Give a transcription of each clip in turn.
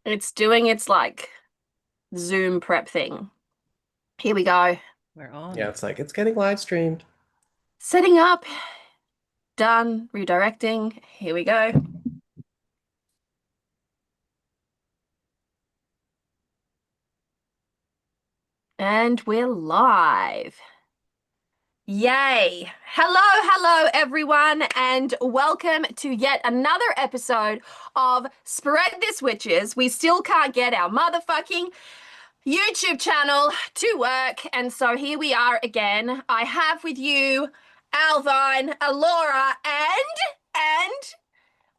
It's doing its like Zoom prep thing. Here we go. We're on. Yeah, it's like it's getting live streamed. Setting up. Done. Redirecting. Here we go. And we're live. Yay. Hello, everyone, and welcome to yet another episode of Spread This Witches. We still can't get our motherfucking YouTube channel to work, and so here we are again. I have with you Alvine, Alora, and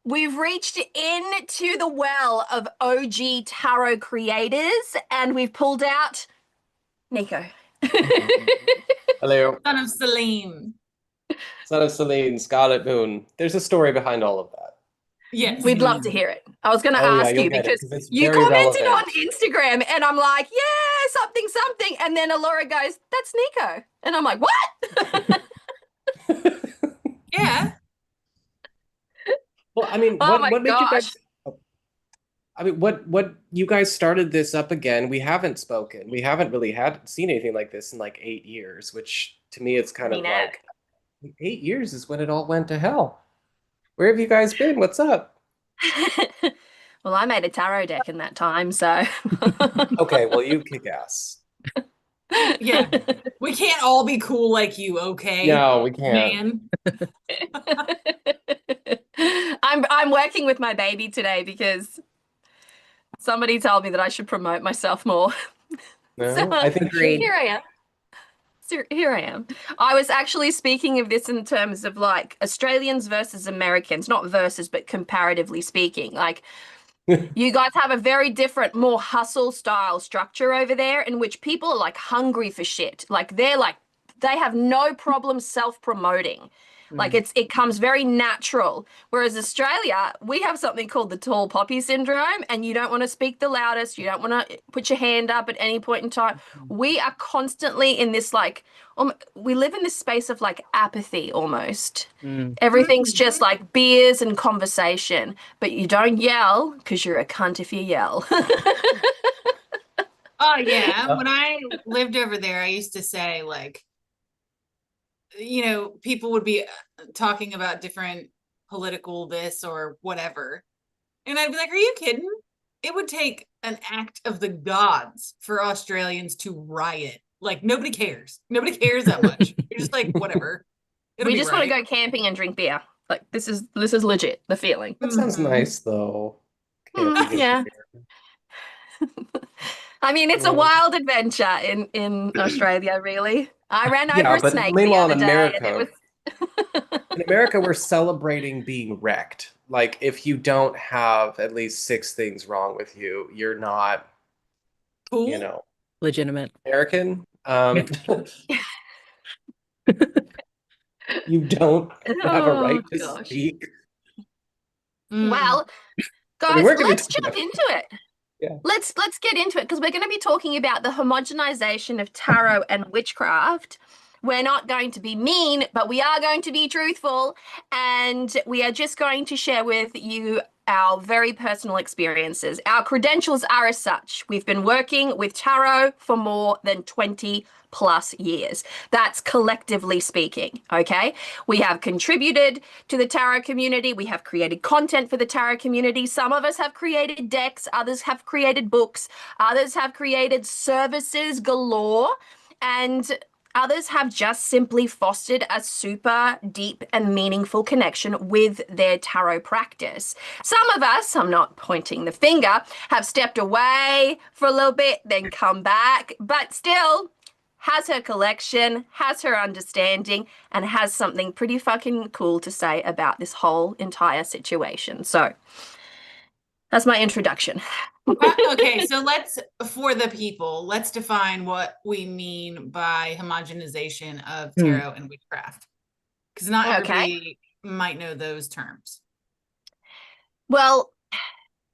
we've reached into the well of OG tarot creators, and we've pulled out Nico. Hello. Son of Celine. Son of Celine, Scarlet Moon. There's a story behind all of that. Yes. We'd love to hear it. I was going to Oh, yeah, ask you'll you get it, because 'cause it's you very commented on relevant. Instagram and I'm like, yeah, something, something. And then Alora goes, that's Nico. And I'm like, what? Yeah. Well, I mean, Oh what my what made you gosh. guys I mean, what you guys started this up again? We haven't spoken. We haven't really had seen anything like this in like 8 years, which to me it's kind Me of now. like 8 years is when it all went to hell. Where have you guys been? What's up? Well, I made a tarot deck in that time, so. Okay, well, you kick ass. Yeah. We can't all be cool like you, okay, No, we can't. man? I'm working with my baby today because somebody told me that I should promote myself more. So No, I think Agreed. here I am. So here I am. I was actually speaking of this in terms of like Australians versus Americans, not versus, but comparatively speaking. Like you guys have a very different, more hustle style structure over there in which people are like hungry for shit. Like they have no problem self-promoting. Like it comes very natural. Whereas Australia, we have something called the tall poppy syndrome, and you don't want to speak the loudest, you don't want to put your hand up at any point in time. We are constantly in this like we live in this space of like apathy almost. Mm. Everything's just like beers and conversation, but you don't yell because you're a cunt if you yell. Oh yeah. Uh, When I lived over there, I used to say like, people would be talking about different political this or whatever. And I'd be like, are you kidding? It would take an act of the gods for Australians to riot. Like nobody cares. Nobody cares that much. You're just like, whatever. It'll We be just want to right. go camping and drink beer. Like this is legit, the feeling. that sounds Mhm. nice though. Camping in Yeah. beer. I mean, it's a Yeah. wild adventure in Australia, really. I ran over Yeah, a but snake the meanwhile in other day and it America, was we're celebrating being wrecked. Like if you don't have at least six things wrong with you, you're not, you Cool. know, Legitimate. American. You don't have a oh right to gosh. speak. Mm. Well, I mean, guys, we're going to let's talk jump about into it. yeah. Let's get into it because we're going to be talking about the homogenization of tarot and witchcraft. We're not going to be mean, but we are going to be truthful, and we are just going to share with you our very personal experiences. Our credentials are as such. We've been working with tarot for more than 20 plus years. That's collectively speaking, okay? We have contributed to the tarot community. We have created content for the tarot community. Some of us have created decks, others have created books, others have created services galore, and others have just simply fostered a super deep and meaningful connection with their tarot practice. Some of us, I'm not pointing the finger, have stepped away for a little bit, then come back, but still has her collection, has her understanding, and has something pretty fucking cool to say about this whole entire situation. So that's my introduction. Okay, so for the people, let's define what we mean by homogenization of tarot and witchcraft. Because not Okay. everybody might know those terms. Well,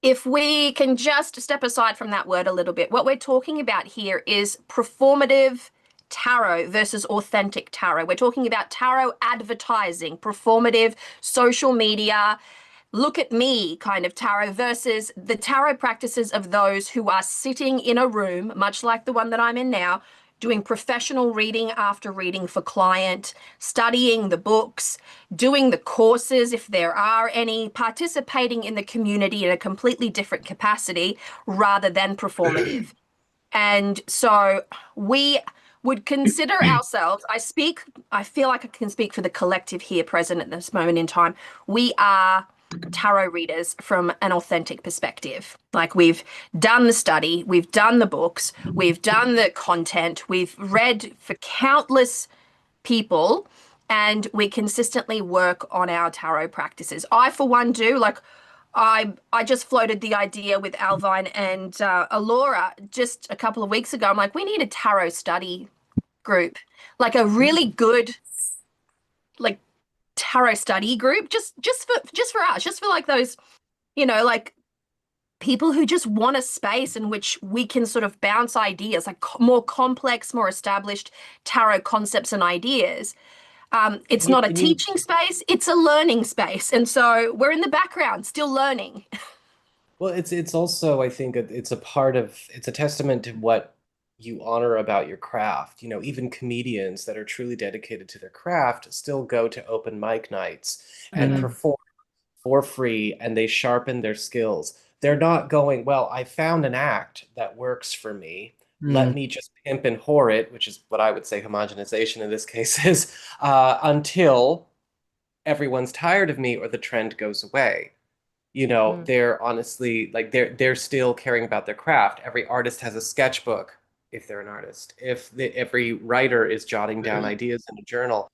if we can just step aside from that word a little bit, what we're talking about here is performative tarot versus authentic tarot. We're talking about tarot advertising, performative social media, look at me kind of tarot versus the tarot practices of those who are sitting in a room, much like the one that I'm in now, doing professional reading after reading for client, studying the books, doing the courses if there are any, participating in the community in a completely different capacity rather than performative. And so we would consider ourselves, I feel like I can speak for the collective here present at this moment in time. We are tarot readers from an authentic perspective. Like, we've done the study, we've done the books, we've done the content, we've read for countless people, and we consistently work on our tarot practices. I, for one, do. Like, I just floated the idea with Alvine and Alora just a couple of weeks ago. I'm like, we need a tarot study group, like a really good, like, tarot study group, just for us, just for like those, like, people who just want a space in which we can sort of bounce ideas, like more complex, more established tarot concepts and ideas. It's not a teaching space, it's a learning space. And so we're in the background still learning. Well, it's also, I think it's it's a testament to what you honor about your craft. Even comedians that are truly dedicated to their craft still go to open mic nights and Mhm. perform for free, and they sharpen their skills. They're not going, well, I found an act that works for me. Let me just pimp and whore it, which is what I would say homogenization in this case is, until everyone's tired of me or the trend goes away. Mm. They're honestly like they're still caring about their craft. Every artist has a sketchbook if they're an artist. Every writer is jotting down ideas in a journal.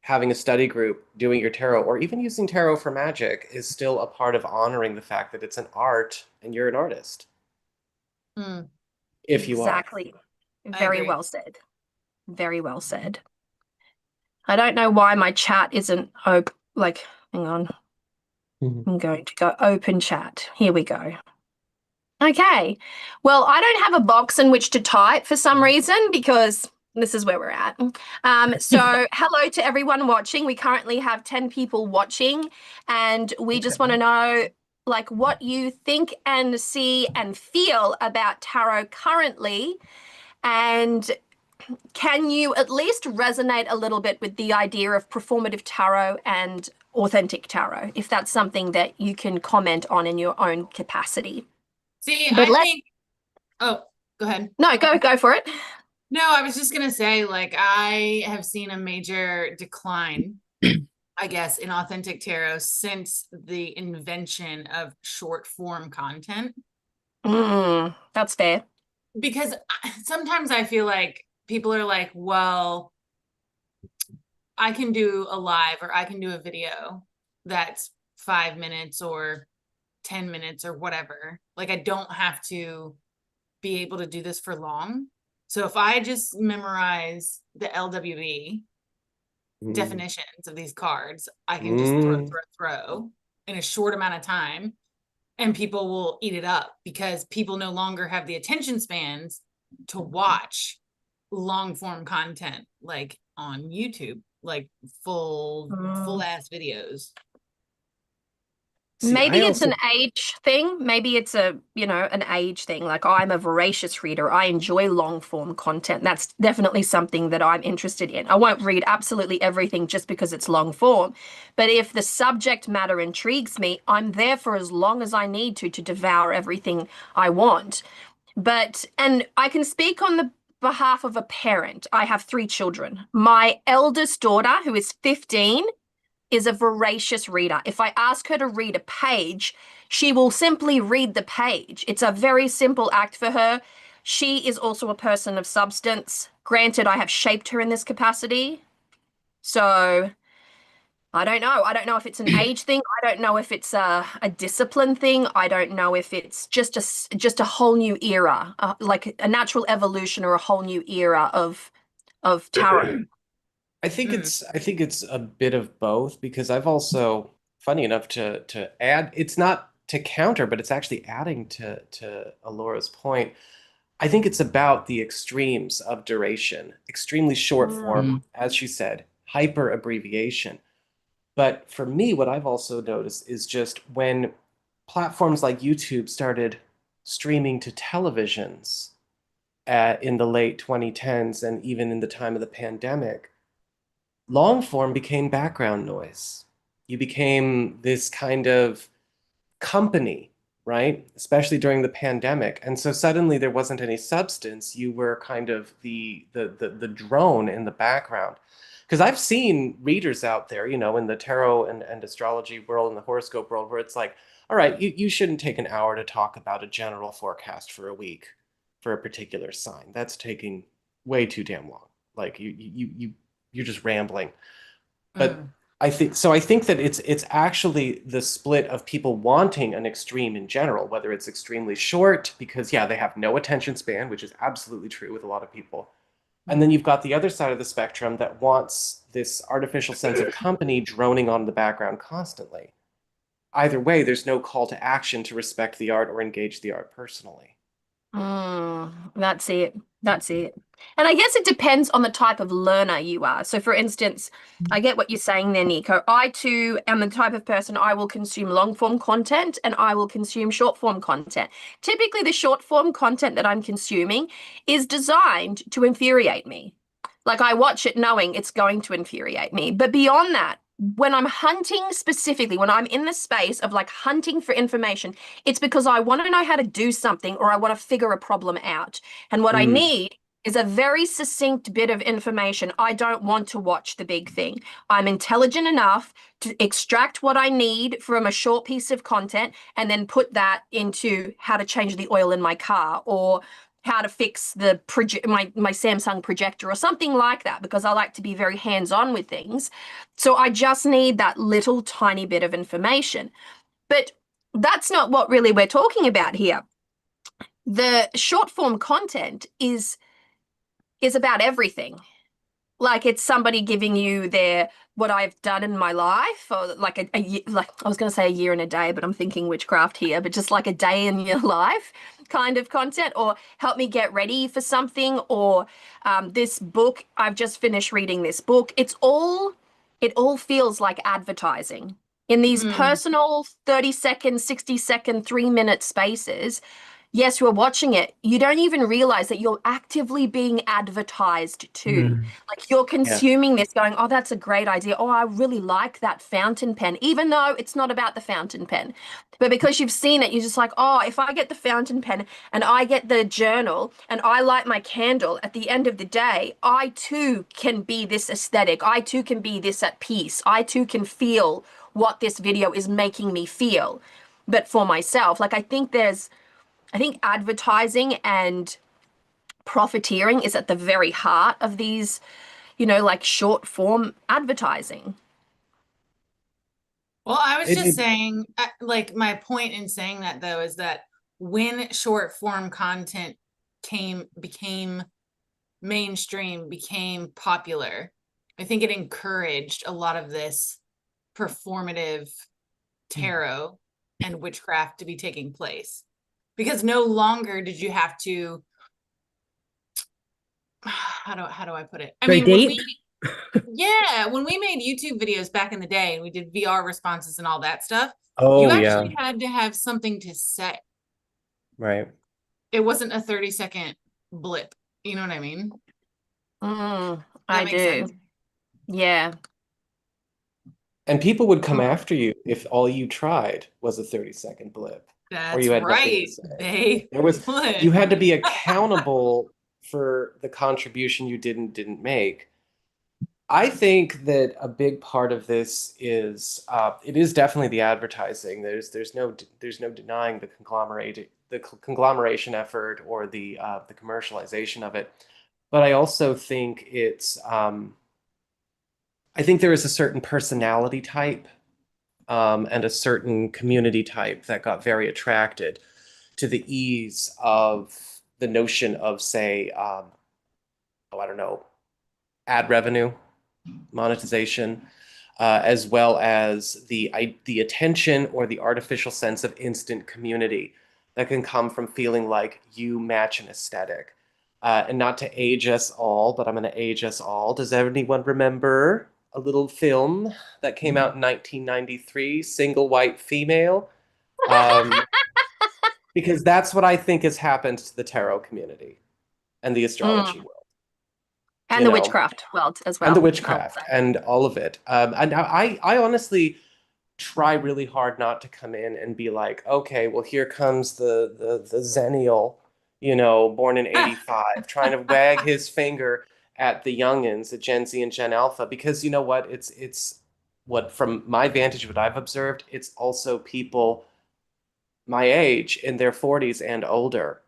Having a study group, doing your tarot, or even using tarot for magic is still a part of honoring the fact that it's an art and you're an artist, Mm. if you are. Exactly. I Very agree. well said. Very well said. I don't know why my chat isn't open. Like, hang on. Mhm. I'm going to go open chat. Here we go. Okay. Well, I don't have a box in which to type for some reason because this is where we're at. So hello to everyone watching. We currently have 10 people watching, and we just want to know, like, what you think and see and feel about tarot currently. And can you at least resonate a little bit with the idea of performative tarot and authentic tarot, if that's something that you can comment on in your own capacity? See, But I let think, oh, go ahead. No, go for it. No, I was just gonna say, like, I have seen a major decline, I guess, in authentic tarot since the invention of short form content. That's fair. Because sometimes I feel like people are like, well, I can do a live or I can do a video that's 5 minutes or 10 minutes or whatever. Like, I don't have to be able to do this for long. So if I just memorize the LWB definitions of these cards, I can just throw in a short amount of time, and people will eat it up because people no longer have the attention spans to watch long form content like on YouTube, like full ass videos. See, Maybe I it's also an age thing. Maybe it's an age thing. Like, I'm a voracious reader. I enjoy long form content. That's definitely something that I'm interested in. I won't read absolutely everything just because it's long form. But if the subject matter intrigues me, I'm there for as long as I need to devour everything I want. And I can speak on the behalf of a parent. I have 3 children. My eldest daughter, who is 15, is a voracious reader. If I ask her to read a page, she will simply read the page. It's a very simple act for her. She is also a person of substance. Granted, I have shaped her in this capacity. So I don't know. I don't know if it's an age thing. I don't know if it's a discipline thing. I don't know if it's just a whole new era, like a natural evolution or a whole new era of tarot. I think it's a bit of both because I've also, funny enough, to add, it's not to counter, but it's actually adding to Alora's point. I think it's about the extremes of duration, extremely short Mm. form, as she said, hyper abbreviation. But for me, what I've also noticed is just when platforms like YouTube started streaming to televisions in the late 2010s and even in the time of the pandemic, long form became background noise. You became this kind of company, right? Especially during the pandemic. And so suddenly there wasn't any substance. You were kind of the drone in the background. Because I've seen readers out there, you know, in the tarot and astrology world and the horoscope world, where it's like, all right, you shouldn't take an hour to talk about a general forecast for a week for a particular sign. That's taking way too damn long. Like you're just rambling. But Mm. I think that it's actually the split of people wanting an extreme in general, whether it's extremely short because yeah, they have no attention span, which is absolutely true with a lot of people. And then Mm. you've got the other side of the spectrum that wants this artificial sense of company droning on in the background constantly. Either way, there's no call to action to respect the art or engage the art personally. That's it. That's it. And I guess it depends on the type of learner you are. So, for instance, I get what you're saying there, Nico. I too am the type of person I will consume long form content and I will consume short form content. Typically, the short form content that I'm consuming is designed to infuriate me. Like I watch it knowing it's going to infuriate me. But beyond that, when I'm hunting specifically, when I'm in the space of like hunting for information, it's because I want to know how to do something or I want to figure a problem out. And what I Mm, need is a very succinct bit of information. I don't want to watch the big thing. I'm intelligent enough to extract what I need from a short piece of content and then put that into how to change the oil in my car or how to fix the my Samsung projector or something like that because I like to be very hands-on with things. So I just need that little tiny bit of information. But that's not what really we're talking about here. The short form content is about everything. Like it's somebody giving you their what I've done in my life, or like like I was going to say a year and a day, but I'm thinking witchcraft here, but just like a day in your life kind of content, or help me get ready for something, or this book I've just finished reading this book. It all feels like advertising in these Mm. personal 30-second, 60-second, 3-minute spaces. Yes, you're watching it. You don't even realize that you're actively being advertised to. Mm. Like you're yeah. consuming this, going, oh, that's a great idea. Oh, I really like that fountain pen, even though it's not about the fountain pen. But because you've seen it, you're just like, oh, if I get the fountain pen and I get the journal and I light my candle at the end of the day, I too can be this aesthetic. I too can be this at peace. I too can feel what this video is making me feel. But for myself, like I think advertising and profiteering is at the very heart of these, like short form advertising. Well, I was It, just it, saying, like, my point in saying that though is that when short form content became mainstream, became popular, I think it encouraged a lot of this performative tarot and witchcraft to be taking place. Because no longer did you have to, how do I put it? I Very mean, deep. when we made YouTube videos back in the day and we did VR responses and all that stuff, you oh yeah, actually had to have something to say. right. It wasn't a 30-second blip. You know what I mean? Does I that make do. sense? Yeah. And people would come Mm. after you if all you tried was a 30-second blip or That's you had nothing to right. say. They There was would. you had to be accountable for the contribution you didn't make. I think that a big part of this is it is definitely the advertising. There's no denying the conglomeration effort or the commercialization of it. But I also think I think there is a certain personality type and a certain community type that got very attracted to the ease of the notion of, say, oh, I don't know, ad revenue, monetization, as well as the attention or the artificial sense of instant community that can come from feeling like you match an aesthetic. And not to age us all, but I'm going to age us all. Does anyone remember a little film that came out in 1993, Single White Female, because that's what I think has happened to the tarot community and the astrology Mm. world, And you the know, witchcraft world as and the well, I would witchcraft say. and all of it. And I honestly try really hard not to come in and be like, okay, well, here comes the Xennial, born in 85, trying to wag his finger at the youngins, at Gen Z and Gen Alpha, because you know what? It's what, from my vantage, what I've observed, it's also people my age in their 40s and older.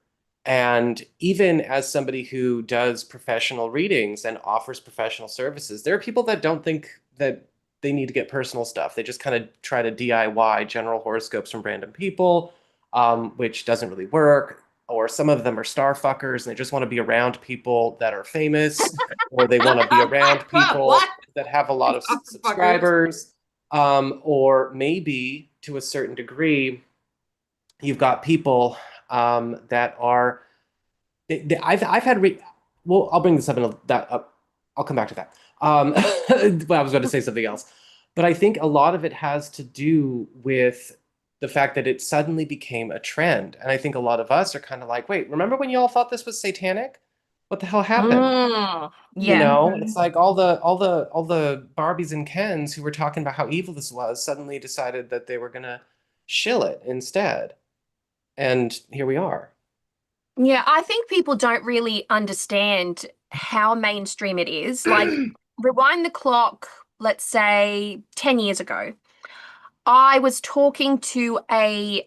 And even as somebody who does professional readings and offers professional services, there are people that don't think that they need to get personal stuff. They just kind of try to DIY general horoscopes from random people, which doesn't really work. Or some of them are star fuckers and they just want to be around people that are famous, or they want to be around people What? that have a lot of Fuckers. subscribers, or maybe to a certain degree you've got people that are I've had well, I'll bring this up in that up. I'll come back to that. Well, I was going to say something else, but I think a lot of it has to do with the fact that it suddenly became a trend, and I think a lot of us are kind of like, wait, remember when you all thought this was satanic? What the hell happened? Mm. You Yeah. know, it's like all the Barbies and Kens who were talking about how evil this was suddenly decided that they were gonna shill it instead. And here we are. Yeah, I think people don't really understand how mainstream it is. Like, rewind the clock, let's say 10 years ago. I was talking to a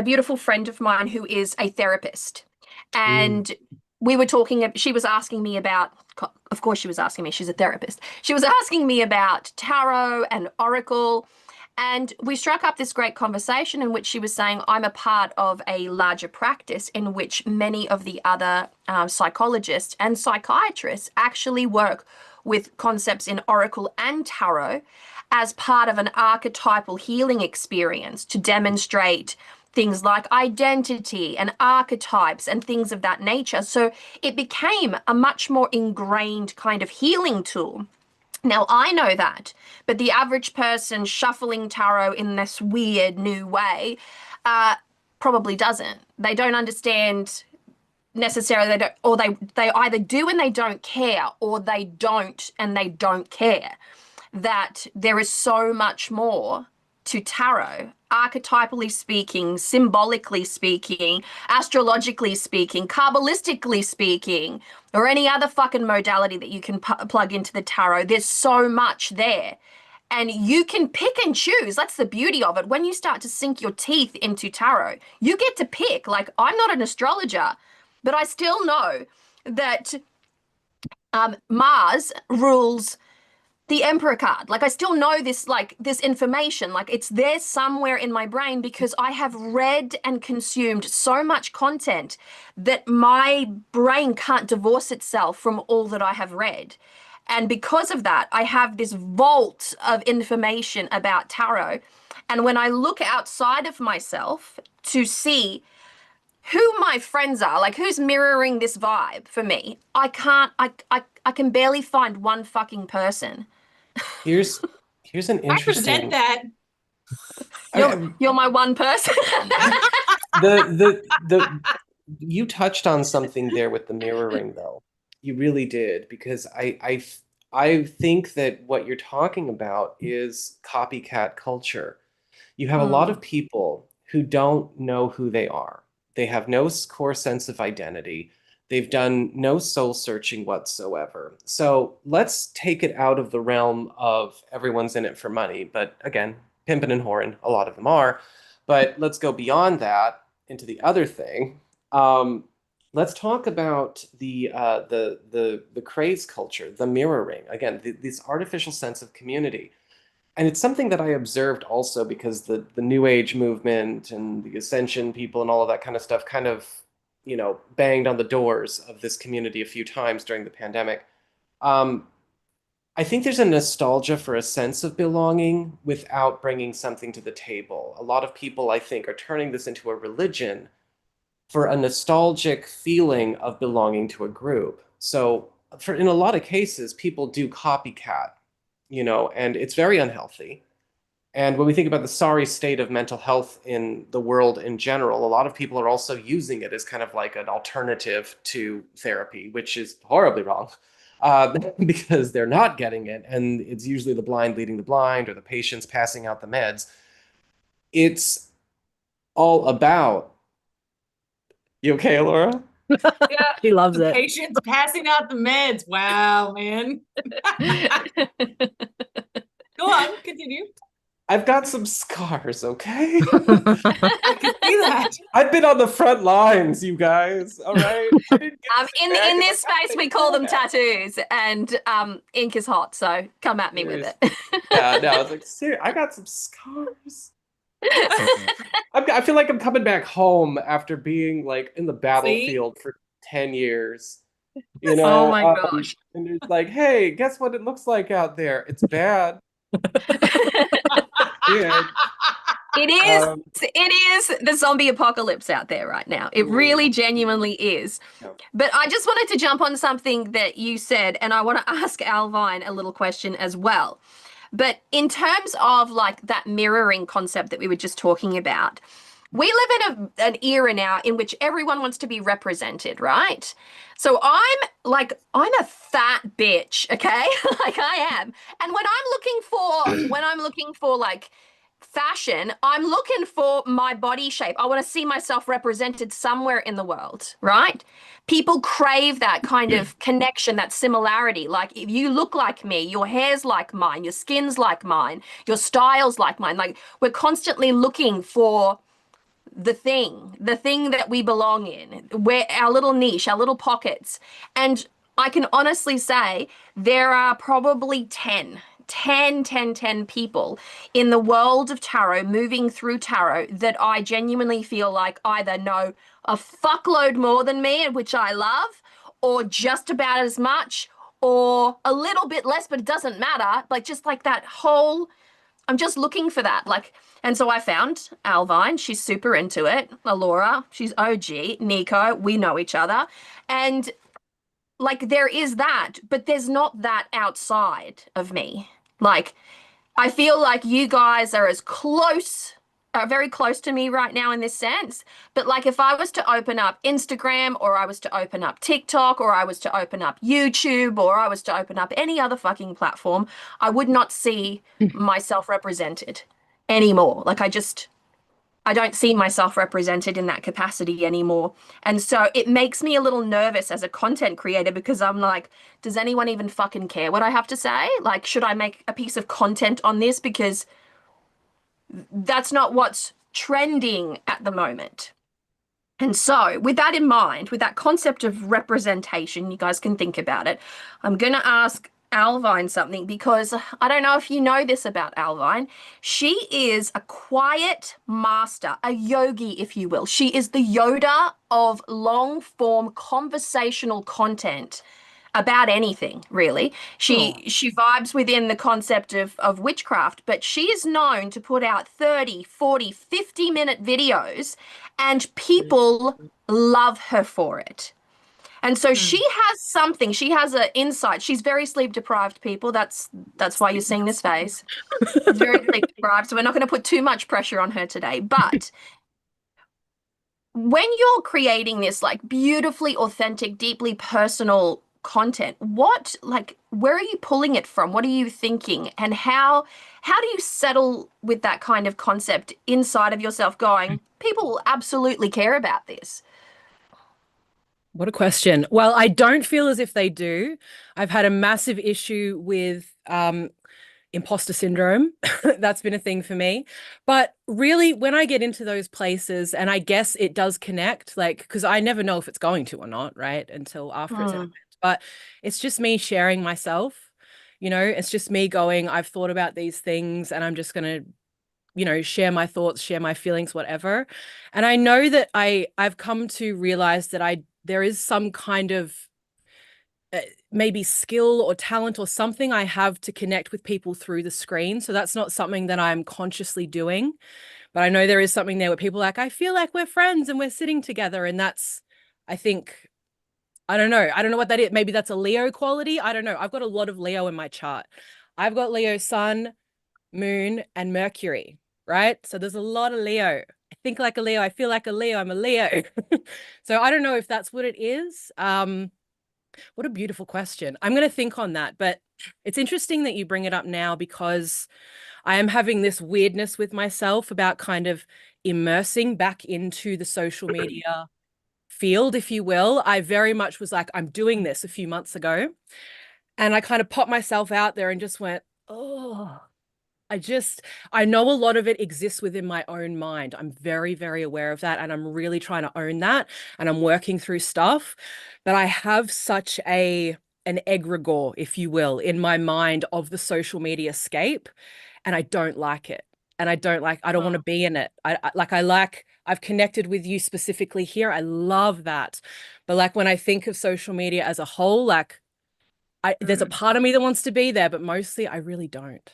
beautiful friend of mine who is a therapist, Mm. and we were talking. She was asking me about. Of course, she was asking me. She's a therapist. She was asking me about tarot and oracle, and we struck up this great conversation in which she was saying, I'm a part of a larger practice in which many of the other psychologists and psychiatrists actually work with concepts in oracle and tarot as part of an archetypal healing experience to demonstrate things like identity and archetypes and things of that nature. So it became a much more ingrained kind of healing tool. Now, I know that, but the average person shuffling tarot in this weird new way uh, probably doesn't. They don't understand necessarily, they don't, or they either do and they don't care, or they don't and they don't care. That there is so much more to tarot, archetypally speaking, symbolically speaking, astrologically speaking, kabbalistically speaking, or any other fucking modality that you can plug into the tarot. There's so much there. And you can pick and choose. That's the beauty of it. When you start to sink your teeth into tarot, you get to pick. Like, I'm not an astrologer, but I still know that Mars rules the Emperor card. Like, I still know this, like, this information. Like, it's there somewhere in my brain because I have read and consumed so much content that my brain can't divorce itself from all that I have read. And because of that, I have this vault of information about tarot. And when I look outside of myself to see who my friends are, like who's mirroring this vibe for me, I can barely find one fucking person. Here's an I resent interesting that. You're my one person. the you touched on something there with the mirroring though. You really did, because I think that what you're talking about is copycat culture. You have a lot Mm. of people who don't know who they are. They have no core sense of identity. They've done no soul searching whatsoever. So let's take it out of the realm of everyone's in it for money. But again, pimping and whoring, a lot of them are. But let's go beyond that into the other thing. Let's talk about the craze culture, the mirroring. Again, this artificial sense of community. And it's something that I observed also because the New Age movement and the Ascension people and all of that kind of stuff kind of, banged on the doors of this community a few times during the pandemic. Um, I think there's a nostalgia for a sense of belonging without bringing something to the table. A lot of people, I think, are turning this into a religion for a nostalgic feeling of belonging to a group. So, in a lot of cases, people do copycat and it's very unhealthy. And when we think about the sorry state of mental health in the world in general, a lot of people are also using it as kind of like an alternative to therapy, which is horribly wrong, because they're not getting it. And it's usually the blind leading the blind or the patients passing out the meds. It's all about, you okay, Laura? Yeah, She loves the it. patient's passing out the meds. Wow, man. Go on, continue. I've got some scars, okay? I can see that. I've been on the front lines, you guys. All right. I didn't get to sit back In and this like, space, we call them tattoos, and ink is hot, so come at me with it. Yeah, no, I was like, seriously, I got some scars. I feel like I'm coming back home after being like in the battlefield for 10 years. Oh my gosh. And it's like, hey, guess what it looks like out there? It's bad. Yeah. It is the zombie apocalypse out there right now. It really genuinely is. Yeah. But I just wanted to jump on something that you said, and I want to ask Alvine a little question as well. But in terms of like that mirroring concept that we were just talking about, we live in an era now in which everyone wants to be represented, right? So I'm a fat bitch, okay? Like I am. And when I'm looking for like fashion, I'm looking for my body shape. I want to see myself represented somewhere in the world, right? People crave that kind of connection, that similarity. Like if you look like me, your hair's like mine, your skin's like mine, your style's like mine. Like we're constantly looking for the thing that we belong in, where our little niche, our little pockets. And I can honestly say there are probably 10 people in the world of tarot, moving through tarot, that I genuinely feel like either know a fuckload more than me, and which I love, or just about as much, or a little bit less, but it doesn't matter. Like just like that whole, I'm just looking for that. Like, and so I found Alvine. She's super into it. Laura, she's OG. Nico, we know each other. And like there is that, but there's not that outside of me. Like, I feel like you guys are very close to me right now in this sense. But like if I was to open up Instagram, or I was to open up TikTok, or I was to open up YouTube, or I was to open up any other fucking platform, I would not see myself represented anymore. Like I don't see myself represented in that capacity anymore. And so it makes me a little nervous as a content creator, because I'm like, does anyone even fucking care what I have to say? Like, should I make a piece of content on this? Because that's not what's trending at the moment. And so, with that in mind, with that concept of representation, you guys can think about it. I'm going to ask Alvine something, because I don't know if you know this about Alvine. She is a quiet master, a yogi, if you will. She is the Yoda of long form conversational content about anything, really. She vibes within the concept of witchcraft, but she is known to put out 30, 40, 50-minute videos, and people love her for it. And so she has an insight. She's very sleep deprived, people. That's why you're seeing this face. She's very sleep deprived, so we're not going to put too much pressure on her today. But when you're creating this like beautifully authentic, deeply personal content, where are you pulling it from? What are you thinking? And how do you settle with that kind of concept inside of yourself, going, people will absolutely care about this? What a question. Well, I don't feel as if they do. I've had a massive issue with imposter syndrome. That's been a thing for me. But really, when I get into those places, and I guess it does connect, like, because I never know if it's going to or not, right? Until after it's happened. But it's just me sharing myself. It's just me going, I've thought about these things, and I'm just going to share my thoughts, share my feelings, whatever. And I know that I've come to realize that there is some kind of maybe skill or talent or something I have to connect with people through the screen. So that's not something that I'm consciously doing, but I know there is something there where people are like, I feel like we're friends and we're sitting together. And that's, I think, I don't know what that is. Maybe that's a Leo quality. I don't know. I've got a lot of Leo in my chart. I've got Leo sun, moon, and Mercury, right? So there's a lot of Leo. I think like a Leo, I feel like a Leo, I'm a Leo. So I don't know if that's what it is. What a beautiful question. I'm going to think on that, but it's interesting that you bring it up now because I am having this weirdness with myself about kind of immersing back into the social media field, if you will. I very much was like, I'm doing this a few months ago. And I kind of popped myself out there and just went, oh, I know a lot of it exists within my own mind. I'm very, very aware of that. And I'm really trying to own that. And I'm working through stuff. But I have such an egregore, if you will, in my mind of the social media scape. And I don't like it. And I don't want to be in it. I've connected with you specifically here. I love that. But like when I think of social media as a whole, like there's a part of me that wants to be there, but mostly I really don't.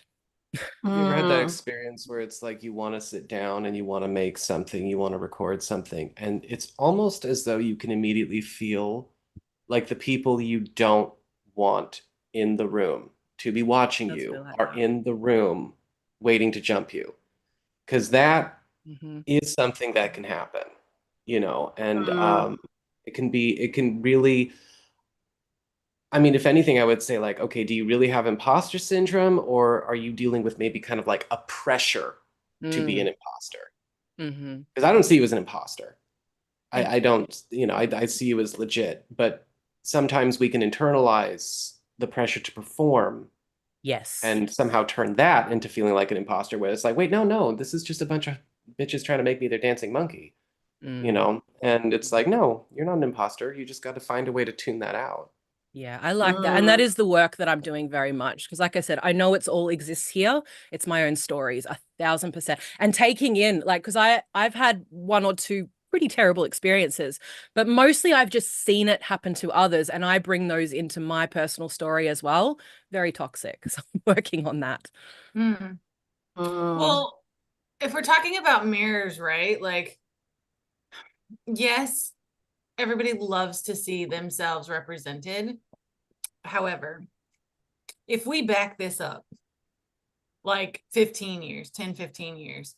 Have you ever had that Mm. experience where it's like you want to sit down and you want to make something, you want to record something, and it's almost as though you can immediately feel like the people you don't want in the room to be watching Does you feel like are that. in the room waiting to jump you. Because that Mm-hmm. is something that can happen, and Mm. it can really, I mean, if anything, I would say like, okay, do you really have imposter syndrome, or are you dealing with maybe kind of like a pressure to be an imposter? Mm-hmm. Because I don't see you as an imposter. Thank I you. don't, I see you as legit, but sometimes we can internalize the pressure to perform Yes. and somehow turn that into feeling like an imposter, where it's like, wait, no, this is just a bunch of bitches trying to make me their dancing monkey, Mm. And it's like, no, you're not an imposter. You just got to find a way to tune that out. Yeah, I like that. And that Mm. is the work that I'm doing very much. Because like I said, I know it's all exists here. It's my own stories, 1,000%. And taking in, like, because I've had one or two pretty terrible experiences, but mostly I've just seen it happen to others. And I bring those into my personal story as well. Very toxic. So I'm working on that. Mm. Mm. Well, if we're talking about mirrors, right? Like, yes, everybody loves to see themselves represented. However, if we back this up like 15 years, 10, 15 years,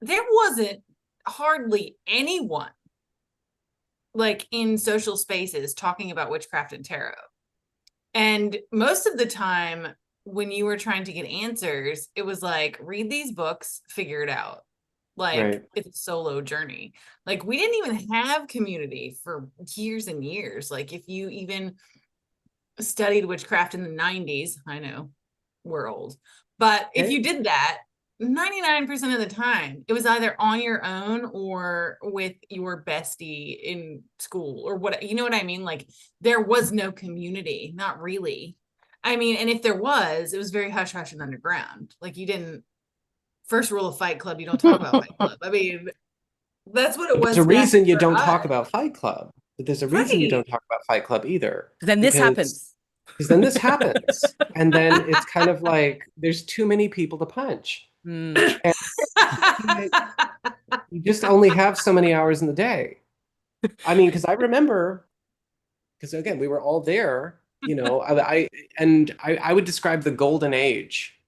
there wasn't hardly anyone like in social spaces talking about witchcraft and tarot. And most of the time, when you were trying to get answers, it was like, read these books, figure it out. Like Right. it's a solo journey. Like we didn't even have community for years and years. Like if you even studied witchcraft in the 90s, I know we're old, but if you did that, 99% of the time it was either on your own or with your bestie in school or what, you know what I mean? Like there was no community, not really. I mean, and if there was, it was very hush hush and underground. Like you didn't, first rule of Fight Club, you don't talk about Fight Club. I mean, that's what it But there's a was back reason you for don't talk us. about Fight Club. But there's a reason you Right. don't talk about Fight Club either, Then this because happens. then this happens, and then it's kind of like there's too many people to punch, Mm. and you just only have so many hours in the day. I mean, because I remember, because again, we were all there, I would describe the golden age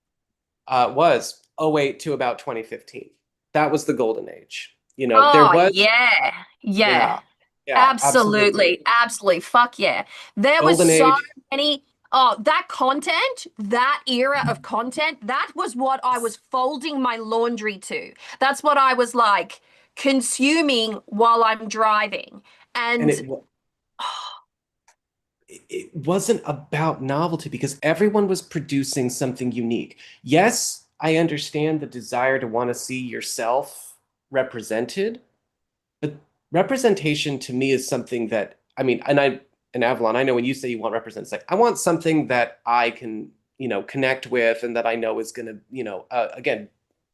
was '08 to about 2015. That was the golden age. There Oh, was, yeah. Yeah. yeah, yeah, absolutely. Absolutely. Absolutely. Fuck yeah. There was Golden so age. many. Oh, that content, that era of content, that was what I was folding my laundry to. That's what I was like consuming while I'm driving. And And it wasn't about novelty because everyone was producing something unique. Yes, I understand the desire to want to see yourself represented, but representation to me is something that, I mean, and Avalon, I know when you say you want represent, it's like I want something that I can, connect with and that I know is going to, again,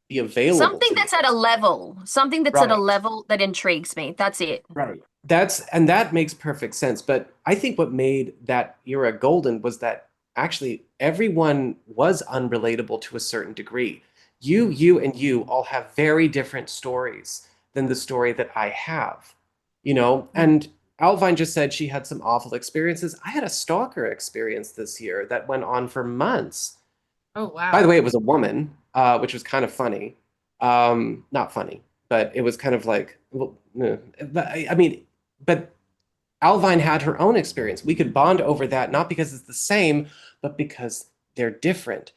be available something to me. that's at a level, something that's at a Right. level that intrigues me. That's it. Right. That makes perfect sense. But I think what made that era golden was that actually everyone was unrelatable to a certain degree. And you all have very different stories than the story that I have, Mm. and Alvine just said she had some awful experiences. I had a stalker experience this year that went on for months. Oh, wow. By the way, it was a woman, which was kind of funny. Not funny, but it was kind of like, well, but I mean, but Alvine had her own experience. We could bond over that, not because it's the same, but because they're different.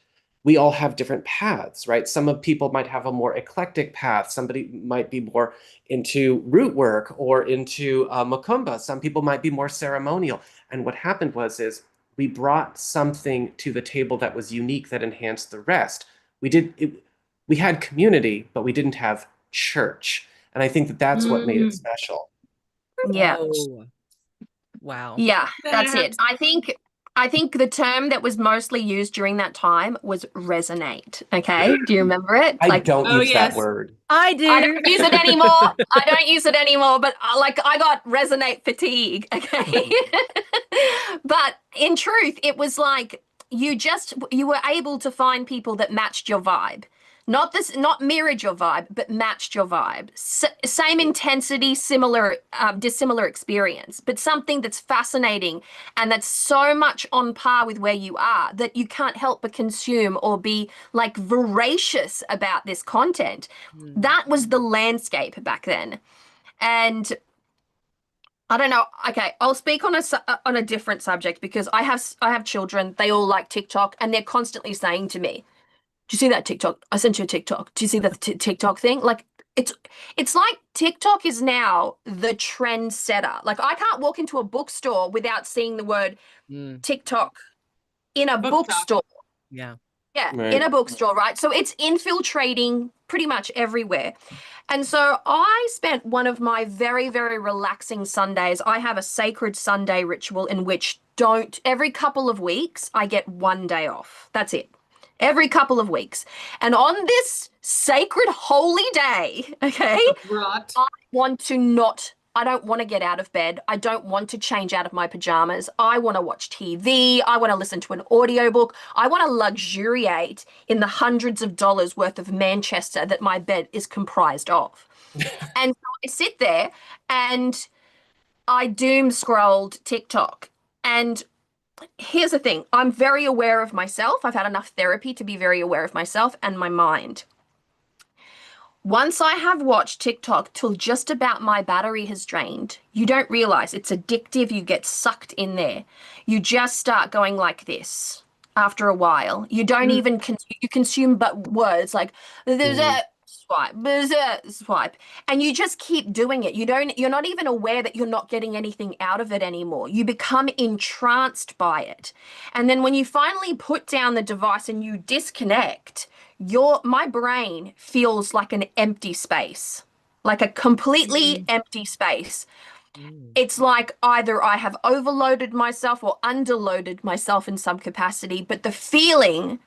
We all have different paths, right? Some of people might have a more eclectic path. Somebody might be more into root work or into macumba. Some people might be more ceremonial. And what happened is we brought something to the table that was unique that enhanced the rest. We had community, but we didn't have church. And I think that that's what made it special. Yeah. Oh, wow. Yeah, that's Yeah. it. I think the term that was mostly used during that time was resonate. Okay. Do you remember it? I Like, don't Oh, use that yes. word. I do. I don't use it anymore. I don't use it anymore, but like I got resonate fatigue. Okay. But in truth, it was like you were able to find people that matched your vibe. Not mirrored your vibe, but matched your vibe. Same intensity, similar, dissimilar experience, but something that's fascinating and that's so much on par with where you are that you can't help but consume or be like voracious about this content. That was the landscape back then. And I don't know. Okay, I'll speak on a different subject because I have children. They all like TikTok and they're constantly saying to me, "Do you see that TikTok? I sent you a TikTok. Do you see that TikTok thing?" Like it's like TikTok is now the trendsetter. Like I can't walk into a bookstore without seeing the word Mm, TikTok in a Book talk. bookstore. yeah. Yeah, Right. in a bookstore, right? So it's infiltrating pretty much everywhere. And so I spent one of my very, very relaxing Sundays. I have a sacred Sunday ritual in which every couple of weeks, I get one day off. That's it. Every couple of weeks. And on this sacred holy day, okay, Rot. I don't want to get out of bed. I don't want to change out of my pajamas. I want to watch TV. I want to listen to an audiobook. I want to luxuriate in the hundreds of dollars worth of Manchester that my bed is comprised of. And so I sit there and I doom scrolled TikTok. And here's the thing, I'm very aware of myself. I've had enough therapy to be very aware of myself and my mind. Once I have watched TikTok till just about my battery has drained, you don't realize it's addictive. You get sucked in there. You just start going like this after a while. You don't even you consume but words like there's a swipe, there's a swipe, and you just keep doing it. You're not even aware that you're not getting anything out of it anymore. You become entranced by it. And then when you finally put down the device and you disconnect, my brain feels like an empty space, like a completely empty space. It's like either I have overloaded myself or underloaded myself in some capacity, but the feeling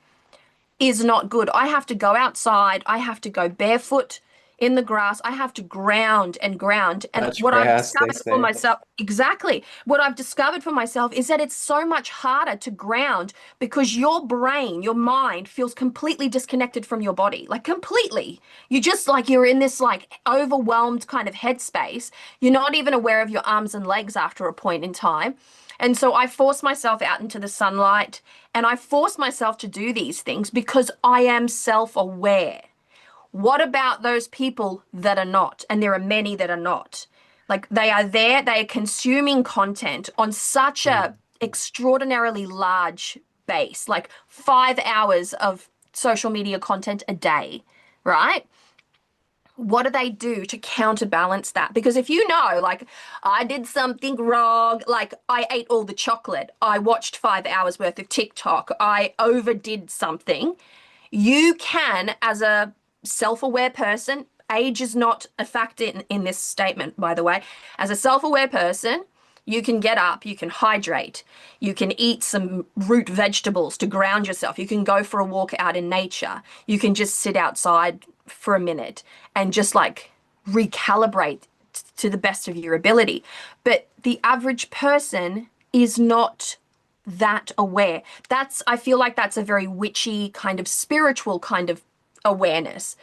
is not good. I have to go outside. I have to go barefoot in the grass. I have to ground and ground. And Touch what I've grass, they discovered for say. myself, exactly. What I've discovered for myself is that it's so much harder to ground because your brain, your mind feels completely disconnected from your body, like completely. You just like you're in this like overwhelmed kind of headspace. You're not even aware of your arms and legs after a point in time. And so I force myself out into the sunlight and I force myself to do these things because I am self-aware. What about those people that are not? And there are many that are not. Like they are there, they are consuming content on such a extraordinarily large base, like 5 hours of social media content a day, right? What do they do to counterbalance that? Because if you know, like, I did something wrong, like I ate all the chocolate, I watched 5 hours worth of TikTok, I overdid something, you can, as a self-aware person, age is not a factor in this statement, by the way. As a self-aware person, you can get up, you can hydrate, you can eat some root vegetables to ground yourself, you can go for a walk out in nature, you can just sit outside for a minute and just like recalibrate to the best of your ability. But the average person is not that aware. I feel like that's a very witchy kind of spiritual kind of awareness,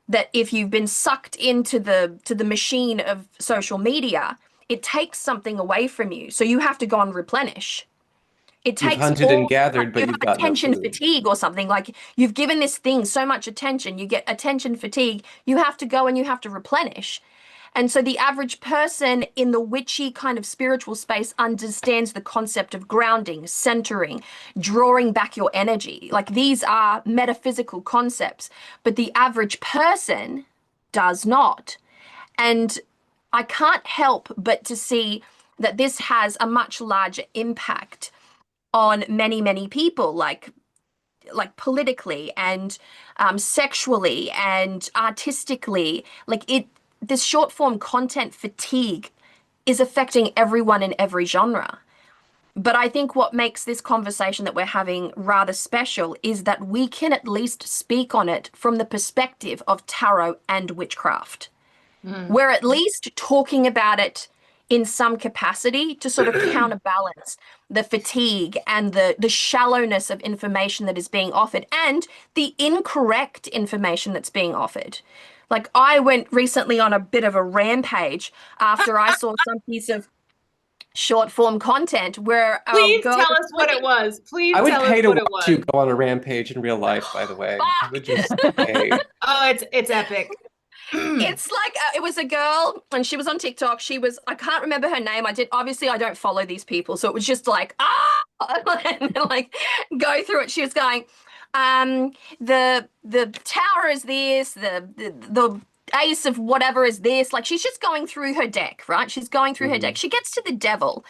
that if you've been sucked into the machine of social media, it takes something away from you. So you have to go and replenish. It You've takes hunted and all, gathered, like but you you've have got no attention food. fatigue or something. Like you've given this thing so much attention, you get attention fatigue. You have to go and you have to replenish. And so the average person in the witchy kind of spiritual space understands the concept of grounding, centering, drawing back your energy. Like these are metaphysical concepts, but the average person does not. And I can't help but to see that this has a much larger impact on many, many people, like politically and sexually and artistically. Like this short form content fatigue is affecting everyone in every genre. But I think what makes this conversation that we're having rather special is that we can at least speak on it from the perspective of tarot and witchcraft. We're at least talking about it in some capacity to sort of counterbalance the fatigue and the shallowness of information that is being offered and the incorrect information that's being offered. Like I went recently on a bit of a rampage after I saw some piece of short form content where a Please girl tell was us what it was. Please I would tell us pay to what it watch you was. go on a rampage in real life, by the way. I would just pay. Oh, it's epic. It's like it was a girl and she was on TikTok. She was, I can't remember her name. Obviously I don't follow these people. So it was just like, and then, like go through it. She was going, the tower is this, the ace of whatever is this. Like she's just going through her deck, right? She's going through her deck. She gets to the devil.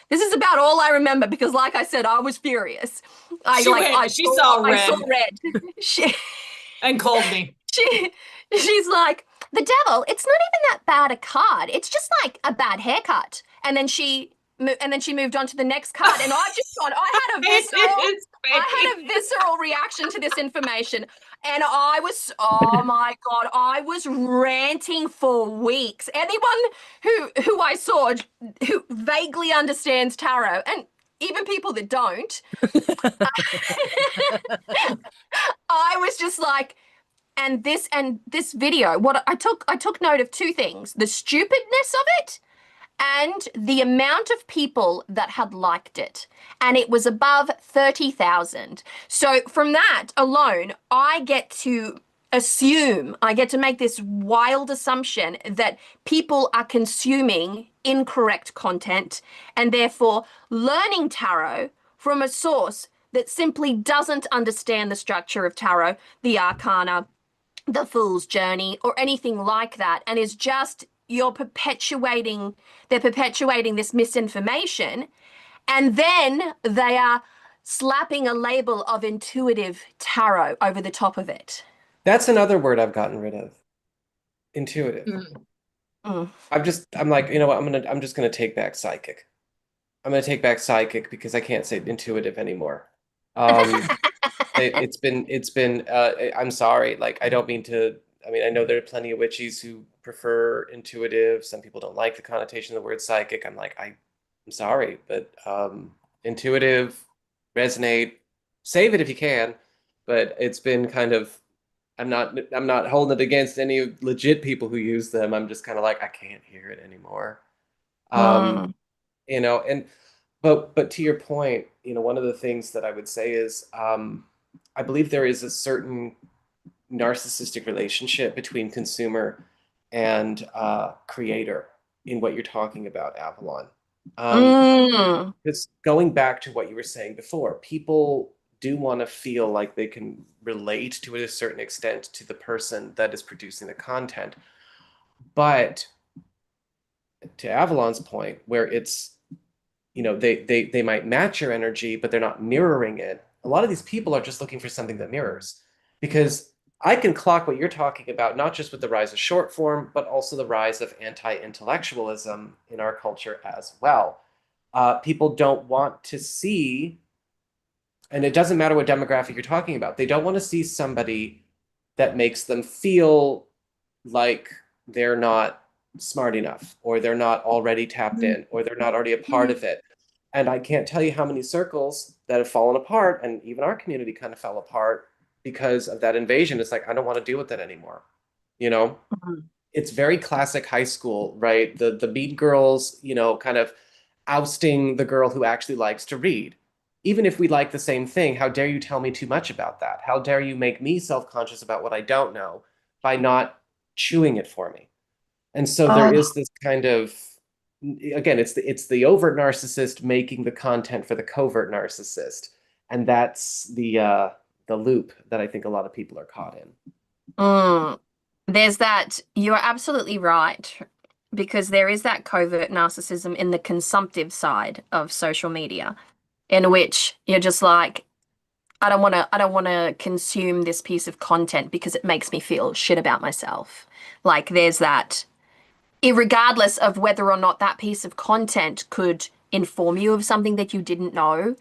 This is about all I remember because, like I said, I was furious. I saw I saw red red. She, and called me. she's like, the devil, it's not even that bad a card. It's just like a bad haircut. And then she moved on to the next card. And I just thought I had a visceral reaction to this information. And oh my God, I was ranting for weeks. Anyone who I saw who vaguely understands tarot, and even people that don't, I was just like, and this video, what I took note of two things: the stupidness of it and the amount of people that had liked it. And it was above 30,000. So from that alone, I get to make this wild assumption that people are consuming incorrect content and therefore learning tarot from a source that simply doesn't understand the structure of tarot, the arcana, the fool's journey, or anything like that, and is just they're perpetuating this misinformation, and then they are slapping a label of intuitive tarot over the top of it. That's another word I've gotten rid of. Intuitive. Mm. I'm like, you know what? I'm just gonna take back psychic. I'm gonna take back psychic because I can't say intuitive anymore. It's been I'm sorry, like I don't mean to, I mean I know there are plenty of witches who prefer intuitive. Some people don't like the connotation of the word psychic. I'm like, I'm sorry, but intuitive, resonate, save it if you can, but it's been kind of, I'm not holding it against any legit people who use them. I'm just kind of like, I can't hear it anymore. Mm. You know, and but to your point, you know, one of the things that I would say is I believe there is a certain narcissistic relationship between consumer and creator in what you're talking about, Avalon. Because going back to what you were saying before, people do want to feel like they can relate to a certain extent to the person that is producing the content. But to Avalon's point, where it's, you know, they might match your energy, but they're not mirroring it. A lot of these people are just looking for something that mirrors, because I can clock what you're talking about, not just with the rise of short form, but also the rise of anti-intellectualism in our culture as well. People don't want to see, and it doesn't matter what demographic you're talking about, they don't want to see somebody that makes them feel like they're not smart enough, or they're not already tapped in, or they're not already a part of it. And I can't tell you how many circles that have fallen apart, and even our community kind of fell apart because of that invasion. It's like, I don't want to deal with that anymore. You know, it's very classic high school, right? The mean girls, you know, kind of ousting the girl who actually likes to read. Even if we like the same thing, how dare you tell me too much about that? How dare you make me self-conscious about what I don't know by not chewing it for me? And so there Oh, is this kind of, again, it's the overt narcissist making the content for the covert narcissist, and that's the loop that I think a lot of people are caught in. mm. There's that. You're absolutely right, because there is that covert narcissism in the consumptive side of social media, in which you're just like, I don't want to consume this piece of content because it makes me feel shit about myself. Like there's that, irregardless of whether or not that piece of content could inform you of something that you didn't know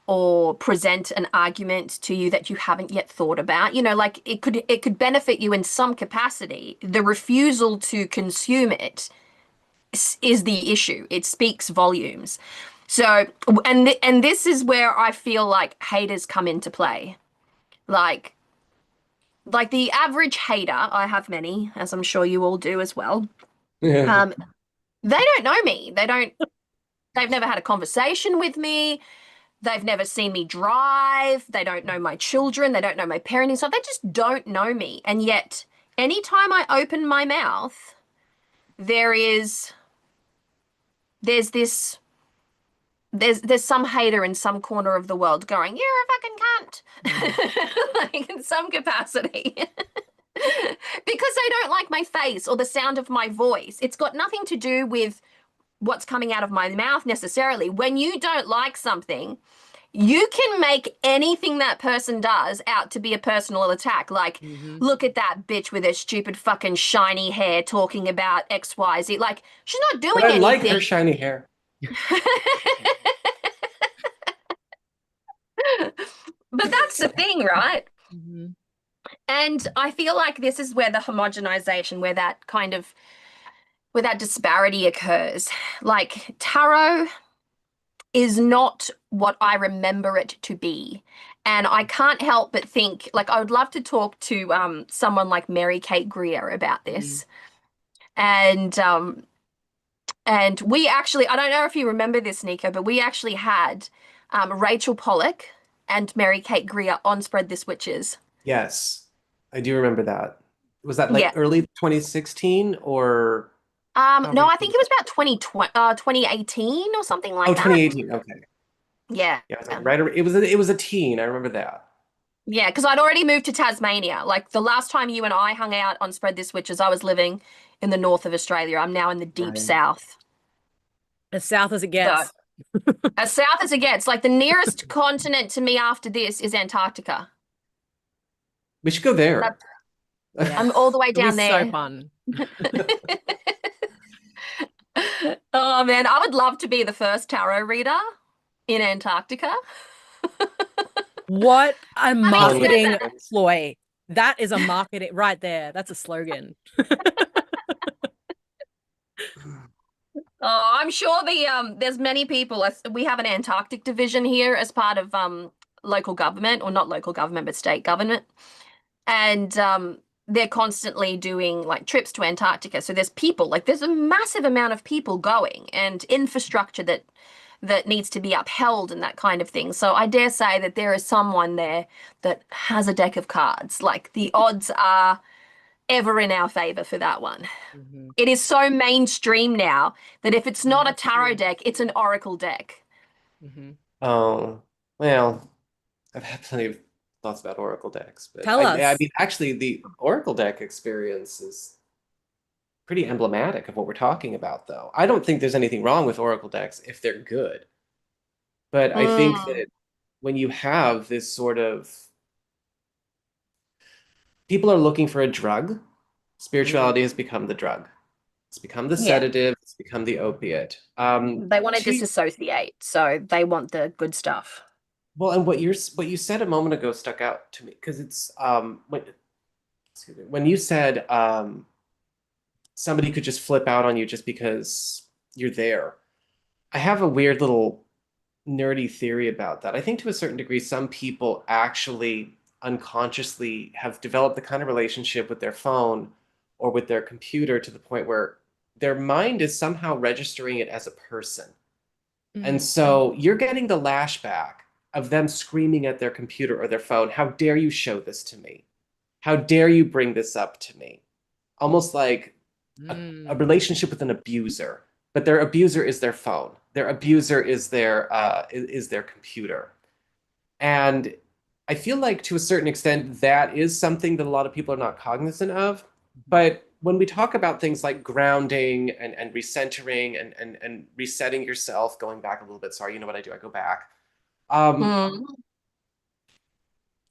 or present an argument to you that you haven't yet thought about. You know, like it could benefit you in some capacity. The refusal to consume it is the issue. It speaks volumes. So, and this is where I feel like haters come into play. Like like the average hater, I have many, as I'm sure you all do as well. Um, they don't know me. They've never had a conversation with me. They've never seen me drive. They don't know my children. They don't know my parenting. So they just don't know me. And yet, anytime I open my mouth, there is there's this there's some hater in some corner of the world going, "You're a fucking cunt," like in some capacity. Because they don't like my face or the sound of my voice. It's got nothing to do with what's coming out of my mouth necessarily. When you don't like something, you can make anything that person does out to be a personal attack. Like, look at that bitch with her stupid fucking shiny hair talking about XYZ. Like, she's not But doing I like anything. her shiny hair. But that's the thing, right? Mhm. And I feel like this is where the homogenization, where that disparity occurs. Like, tarot is not what I remember it to be. And I can't help but think, like, I would love to talk to someone like Mary Kate Greer about this. And we actually, I don't know if you remember this, Nico, but we actually had Rachel Pollack and Mary Kate Greer on Spread This Witches. Yes, I do remember that. Was that like Yeah. early 2016 or how No, I recent think was it was that? about 2018 or something Oh, like that. 2018. Okay. Yeah. Yeah, it was like right. It was a teen. I remember that. Yeah, because I'd already moved to Tasmania. Like the last time you and I hung out on Spread This Witches, I was living in the north of Australia. I'm now in the deep Right. south. As south as it So gets. as south as it gets, like the nearest continent to me after this is Antarctica. We should go there. That's, I'm all Yes. the way It'll be down so there. fun. Oh man, I would love to be the first tarot reader in Antarctica. What a I mean, Lonely marketing Islands. ploy. That is a marketing right there. That's a slogan. oh, I'm sure there's many people. We have an Antarctic division here as part of local government, or not local government, but state government. And they're constantly doing like trips to Antarctica. So there's a massive amount of people going and infrastructure that needs to be upheld and that kind of thing. So I dare say that there is someone there that has a deck of cards. Like the odds are ever in our favor for that one. Mhm. It is so mainstream now that if it's not a That's tarot true. deck, it's an oracle deck. Mhm. Oh, well, I've had plenty of thoughts about Oracle decks, but Tell I us. mean, actually, the Oracle deck experience is pretty emblematic of what we're talking about, though. I don't think there's anything wrong with Oracle decks if they're good, but I think Mm, that when you have this sort of people are looking for a drug, spirituality has become the drug. It's become the yeah. sedative, it's become the opiate. They want to To disassociate, so they want the good stuff. Well, and what you said a moment ago stuck out to me because it's excuse me, when you said somebody could just flip out on you just because you're there. I have a weird little nerdy theory about that. I think to a certain degree, some people actually unconsciously have developed the kind of relationship with their phone or with their computer to the point where their mind is somehow registering it as a person. And so you're getting the lashback of them screaming at their computer or their phone, how dare you show this to me? How dare you bring this up to me? Almost like a relationship with an abuser, but their abuser is their phone. Their abuser is their computer. And I feel like to a certain extent that is something that a lot of people are not cognizant of. But when we talk about things like grounding and recentering and resetting yourself, going back a little bit, sorry, you know what I do? I go back.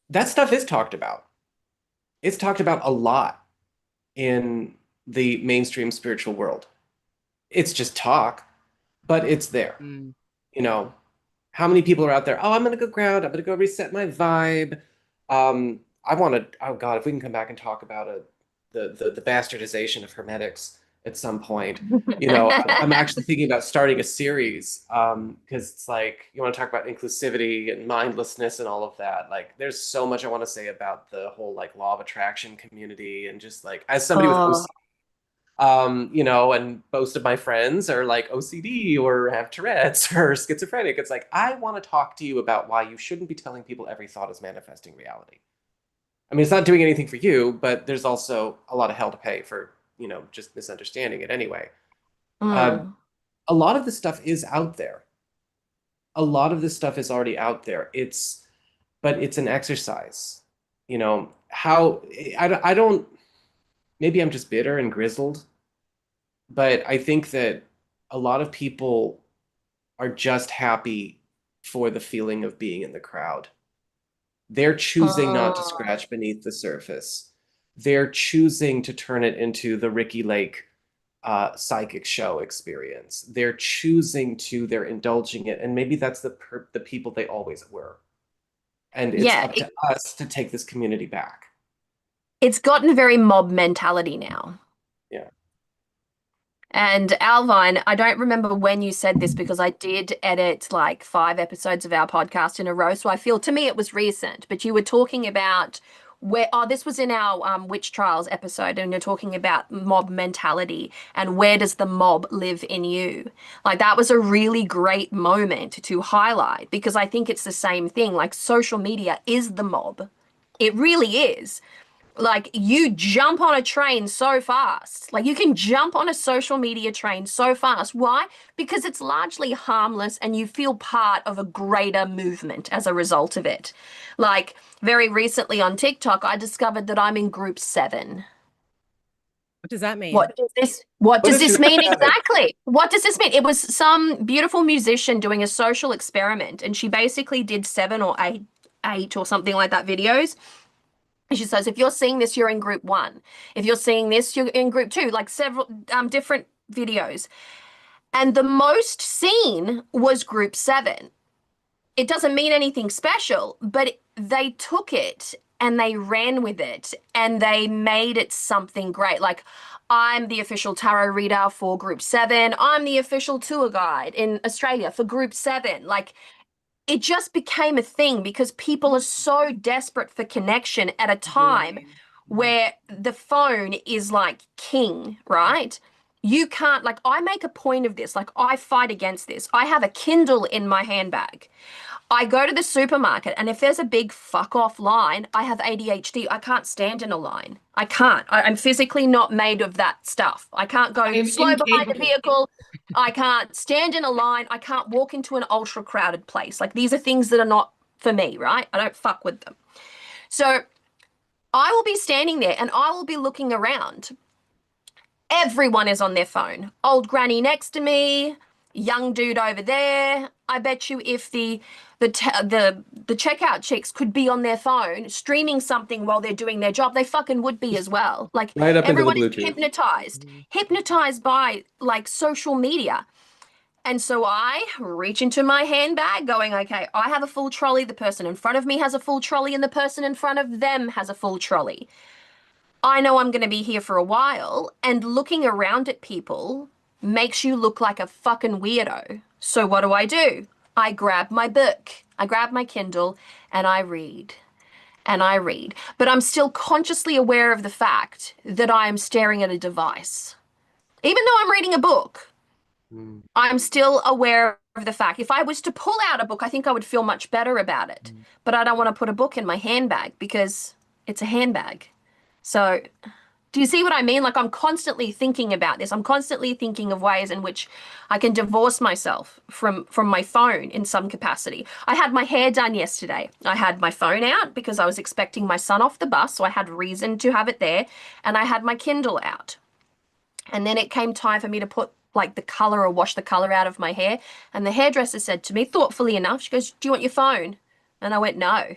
That stuff is talked about. It's talked about a lot in the mainstream spiritual world. It's just talk, but it's there. You know, how many people are out there? Oh, I'm going to go ground. I'm going to go reset my vibe. I want to, oh God, if we can come back and talk about the bastardization of hermetics at some point. You know, I'm actually thinking about starting a series because it's like, you want to talk about inclusivity and mindlessness and all of that. Like, there's so much I want to say about the whole like law of attraction community, and just like as somebody with OCD, you know, and most of my friends are like OCD or have Tourette's or schizophrenic. It's like, I want to talk to you about why you shouldn't be telling people every thought is manifesting reality. I mean, it's not doing anything for you, but there's also a lot of hell to pay for, you know, just misunderstanding it anyway. A lot of this stuff is out there. A lot of this stuff is already out there. But it's an exercise. You know, how, I don't, maybe I'm just bitter and grizzled, but I think that a lot of people are just happy for the feeling of being in the crowd. They're choosing not to scratch beneath the surface. They're choosing to turn it into the Ricky Lake psychic show experience. They're indulging it, and maybe that's the people they always were. And it's up to us to take this community back. It's gotten very mob mentality now. Yeah. And Alvine, I don't remember when you said this because I did edit like 5 episodes of our podcast in a row. So I feel, to me, it was recent, but you were talking about this was in our witch trials episode, and you're talking about mob mentality and where does the mob live in you? Like, that was a really great moment to highlight, because I think it's the same thing. Like, social media is the mob. It really is. Like, you jump on a train so fast. Like, you can jump on a social media train so fast. Why? Because it's largely harmless and you feel part of a greater movement as a result of it. Like, very recently on TikTok, I discovered that I'm in group 7. What does that mean? What does this mean exactly? What does this mean? It was some beautiful musician doing a social experiment, and she basically did 7 or 8 or something like that videos. She says, if you're seeing this, you're in group 1. If you're seeing this, you're in group 2, like several different videos. And the most seen was group 7. It doesn't mean anything special, but they took it and they ran with it and they made it something great. Like, I'm the official tarot reader for group 7. I'm the official tour guide in Australia for group 7. Like, it just became a thing because people are so desperate for connection at a time where the phone is like king, right? You can't, like, I make a point of this. Like, I fight against this. I have a Kindle in my handbag. I go to the supermarket, and if there's a big fuck off line, I have ADHD. I can't stand in a line. I can't. I'm physically not made of that stuff. I can't go slow behind a vehicle. I can't stand in a line. I can't walk into an ultra crowded place. Like, these are things that are not for me, right? I don't fuck with them. So I will be standing there and I will be looking around. Everyone is on their phone. Old granny next to me, young dude over there. I bet you if the checkout chicks could be on their phone streaming something while they're doing their job, they fucking would be as well. Like, right up everyone into is the Bluetooth. hypnotized by like social media. And so I reach into my handbag going, okay, I have a full trolley. The person in front of me has a full trolley, and the person in front of them has a full trolley. I know I'm going to be here for a while, and looking around at people makes you look like a fucking weirdo. So what do? I grab my book, I grab my Kindle, and I read. and I read, but I'm still consciously aware of the fact that I am staring at a device. Even though I'm reading a book, Mm. I'm still aware of the fact. If I was to pull out a book, I think I would feel much better about it. But I don't want to put a book in my handbag because it's a handbag. So, do you see what I mean? Like, I'm constantly thinking about this. I'm constantly thinking of ways in which I can divorce myself from my phone in some capacity. I had my hair done yesterday. I had my phone out because I was expecting my son off the bus, so I had reason to have it there, and I had my Kindle out. And then it came time for me to put like the color or wash the color out of my hair. And the hairdresser said to me, thoughtfully enough, she goes, "Do you want your phone?" And I went, "No."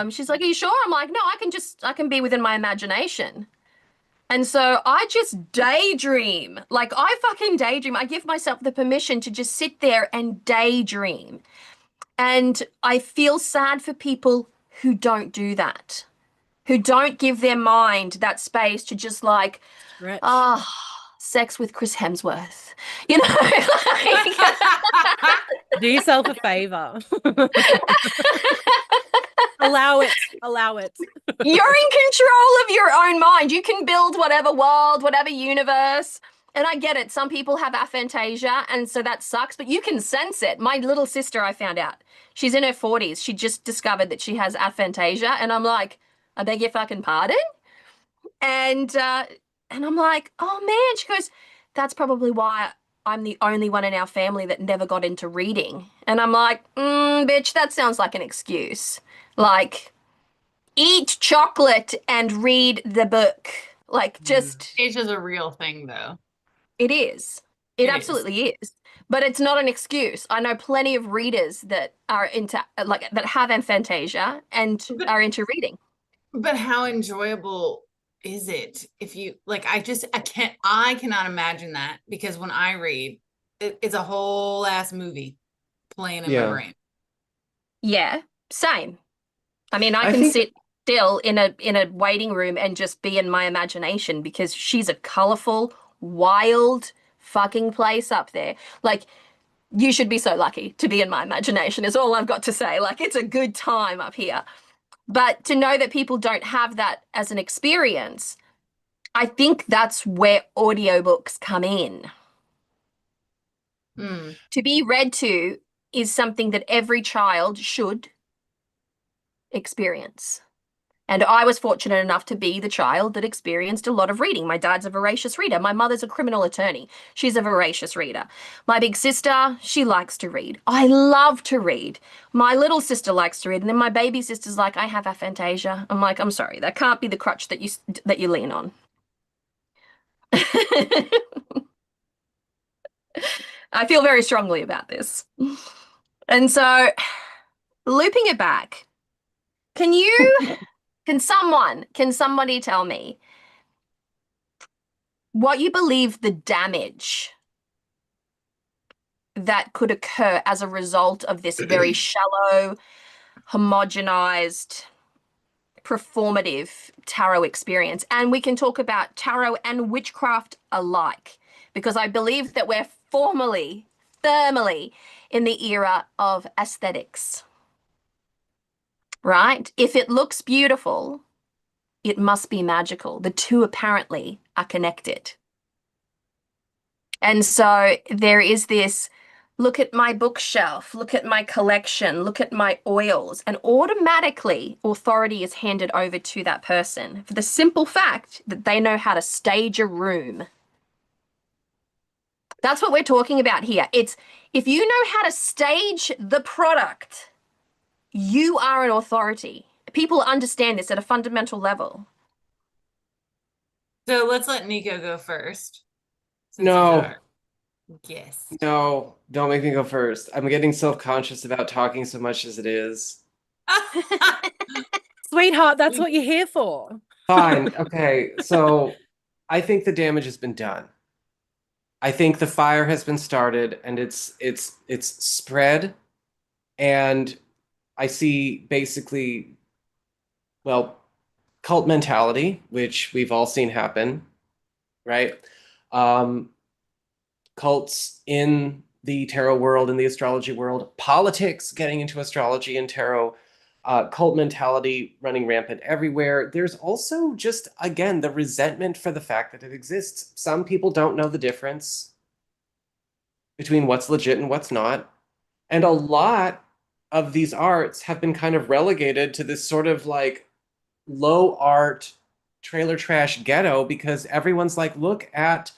She's like, "Are you sure?" I'm like, "No, I can be within my imagination." And so I just daydream. Like, I fucking daydream. I give myself the permission to just sit there and daydream. And I feel sad for people who don't do that, who don't give their mind that space to just like, Stretch. ah, sex with Chris Hemsworth. You know, like, Do yourself a favor. Allow it. Allow it. you're in control of your own mind. You can build whatever world, whatever universe. And I get it. Some people have aphantasia, and so that sucks, but you can sense it. My little sister, I found out, she's in her 40s. She just discovered that she has aphantasia. And I'm like, I beg your fucking pardon? And I'm like, "Oh man." She goes, "That's probably why I'm the only one in our family that never got into reading." And I'm like, bitch, that sounds like an excuse. Like, eat chocolate and read the book. Like, just, Age is a real thing, though. it is. It It is. absolutely is. But it's not an excuse. I know plenty of readers that are into, like, that have aphantasia and But are into reading. but how enjoyable is it if you like? I cannot imagine that because when I read, it's a whole ass movie playing in my Yeah. brain. Yeah, same. I mean, I I can think sit still in a waiting room and just be in my imagination because she's a colorful, wild fucking place up there. Like, you should be so lucky to be in my imagination is all I've got to say. Like, it's a good time up here. But to know that people don't have that as an experience, I think that's where audiobooks come in. Hmm. To be read to is something that every child should experience. And I was fortunate enough to be the child that experienced a lot of reading. My dad's a voracious reader. My mother's a criminal attorney. She's a voracious reader. My big sister, she likes to read. I love to read. My little sister likes to read. And then my baby sister's like, "I have aphantasia." I'm like, "I'm sorry, that can't be the crutch that you lean on." I feel very strongly about this. And so, looping it back, can somebody tell me what you believe the damage that could occur as a result of this very shallow, homogenized, performative tarot experience? And we can talk about tarot and witchcraft alike, because I believe that we're firmly in the era of aesthetics, right? If it looks beautiful, it must be magical. The two apparently are connected. And so there is this, look at my bookshelf, look at my collection, look at my oils, and automatically authority is handed over to that person for the simple fact that they know how to stage a room. That's what we're talking about here. It's, if you know how to stage the product, you are an authority. People understand this at a fundamental level. So let's let Nico go first. Since he's No. our guest. No, don't make me go first. I'm getting self-conscious about talking so much as it is. Sweetheart, that's what you're here for. Fine. Okay. So I think the damage has been done. I think the fire has been started and it's spread, and I see basically, well, cult mentality, which we've all seen happen, right? Cults in the tarot world, in the astrology world, politics getting into astrology and tarot, cult mentality running rampant everywhere. There's also just, again, the resentment for the fact that it exists. Some people don't know the difference between what's legit and what's not. And a lot of these arts have been kind of relegated to this sort of like low art trailer trash ghetto because everyone's like, look at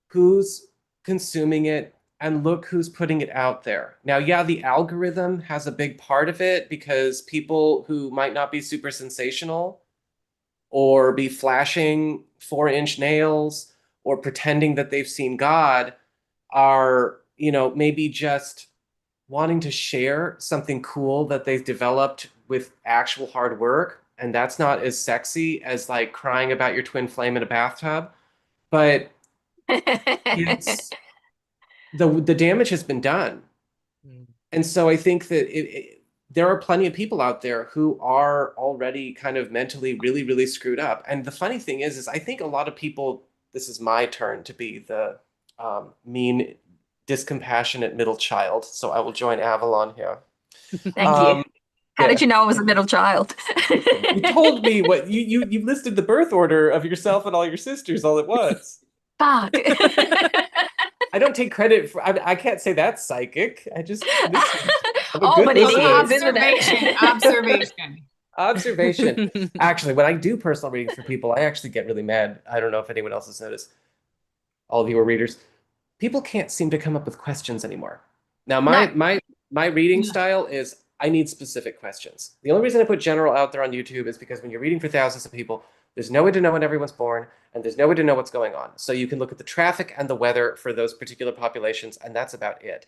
who's consuming it and look who's putting it out there. Now, yeah, the algorithm has a big part of it because people who might not be super sensational or be flashing 4-inch nails or pretending that they've seen God are, maybe just wanting to share something cool that they've developed with actual hard work. And that's not as sexy as like crying about your twin flame in a bathtub. But it's the damage has been done. And so I think that there are plenty of people out there who are already kind of mentally really, really screwed up. And the funny thing is I think a lot of people, this is my turn to be the mean, discompassionate middle child. So I will join Avalon here. Thank you. How did Yeah. you know I was a middle child? You told me what you listed the birth order of yourself and all your sisters all at once. Fuck. I don't take credit for. I can't say that's psychic. I just listened. I'm a Oh, good but it listener. is, isn't it? Observation. Observation. Actually, when I do personal readings for people, I actually get really mad. I don't know if anyone else has noticed. All of you are readers. People can't seem to come up with questions anymore. Now, my reading style is I need specific questions. The only reason I put general out there on YouTube is because when you're reading for thousands of people, there's no way to know when everyone's born, and there's no way to know what's going on. So you can look at the traffic and the weather for those particular populations, and that's about it.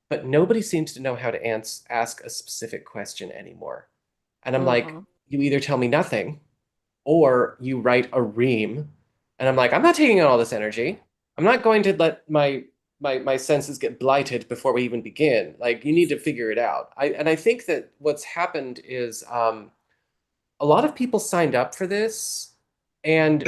But nobody seems to know how to ask a specific question anymore. And I'm like, you either tell me nothing, or you write a ream. And I'm like, I'm not taking on all this energy. I'm not going to let my senses get blighted before we even begin. Like, you need to figure it out. I think that what's happened is a lot of people signed up for this, and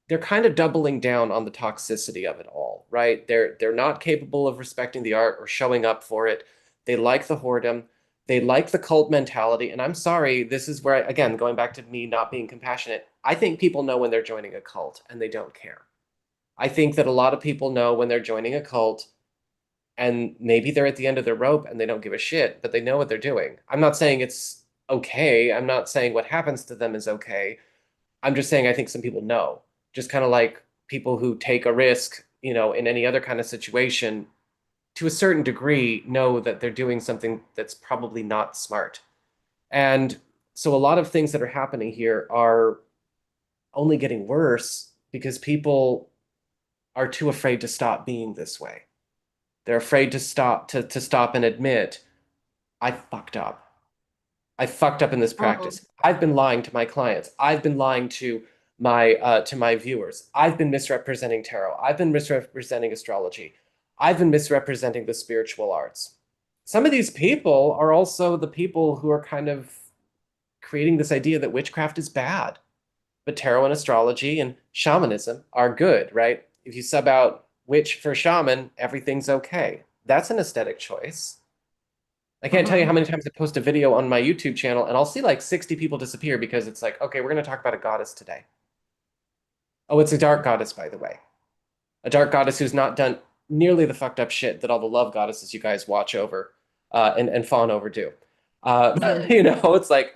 they're kind of doubling down on the toxicity of it all, right? They're not capable of respecting the art or showing up for it. They like the whoredom. They like the cult mentality. And I'm sorry, this is where, again, going back to me not being compassionate, I think people know when they're joining a cult and they don't care. I think that a lot of people know when they're joining a cult and maybe they're at the end of their rope and they don't give a shit, but they know what they're doing. I'm not saying it's okay. I'm not saying what happens to them is okay. I'm just saying I think some people know. Just kind of like people who take a risk, in any other kind of situation, to a certain degree, know that they're doing something that's probably not smart. And so a lot of things that are happening here are only getting worse because people are too afraid to stop being this way. They're afraid to stop and admit, I fucked up. I fucked up in this practice. I've been lying to my clients. I've been lying to my viewers. I've been misrepresenting tarot. I've been misrepresenting astrology. I've been misrepresenting the spiritual arts. Some of these people are also the people who are kind of creating this idea that witchcraft is bad, but tarot and astrology and shamanism are good, right? If you sub out witch for shaman, everything's okay. That's an aesthetic choice. I can't tell you how many times I post a video on my YouTube channel and I'll see like 60 people disappear because it's like, okay, we're going to talk about a goddess today. Oh, it's a dark goddess, by the way. A dark goddess who's not done nearly the fucked up shit that all the love goddesses you guys watch over and fawn over do. It's like,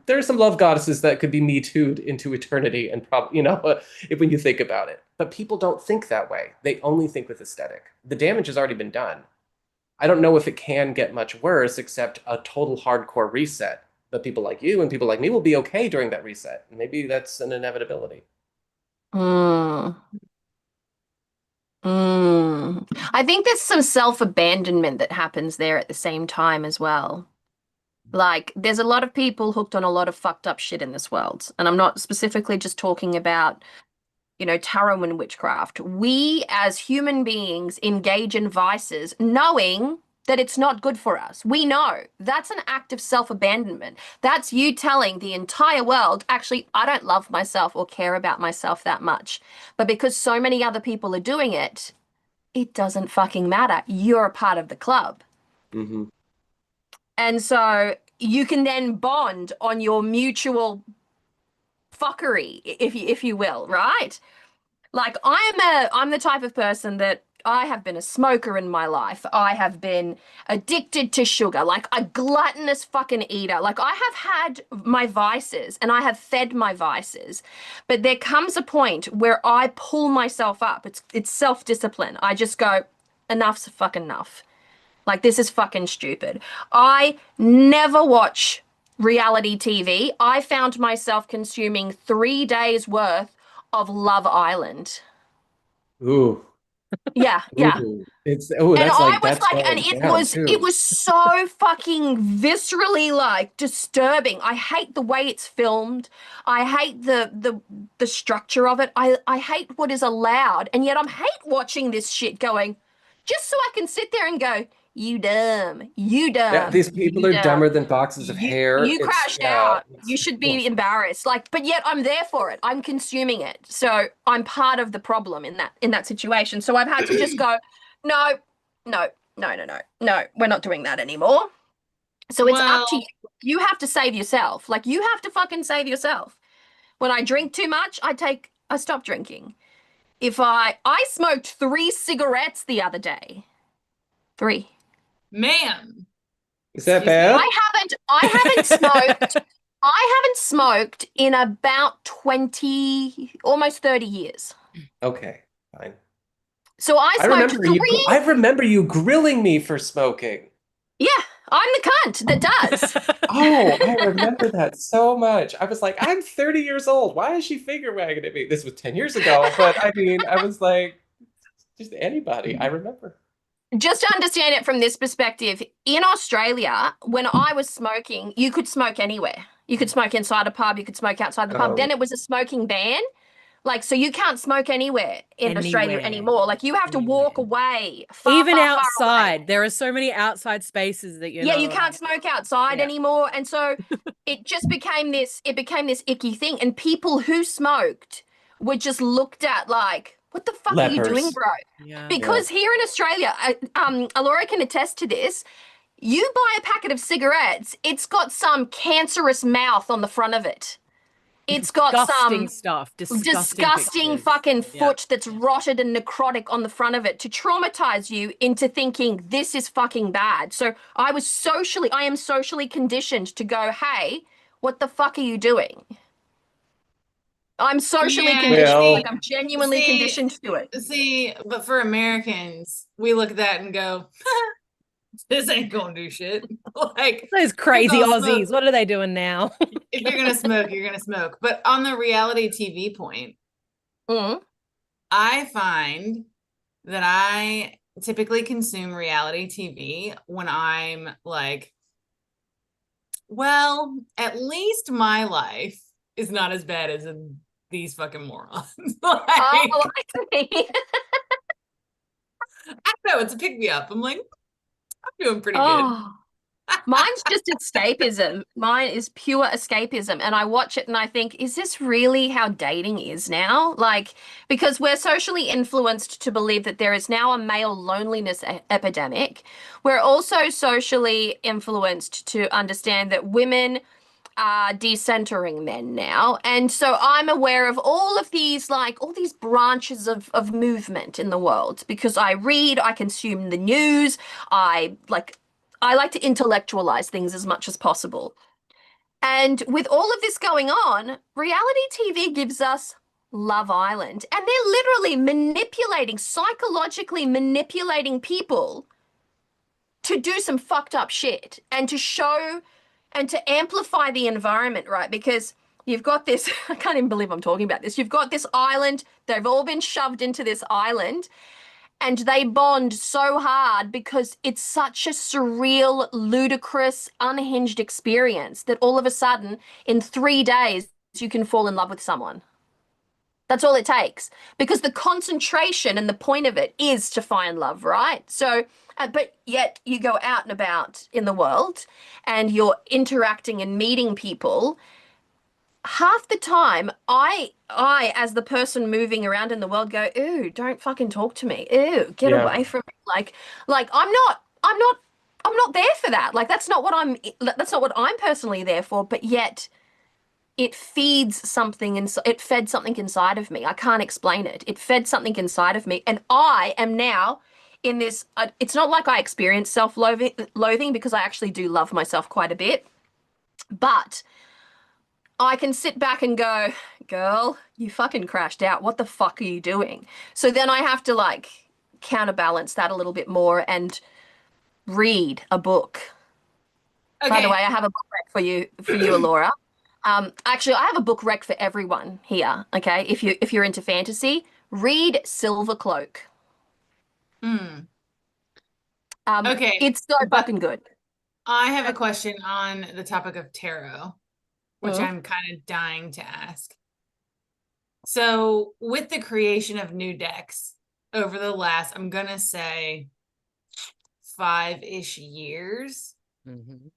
there's some love goddesses that could be Me Too'd into eternity and probably, when you think about it. But people don't think that way. They only think with aesthetic. The damage has already been done. I don't know if it can get much worse except a total hardcore reset. But people like you and people like me will be okay during that reset. Maybe that's an inevitability. I think there's some self-abandonment that happens there at the same time as well. Like, there's a lot of people hooked on a lot of fucked up shit in this world. And I'm not specifically just talking about, tarot and witchcraft. We as human beings engage in vices knowing that it's not good for us. We know that's an act of self-abandonment. That's you telling the entire world, actually, I don't love myself or care about myself that much. But because so many other people are doing it, it doesn't fucking matter. You're a part of the club. Mm-hmm. And so you can then bond on your mutual fuckery, if you will, right? Like I'm the type of person that I have been a smoker in my life. I have been addicted to sugar, like a gluttonous fucking eater. Like I have had my vices and I have fed my vices. But there comes a point where I pull myself up. It's self-discipline. I just go, enough's fucking enough. Like this is fucking stupid. I never watch reality TV. I found myself consuming 3 days worth of Love Island. Ooh, Yeah, yeah. ooh. And I was That's like, and going down it too. was so fucking viscerally like disturbing. I hate the way it's filmed. I hate the structure of it. I hate what is allowed. And yet I'm hate watching this shit going, just so I can sit there and go, you dumb, you Yeah, dumb, these people you are dumb. dumber than boxes of hair. You It's crashed yeah, out. You should oof. be embarrassed. Like, but yet I'm there for it. I'm consuming it. So I'm part of the problem in that situation. So I've had to just go, no, no, no, no, no, no. We're not doing that anymore. So it's up to you. Well, You have to save yourself. Like you have to fucking save yourself. When I drink too much, I stop drinking. If I smoked 3 cigarettes the other day. 3. ma'am, Is that excuse me. bad? I haven't smoked. I haven't smoked in about 20, almost 30 years. Okay, fine. So I smoked I three. remember you grilling me for smoking. Yeah, I'm the cunt that does. Oh, I remember that so much. I was like, I'm 30 years old. Why is she finger wagging at me? This was 10 years ago, but I mean, I was like, just anybody. I remember. Just to understand it from this perspective, in Australia, when I was smoking, you could smoke anywhere. You could smoke inside a pub, you could smoke outside the pub. Oh, Then it was a smoking ban. Like, so you can't smoke anywhere in Australia Anywhere. anymore. Like, you have to walk Anywhere. away, far, Even far, far away. outside, there are so many outside spaces that you're Yeah, not you can't allowed. smoke outside Yeah. anymore. And so it became this icky thing. And people who smoked were just looked at like, what the fuck are you doing, lepers. bro? Yeah. Yeah. Because here in Australia, Alora can attest to this. You buy a packet of cigarettes, it's got some cancerous mouth on the front of it. It's got Disgusting some stuff. Disgusting disgusting pictures. fucking Yeah. foot that's rotted and necrotic on the front of it to traumatize you into thinking this is fucking bad. So I am socially conditioned to go, hey, what the fuck are you doing? I'm socially Yeah, conditioned, like Well, I'm genuinely see, conditioned to it. but for Americans, we look at that and go, this ain't gonna do shit. Like, Those you're crazy gonna smoke. Aussies. What are they doing now? If you're gonna smoke, you're gonna smoke. But on the reality TV point, Mm. I find that I typically consume reality TV when I'm like, well, at least my life is not as bad as these fucking morons. Like, Oh, I see. I don't know, it's a pick me up. I'm like, I'm doing pretty good. Oh. Mine's just escapism. Mine is pure escapism. And I watch it and I think, is this really how dating is now? Like, because we're socially influenced to believe that there is now a male loneliness epidemic. We're also socially influenced to understand that women are decentering men now. And so I'm aware of all of these, like all these branches of movement in the world because I read, I consume the news, I like to intellectualize things as much as possible. And with all of this going on, reality TV gives us Love Island. And they're literally psychologically manipulating people to do some fucked up shit and to show and to amplify the environment, right? Because you've got this, I can't even believe I'm talking about this. You've got this island, they've all been shoved into this island, and they bond so hard because it's such a surreal, ludicrous, unhinged experience that all of a sudden, in 3 days, you can fall in love with someone. That's all it takes because the concentration and the point of it is to find love, right? So, but yet you go out and about in the world and you're interacting and meeting people. Half the time, as the person moving around in the world, go, "Ooh, don't fucking talk to me. Ooh, get yeah. away from me." Like I'm not I'm not there for that. Like that's not what I'm personally there for, but yet it feeds something and it fed something inside of me. I can't explain it. It fed something inside of me, and I am now in this. It's not like I experience self-loathing because I actually do love myself quite a bit, but I can sit back and go, girl, you fucking crashed out. What the fuck are you doing? So then I have to like counterbalance that a little bit more and read a book. By the way, Okay. I have a book rec for you, Alora. Actually, I have a book rec for everyone here. Okay, if you're into fantasy, read Silver Cloak. Hmm. Okay. It's so But fucking good. I have a question on the topic of tarot, which Mm. I'm kind of dying to ask. So, with the creation of new decks over the last, I'm gonna say 5-ish years, Mhm.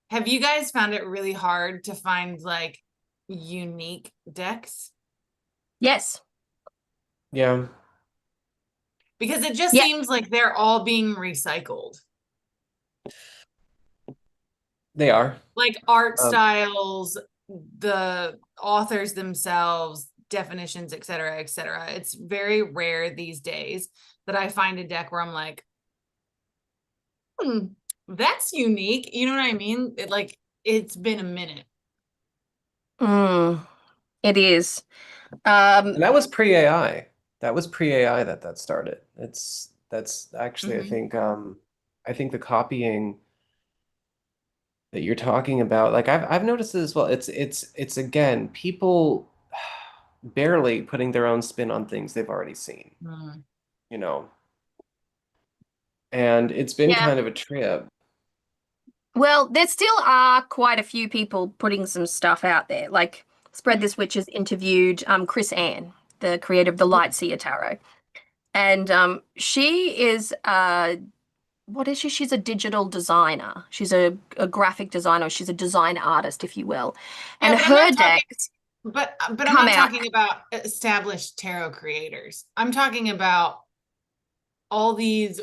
have you guys found it really hard to find like unique decks? Yes. Yeah. Because it just Yeah. seems like they're all being recycled. They are. Like art Um, styles, the authors themselves, definitions, et cetera, et cetera. It's very rare these days that I find a deck where I'm like, that's unique. You know what I mean? It's been a minute. Mm, it is. and that was pre-AI. That was pre-AI that started. That's actually Mhm. I think the copying that you're talking about, like I've noticed it as well. It's again people barely putting their own spin on things they've already seen, Mm. you know. And it's been Yeah. kind of a trip. Well, there still are quite a few people putting some stuff out there. Like Spread This Witch has interviewed Chris Ann, the creator of the Lightseer Tarot. And she is what is she? She's a digital designer. She's a graphic designer. She's a design artist, if you will. Yeah, And but I'm her not talking decks but I'm come not out. talking about established tarot creators. I'm talking about all these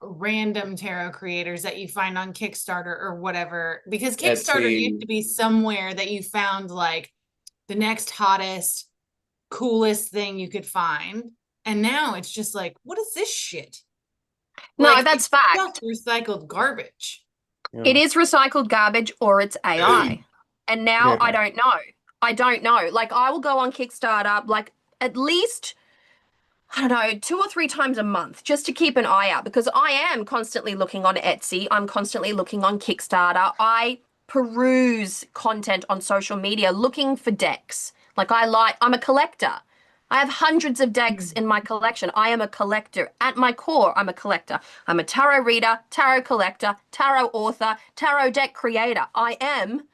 random tarot creators that you find on Kickstarter or whatever, because Kickstarter used Etsy. to be somewhere that you found like the next hottest, coolest thing you could find. And now it's just like, what is this shit? No, Like that's it's fact. just recycled garbage. It Yeah. is recycled garbage or it's AI. And now I Yeah. don't know. I don't know. Like I will go on Kickstarter like at least I don't know, 2 or 3 times a month just to keep an eye out because I am constantly looking on Etsy. I'm constantly looking on Kickstarter. I peruse content on social media looking for decks. I'm a collector. I have hundreds of decks in my collection. I am a collector. At my core, I'm a collector. I'm a tarot reader, tarot collector, tarot author, tarot deck creator. I am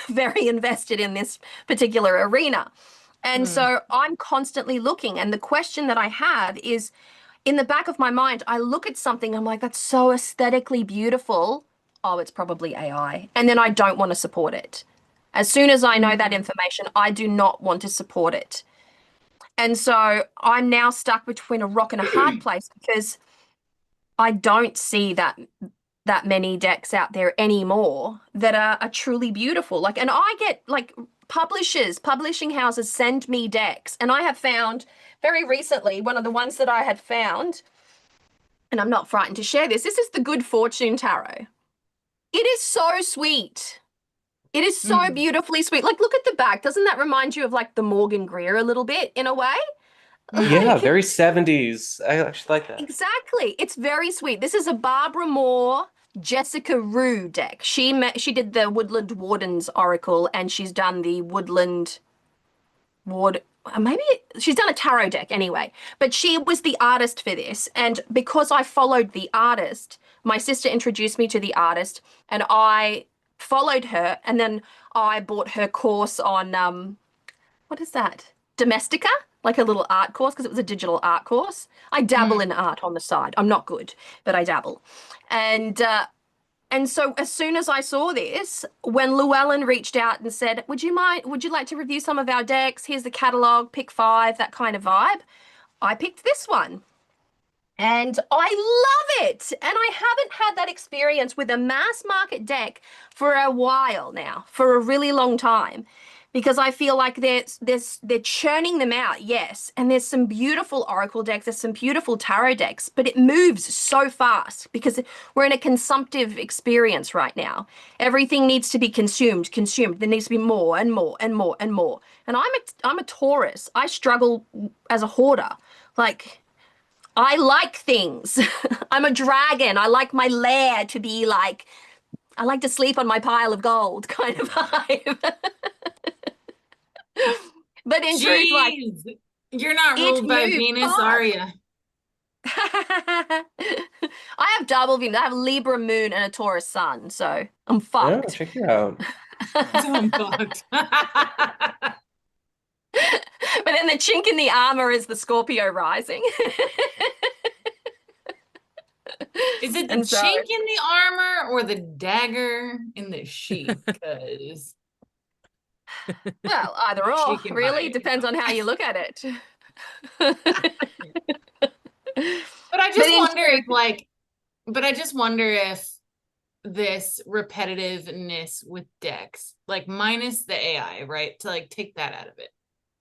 very invested in this particular arena. And Mm. so I'm constantly looking. And the question that I have is in the back of my mind, I look at something, I'm like, that's so aesthetically beautiful. Oh, it's probably AI. And then I don't want to support it. As soon as I know that Mm. information, I do not want to support it. And so I'm now stuck between a rock and a hard place because I don't see that many decks out there anymore that are truly beautiful. Like, and I get like publishing houses send me decks, and I have found very recently one of the ones that I had found, and I'm not frightened to share this. This is the Good Fortune Tarot. It is so sweet. It is so Mm. beautifully sweet. Like, look at the back. Doesn't that remind you of like the Morgan Greer a little bit in a way? Yeah, Like, very 70s. I actually like that. exactly. It's very sweet. This is a Barbara Moore, Jessica Rue deck. She did the Woodland Wardens Oracle and she's done the Woodland Ward. Maybe she's done a tarot deck anyway. But she was the artist for this, and because I followed the artist, my sister introduced me to the artist, and I followed her, and then I bought her course on what is that? Domestica, like a little art course, because it was a digital art course. I dabble Mm. in art on the side. I'm not good, but I dabble. And so as soon as I saw this, when Llewellyn reached out and said, would you like to review some of our decks? Here's the catalog, pick 5, that kind of vibe. I picked this one. And I love it. And I haven't had that experience with a mass market deck for a while now, for a really long time, because I feel like they're churning them out, yes. And there's some beautiful oracle decks, there's some beautiful tarot decks, but it moves so fast because we're in a consumptive experience right now. Everything needs to be consumed, consumed. There needs to be more and more and more and more. And I'm a Taurus. I struggle as a hoarder. Like, I like things. I'm a dragon. I like my lair to be like, I like to sleep on my pile of gold kind of vibe. But in truth, like, Jeez, you're not it ruled by moves Venus, are fast. you? I have double Venus. I have Libra moon and a Taurus sun, so I'm Oh, fucked. check you out. So I'm fucked. But then the chink in the armor is the Scorpio rising. Is it the And so, chink in the armor or the dagger in the sheath? Because well, either or, shaken by, really depends on how you look at it. But I But just in wonder truth, if like, but I just wonder if this repetitiveness with decks, like minus the AI, right? To like take that out of it.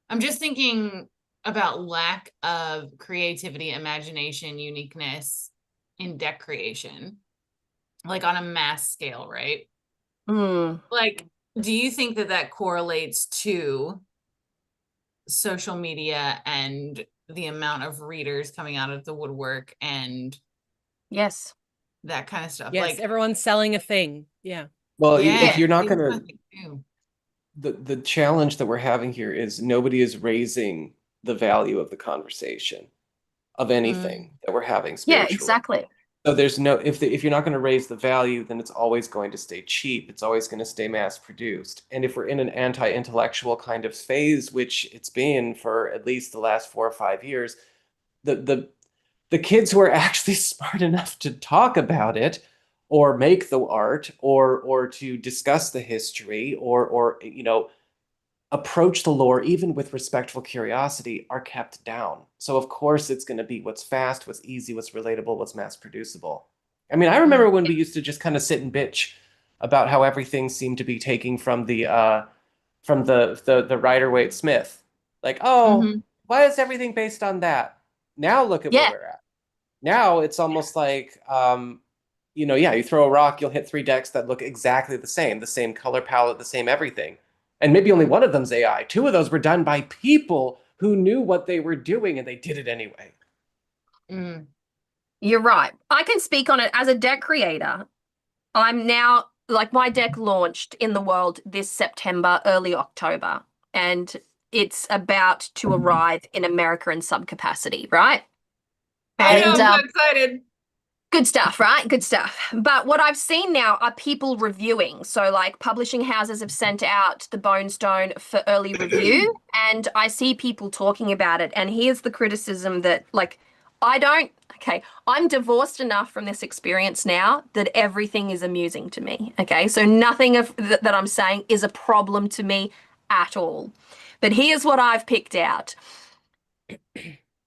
I'm just thinking about lack of creativity, imagination, uniqueness in deck creation, like on a mass scale, right? mm, Like, do you think that that correlates to social media and the amount of readers coming out of the woodwork and yes, that kind of stuff? Yes, Like, everyone's selling a thing. Yeah. Well, if yeah, you're not it's gonna, nothing new. the challenge that we're having here is nobody is raising the value of the conversation of anything that we're having yeah, spiritually. exactly. So there's no, if you're not going to raise the value, then it's always going to stay cheap. It's always going to stay mass produced. And if we're in an anti-intellectual kind of phase, which it's been for at least the last 4 or 5 years, the kids who are actually smart enough to talk about it or make the art or to discuss the history or approach the lore even with respectful curiosity are kept down. So of course it's going to be what's fast, what's easy, what's relatable, what's mass producible. I mean, I remember when we used to just kind of sit and bitch about how everything seemed to be taking from the Rider Waite Smith. Like, oh, Mm-hmm. why is everything based on that? Now look at where Yeah, we're at. Now it's almost like yeah, you throw a rock, you'll hit 3 decks that look exactly the same color palette, the same everything. And maybe only one of them's AI. 2 of those were done by people who knew what they were doing and they did it anyway. Mm. you're right. I can speak on it as a deck creator. I'm now like my deck launched in the world this September, early October, and it's about to arrive in America in some capacity, right? I know, And I'm so excited. good stuff, right? Good stuff. But what I've seen now are people reviewing. So, like, publishing houses have sent out the Bone Stone for early review, and I see people talking about it. And here's the criticism that, like, I don't, okay, I'm divorced enough from this experience now that everything is amusing to me. Okay. So, nothing of that I'm saying is a problem to me at all. But here's what I've picked out.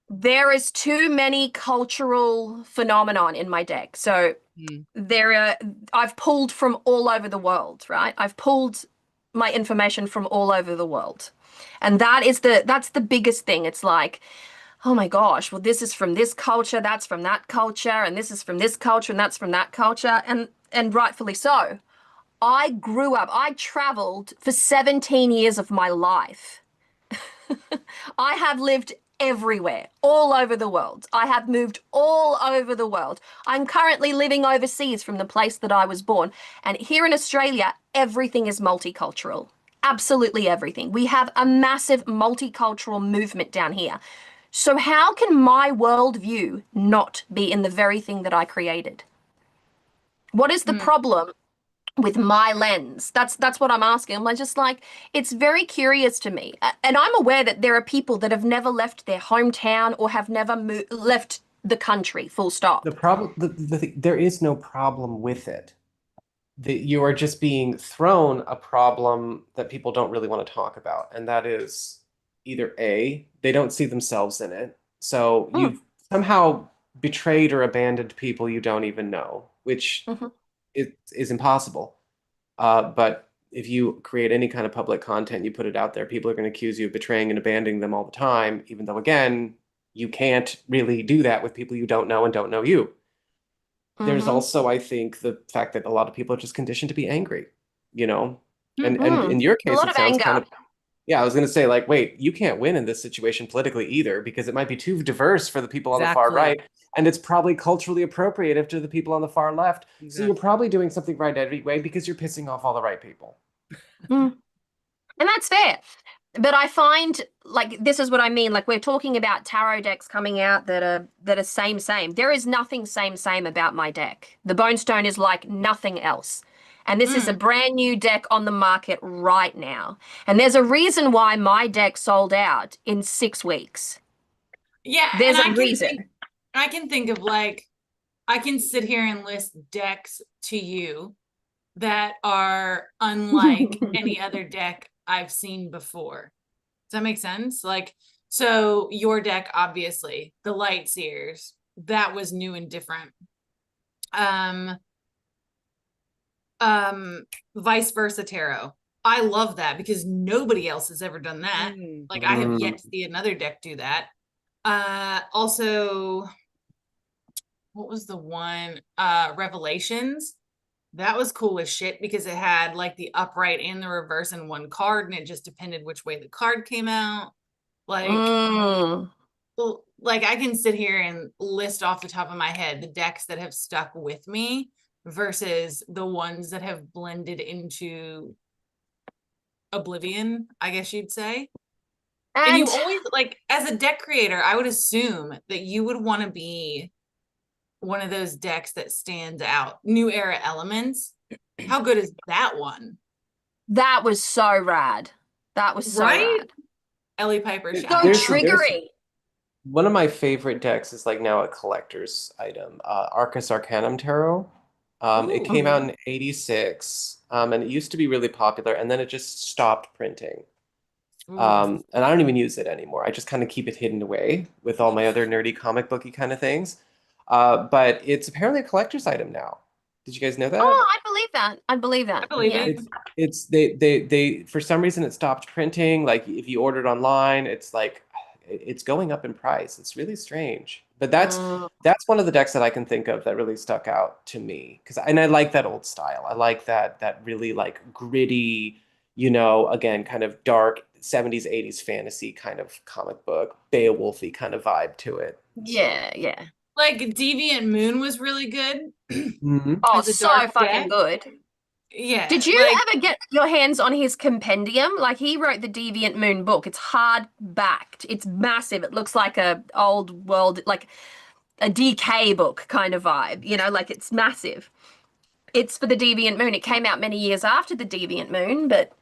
There is too many cultural phenomenon in my deck. So I've pulled from all over the world, right? I've pulled my information from all over the world. And that's the biggest thing. It's like, oh my gosh, well, this is from this culture, that's from that culture, and this is from this culture, and that's from that culture, and rightfully so. I grew up, I traveled for 17 years of my life. I have lived everywhere, all over the world. I have moved all over the world. I'm currently living overseas from the place that I was born. And here in Australia, everything is multicultural. Absolutely everything. We have a massive multicultural movement down here. So, how can my worldview not be in the very thing that I created? What is the problem with my lens? That's what I'm asking. I'm just like, it's very curious to me. And I'm aware that there are people that have never left their hometown or have never left the country, full The stop. problem, there is no problem with it. You are just being thrown a problem that people don't really want to talk about, and that is either A, they don't see themselves in it, so Hmm. you've somehow betrayed or abandoned people you don't even know, which Mhm. is impossible. But if you create any kind of public content, you put it out there, people are going to accuse you of betraying and abandoning them all the time, even though, again, you can't really do that with people you don't know and don't know you. There's Mhm. also, I think, the fact that a lot of people are just conditioned to be angry, you know? And Mhm. in your A case, lot it of sounds kind anger. of, yeah, I was going to say, like, wait, you can't win in this situation politically either because it might be too diverse for the people on the far Exactly. right, and it's probably culturally appropriative to the people on the far left. So you're Exactly. probably doing something right anyway because you're pissing off all the right people. Mm. And that's fair. But I find like this is what I mean. Like we're talking about tarot decks coming out that are same. There is nothing same about my deck. The Bonestone is like nothing else. And this is a Mm. brand new deck on the market right now. And there's a reason why my deck sold out in 6 weeks. Yeah, and There's a reason. I can think of like I can sit here and list decks to you that are unlike any other deck I've seen before. Does that make sense? Like, so your deck, obviously, the Light Seers, that was new and different. Um, Vice versa tarot. I love that because nobody else has ever done that. Mm. Like, I have Mm. yet to see another deck do that. Also, what was the one? Revelations. That was cool as shit because it had like the upright and the reverse in one card, and it just depended which way the card came out. Like, Mm. well, like I can sit here and list off the top of my head the decks that have stuck with me versus the ones that have blended into oblivion, I guess you'd say. And you And always like as a deck creator, I would assume that you would want to be one of those decks that stands out. New Era Elements. How good is that one? that was so rad. That was so Right? rad. Ellie Piper So Shadow. There's triggery. one of my favorite decks is like now a collector's item, Arcus Arcanum Tarot. It Ooh. came out in '86, and it used to be really popular, and then it just stopped printing. Ooh. And I don't even use it anymore. I just kind of keep it hidden away with all my other nerdy comic booky kind of things. But it's apparently a collector's item now. Did you guys know that? Oh, I believe that. I believe I that. believe Yeah. it. It's they for some reason it stopped printing. Like if you ordered online, it's like it's going up in price. It's really strange. But Mm. that's one of the decks that I can think of that really stuck out to me because I like that old style. I like that really like gritty, again, kind of dark 70s, 80s fantasy kind of comic book, Beowulfy kind of vibe to it. So Yeah. Like Deviant Moon was really good Mhm. Oh, as a dark so fucking deck. good. Yeah, Did you like ever get your hands on his compendium? Like he wrote the Deviant Moon book. It's hard backed. It's massive. It looks like a old world, like a DK book kind of vibe, like it's massive. It's for the Deviant Moon. It came out many years after the Deviant Moon, but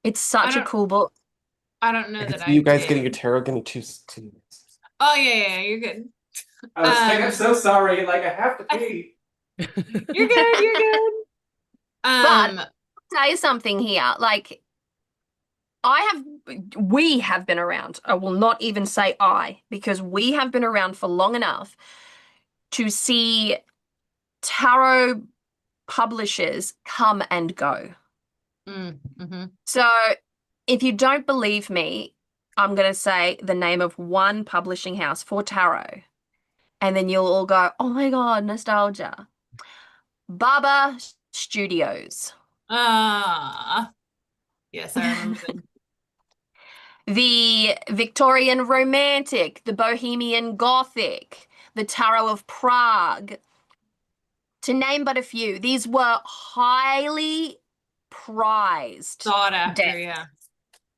it's I such a don't cool book. I don't I know can that see I you guys getting your did. tarot. Give me two minutes. Oh yeah, you're good. I was like, I'm Um so sorry. Like, I have to pee. you're good, you're good. But I'll tell you something here. Like we have been around. I will not even say I, because we have been around for long enough to see tarot publishers come and go. mm-hmm. So if you don't believe me, I'm going to say the name of one publishing house for tarot, and then you'll all go, oh my God, nostalgia. Baba Studios. Yes, I remember them. The Victorian Romantic, the Bohemian Gothic, the Tarot of Prague, to name but a few. These were highly prized Sought after, decks. yeah.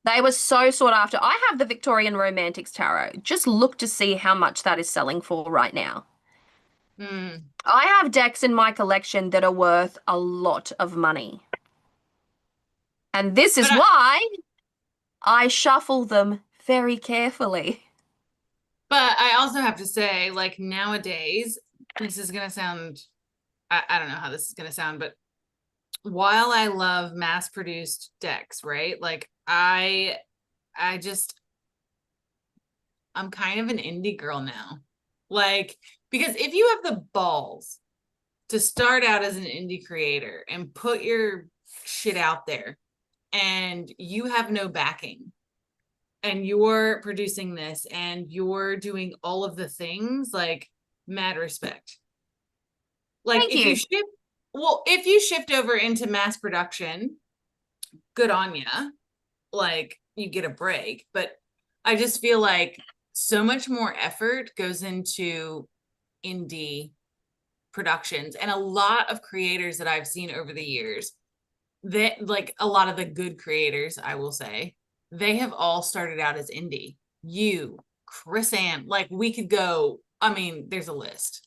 They were so sought after. I have the Victorian Romantics Tarot. Just look to see how much that is selling for right now. Mm. I have decks in my collection that are worth a lot of money. And this is why I shuffle them very carefully. But I also have to say, like nowadays, this is gonna sound I don't know how this is gonna sound, but while I love mass-produced decks, right? Like I'm kind of an indie girl now. Like, because if you have the balls to start out as an indie creator and put your shit out there and you have no backing and you're producing this and you're doing all of the things, like, mad respect. Like, Thank you. if you shift over into mass production, good on ya. Like, you get a break. But I just feel like so much more effort goes into indie productions, and a lot of creators that I've seen over the years, that, like, a lot of the good creators, I will say, they have all started out as indie. You, Chris Ann, like, we could go, I mean, there's a list.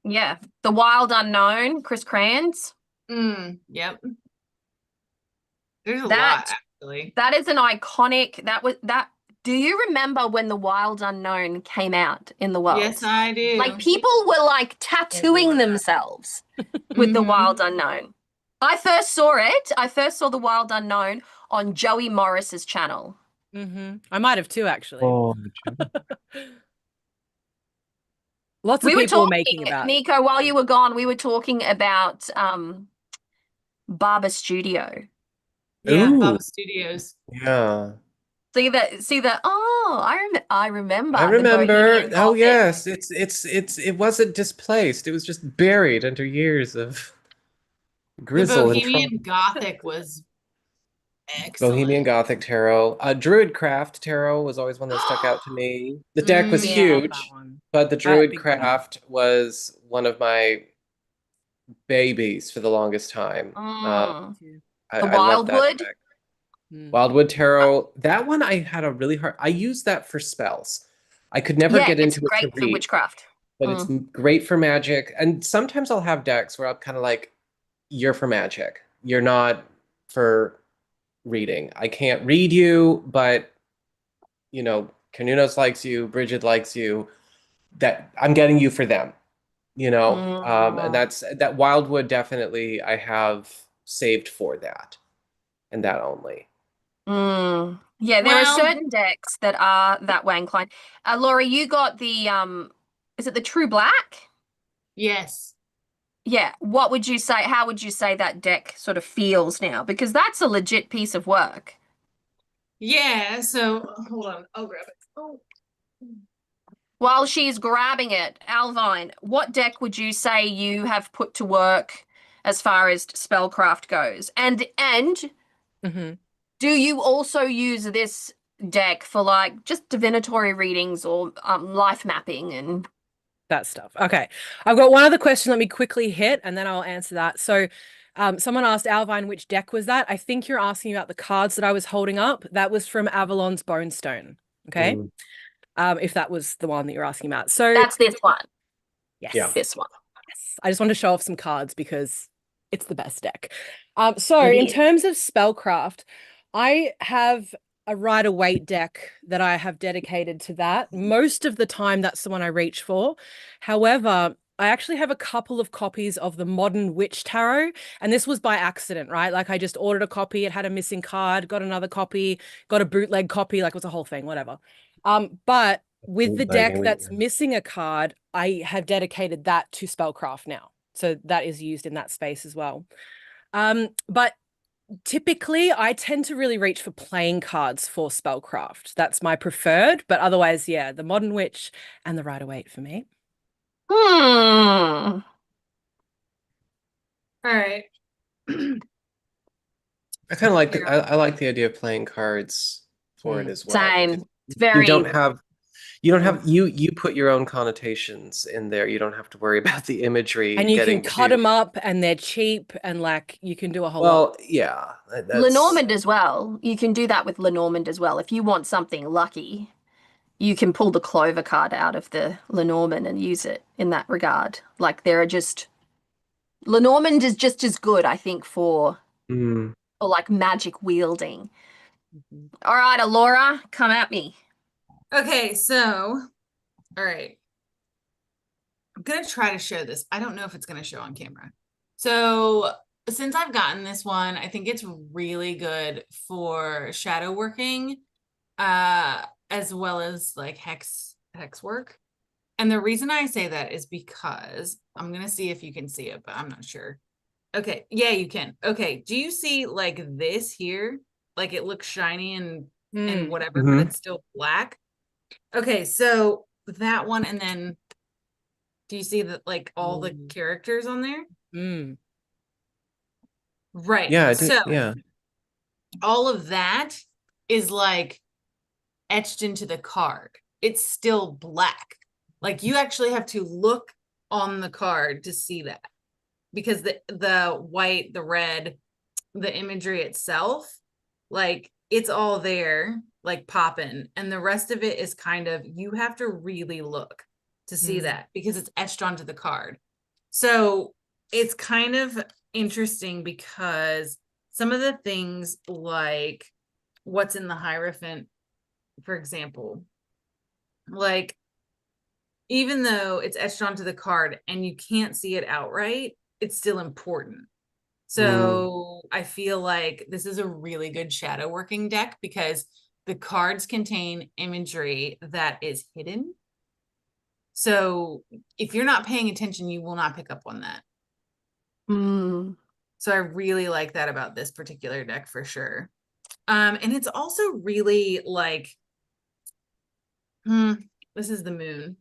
Yeah. The Wild Unknown, Chris Kranz. Yep. There's a That lot, actually. that is an iconic, that do you remember when The Wild Unknown came out in the world? Yes, I do. Like, people were like tattooing themselves with The Wild Unknown. I first saw The Wild Unknown on Joey Morris's channel. I might have too, actually. Oh, Lots of We were people were talking, making about it. Nico, while you were gone, we were talking about Barber Studio. Yeah, Ooh. Bob Studios. yeah. See that. Oh, I remember. I the remember. Bohemian Oh Gothic. yes, it wasn't displaced. It was just buried under years of The grizzle and trauma. Bohemian Gothic was excellent. Bohemian Gothic Tarot. Druidcraft Tarot was always one that stuck out to me. The deck was Yeah, I love that huge, one. but the Big fan. Druidcraft was one of my babies for the longest time. The I love that Wildwood. deck. Wildwood Tarot. That one I had a really hard. I used that for spells. I could never Yeah, get it's into it to great for read, witchcraft. but it's great for magic. And sometimes I'll have decks where I'm kind of like, you're for magic. You're not for reading. I can't read you, but you know, Canunos likes you, Bridget likes you. That I'm getting you for them, you know. And that's that Wildwood definitely I have saved for that, and that only. Yeah, there are Well- certain decks that are that way inclined. Laura, you got the is it the True Black? Yes. Yeah. What would you say? How would you say that deck sort of feels now? Because that's a legit piece of work. Yeah, so hold on, I'll grab it. Oh. While she's grabbing it, Alvine, what deck would you say you have put to work as far as spellcraft goes? And do you also use this deck for like just divinatory readings or life mapping and that stuff? Okay, I've got one other question. Let me quickly hit, and then I'll answer that. So, someone asked Alvine, which deck was that? I think you're asking about the cards that I was holding up. That was from Avalon's Bonestone. Okay. If that was the one that you're asking about. So that's this one. Yes. Yeah. This one. Yes. I just want to show off some cards because it's the best deck. So in terms of spellcraft, I have a Rider-Waite deck that I have dedicated to that. Most of the time, that's the one I reach for. However, I actually have a couple of copies of the Modern Witch Tarot, and this was by accident, right? Like, I just ordered a copy, it had a missing card, got another copy, got a bootleg copy, like it was a whole thing, whatever. But with the deck that's missing a card, I have dedicated that to spellcraft now. So that is used in that space as well. But typically, I tend to really reach for playing cards for spellcraft. That's my preferred, but otherwise, yeah, the Modern Witch and the Rider-Waite for me. All right. I kind of like I like the idea of playing cards for it as well. Same. It's very. You don't have you put your own connotations in there. You don't have to worry about the imagery. And you can cut them up, and they're cheap, and like you can do a whole lot. Well, yeah, Lenormand as well. You can do that with Lenormand as well. If you want something lucky, you can pull the Clover card out of the Lenormand and use it in that regard. Like, there are just Lenormand is just as good, I think, for like magic wielding. All right, Alora, come at me. Okay, so, all right. I'm going to try to show this. I don't know if it's going to show on camera. So, since I've gotten this one, I think it's really good for shadow working, as well as like hex work. And the reason I say that is because I'm going to see if you can see it, but I'm not sure. Okay. Yeah, you can. Okay. Do you see like this here? Like it looks shiny and whatever, but it's still black. Okay. So that one. And then do you see that like all the characters on there? Mm. Right. Yeah, So yeah. all of that is like etched into the card. It's still black. Like you actually have to look on the card to see that, because the white, the red, the imagery itself, like it's all there, like popping, and the rest of it is kind of, you have to really look to see that because it's etched onto the card. So it's kind of interesting because some of the things like what's in the Hierophant, for example, like even though it's etched onto the card and you can't see it outright, it's still important. So I feel like this is a really good shadow working deck because the cards contain imagery that is hidden. So if you're not paying attention, you will not pick up on that. Mm. So I really like that about this particular deck for sure. And it's also really like, this is the moon.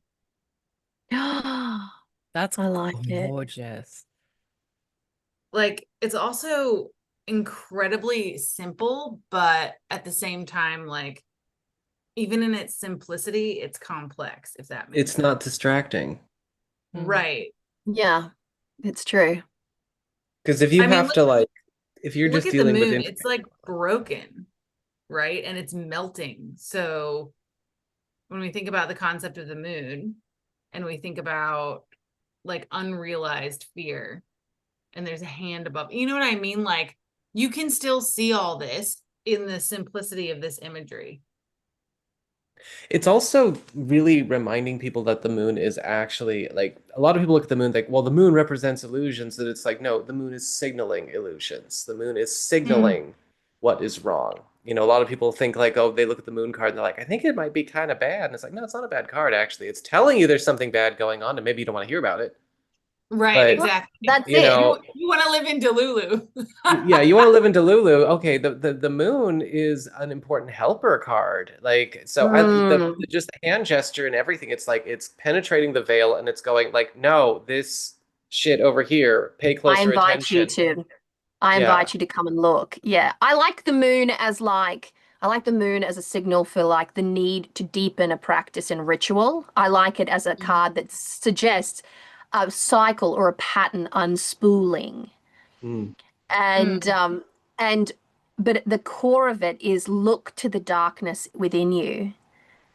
That's I like it. gorgeous. Like it's also incredibly simple, but at the same time, like even in its simplicity, it's complex, if that makes It's sense. not distracting. Right. Yeah, it's true. Because if you I mean, have to like, if you're look just at the dealing with moon, information, it's like broken, right? And it's melting. So when we think about the concept of the moon and we think about like unrealized fear, and there's a hand above, you know what I mean? Like you can still see all this in the simplicity of this imagery. it's also really reminding people that the moon is actually like, a lot of people look at the moon like, well, the moon represents illusions. That it's like, no, the moon is signaling illusions. The moon is signaling what is wrong. You know, a lot of people think like, oh, they look at the moon card and they're like, I think it might be kind of bad. And it's like, no, it's not a bad card, actually. It's telling you there's something bad going on and maybe you don't want to hear about it. Right, But, exactly. That's you it. know, You want to live in Delulu. yeah, you want to live in Delulu. Okay, the moon is an important helper card. Like, so Mm. just the hand gesture and everything, it's like it's penetrating the veil and it's going like, no, this shit over here, pay I closer invite you attention. to. I Yeah. invite you to come and look. Yeah, I like the moon as like I like the moon as a signal for like the need to deepen a practice and ritual. I like it as a card that suggests a cycle or a pattern unspooling. Mm. And and but at the core of it is look to the darkness within you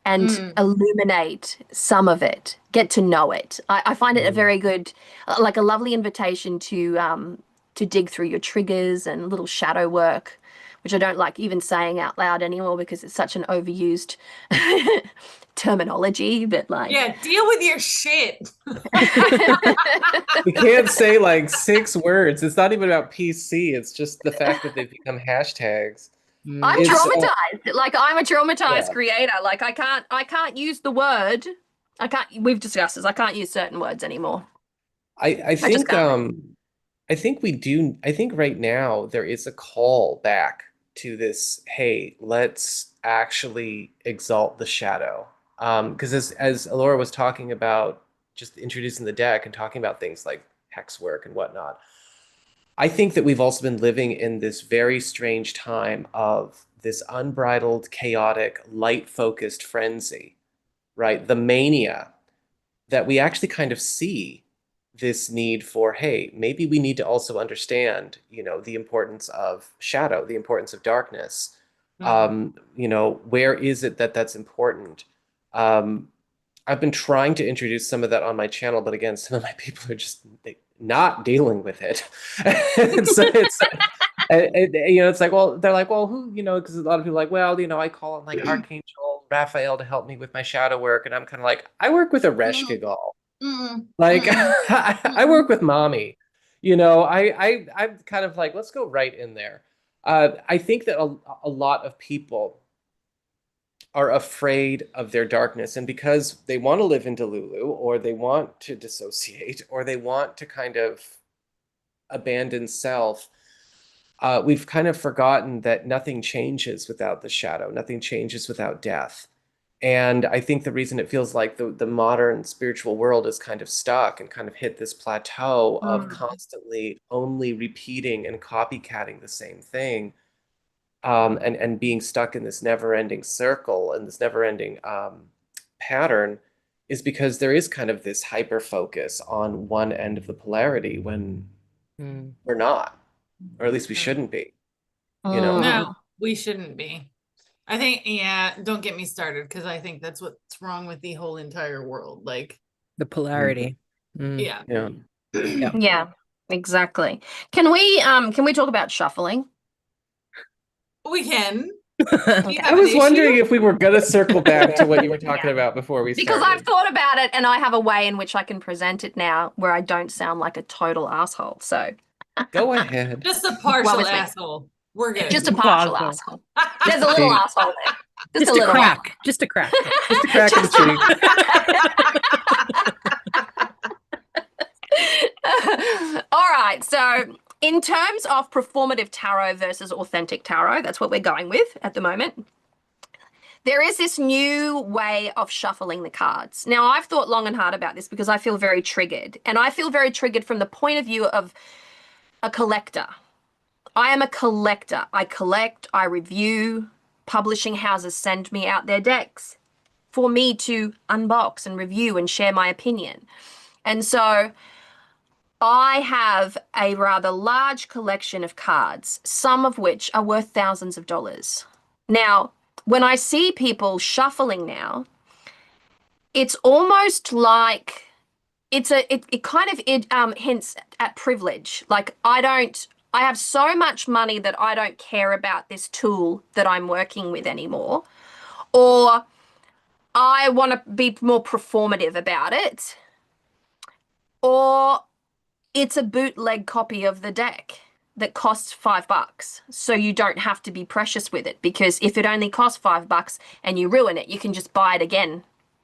and illuminate some of it. Get to know it. I find it a Mm. very good, like a lovely invitation to dig through your triggers and little shadow work, which I don't like even saying out loud anymore because it's such an overused terminology. But like, Yeah, deal with your shit. You can't say like 6 words. It's not even about PC. It's just the fact that they've become hashtags. I'm It's traumatized. Like I'm a traumatized yeah. creator. Like I can't use the word. I can't. We've discussed this. I can't use certain words anymore. I I just think can't. I think we do. I think right now there is a call back to this. Hey, let's actually exalt the shadow. Because as Alora was talking about, just introducing the deck and talking about things like hex work and whatnot, I think that we've also been living in this very strange time of this unbridled, chaotic, light-focused frenzy, right? The mania that we actually kind of see this need for, hey, maybe we need to also understand, the importance of shadow, the importance of darkness. Where is it that that's important? Um, I've been trying to introduce some of that on my channel, but again, some of my people are just not dealing with it. It's like, well, they're like, well, who, because a lot of people are like, well, I call on like Archangel Raphael to help me with my shadow work. And I'm kind of like, I work with a Reshkigal. Like, I work with mommy. I'm kind of like, let's go right in there. I think that a lot of people are afraid of their darkness, and because they want to live in Delulu, or they want to dissociate, or they want to kind of abandon self, we've kind of forgotten that nothing changes without the shadow, nothing changes without death. And I think the reason it feels like the modern spiritual world is kind of stuck and kind of hit this plateau of constantly only repeating and copycatting the same thing, and being stuck in this never-ending circle and this never-ending pattern, is because there is kind of this hyper focus on one end of the polarity when we're not, or at least we shouldn't be, you know? No, we shouldn't be. I think, yeah, don't get me started, because I think that's what's wrong with the whole entire world. Like, The polarity. yeah. Yeah. Yeah, exactly. Can we talk about shuffling? We can. I was wondering if we were gonna circle back to what you were talking Yeah. about before we Because started. I've thought about it and I have a way in which I can present it now where I don't sound like a total asshole. So Go ahead. Just a partial with me. asshole. We're good. just a partial Asshole. asshole. There's a little asshole there. Just a little crack. Just a crack. Just a crack in the cheek. All right. So, in terms of performative tarot versus authentic tarot, that's what we're going with at the moment. There is this new way of shuffling the cards. Now, I've thought long and hard about this because I feel very triggered. And I feel very triggered from the point of view of a collector. I am a collector. I collect, I review. Publishing houses send me out their decks for me to unbox and review and share my opinion. And so I have a rather large collection of cards, some of which are worth thousands of dollars. Now, when I see people shuffling now, it's almost like it kind of hints at privilege. Like I have so much money that I don't care about this tool that I'm working with anymore, or I want to be more performative about it, or it's a bootleg copy of the deck that costs $5. So you don't have to be precious with it, because if it only costs $5 and you ruin it, you can just buy it again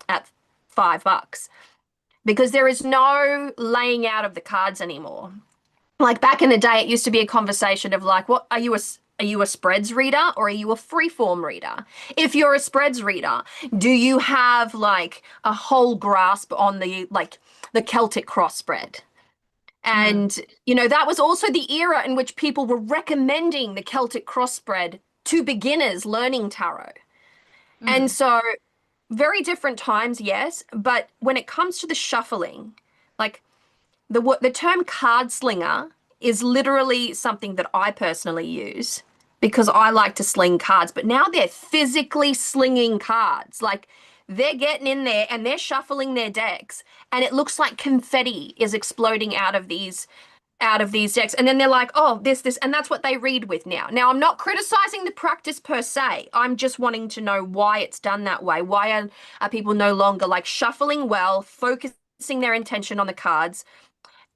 at $5, because there is no laying out of the cards anymore. Like back in the day, it used to be a conversation of like, what are you a spreads reader or are you a freeform reader? If you're a spreads reader, do you have like a whole grasp on the Celtic cross spread? And, that was also the era in which people were recommending the Celtic cross spread to beginners learning tarot. And so very different times, yes. But when it comes to the shuffling, like the term card slinger is literally something that I personally use because I like to sling cards. But now they're physically slinging cards. Like they're getting in there and they're shuffling their decks, and it looks like confetti is exploding out of these decks. And then they're like, oh, this, and that's what they read with now. Now, I'm not criticizing the practice per se. I'm just wanting to know why it's done that way. Why are people no longer like shuffling well, focusing their intention on the cards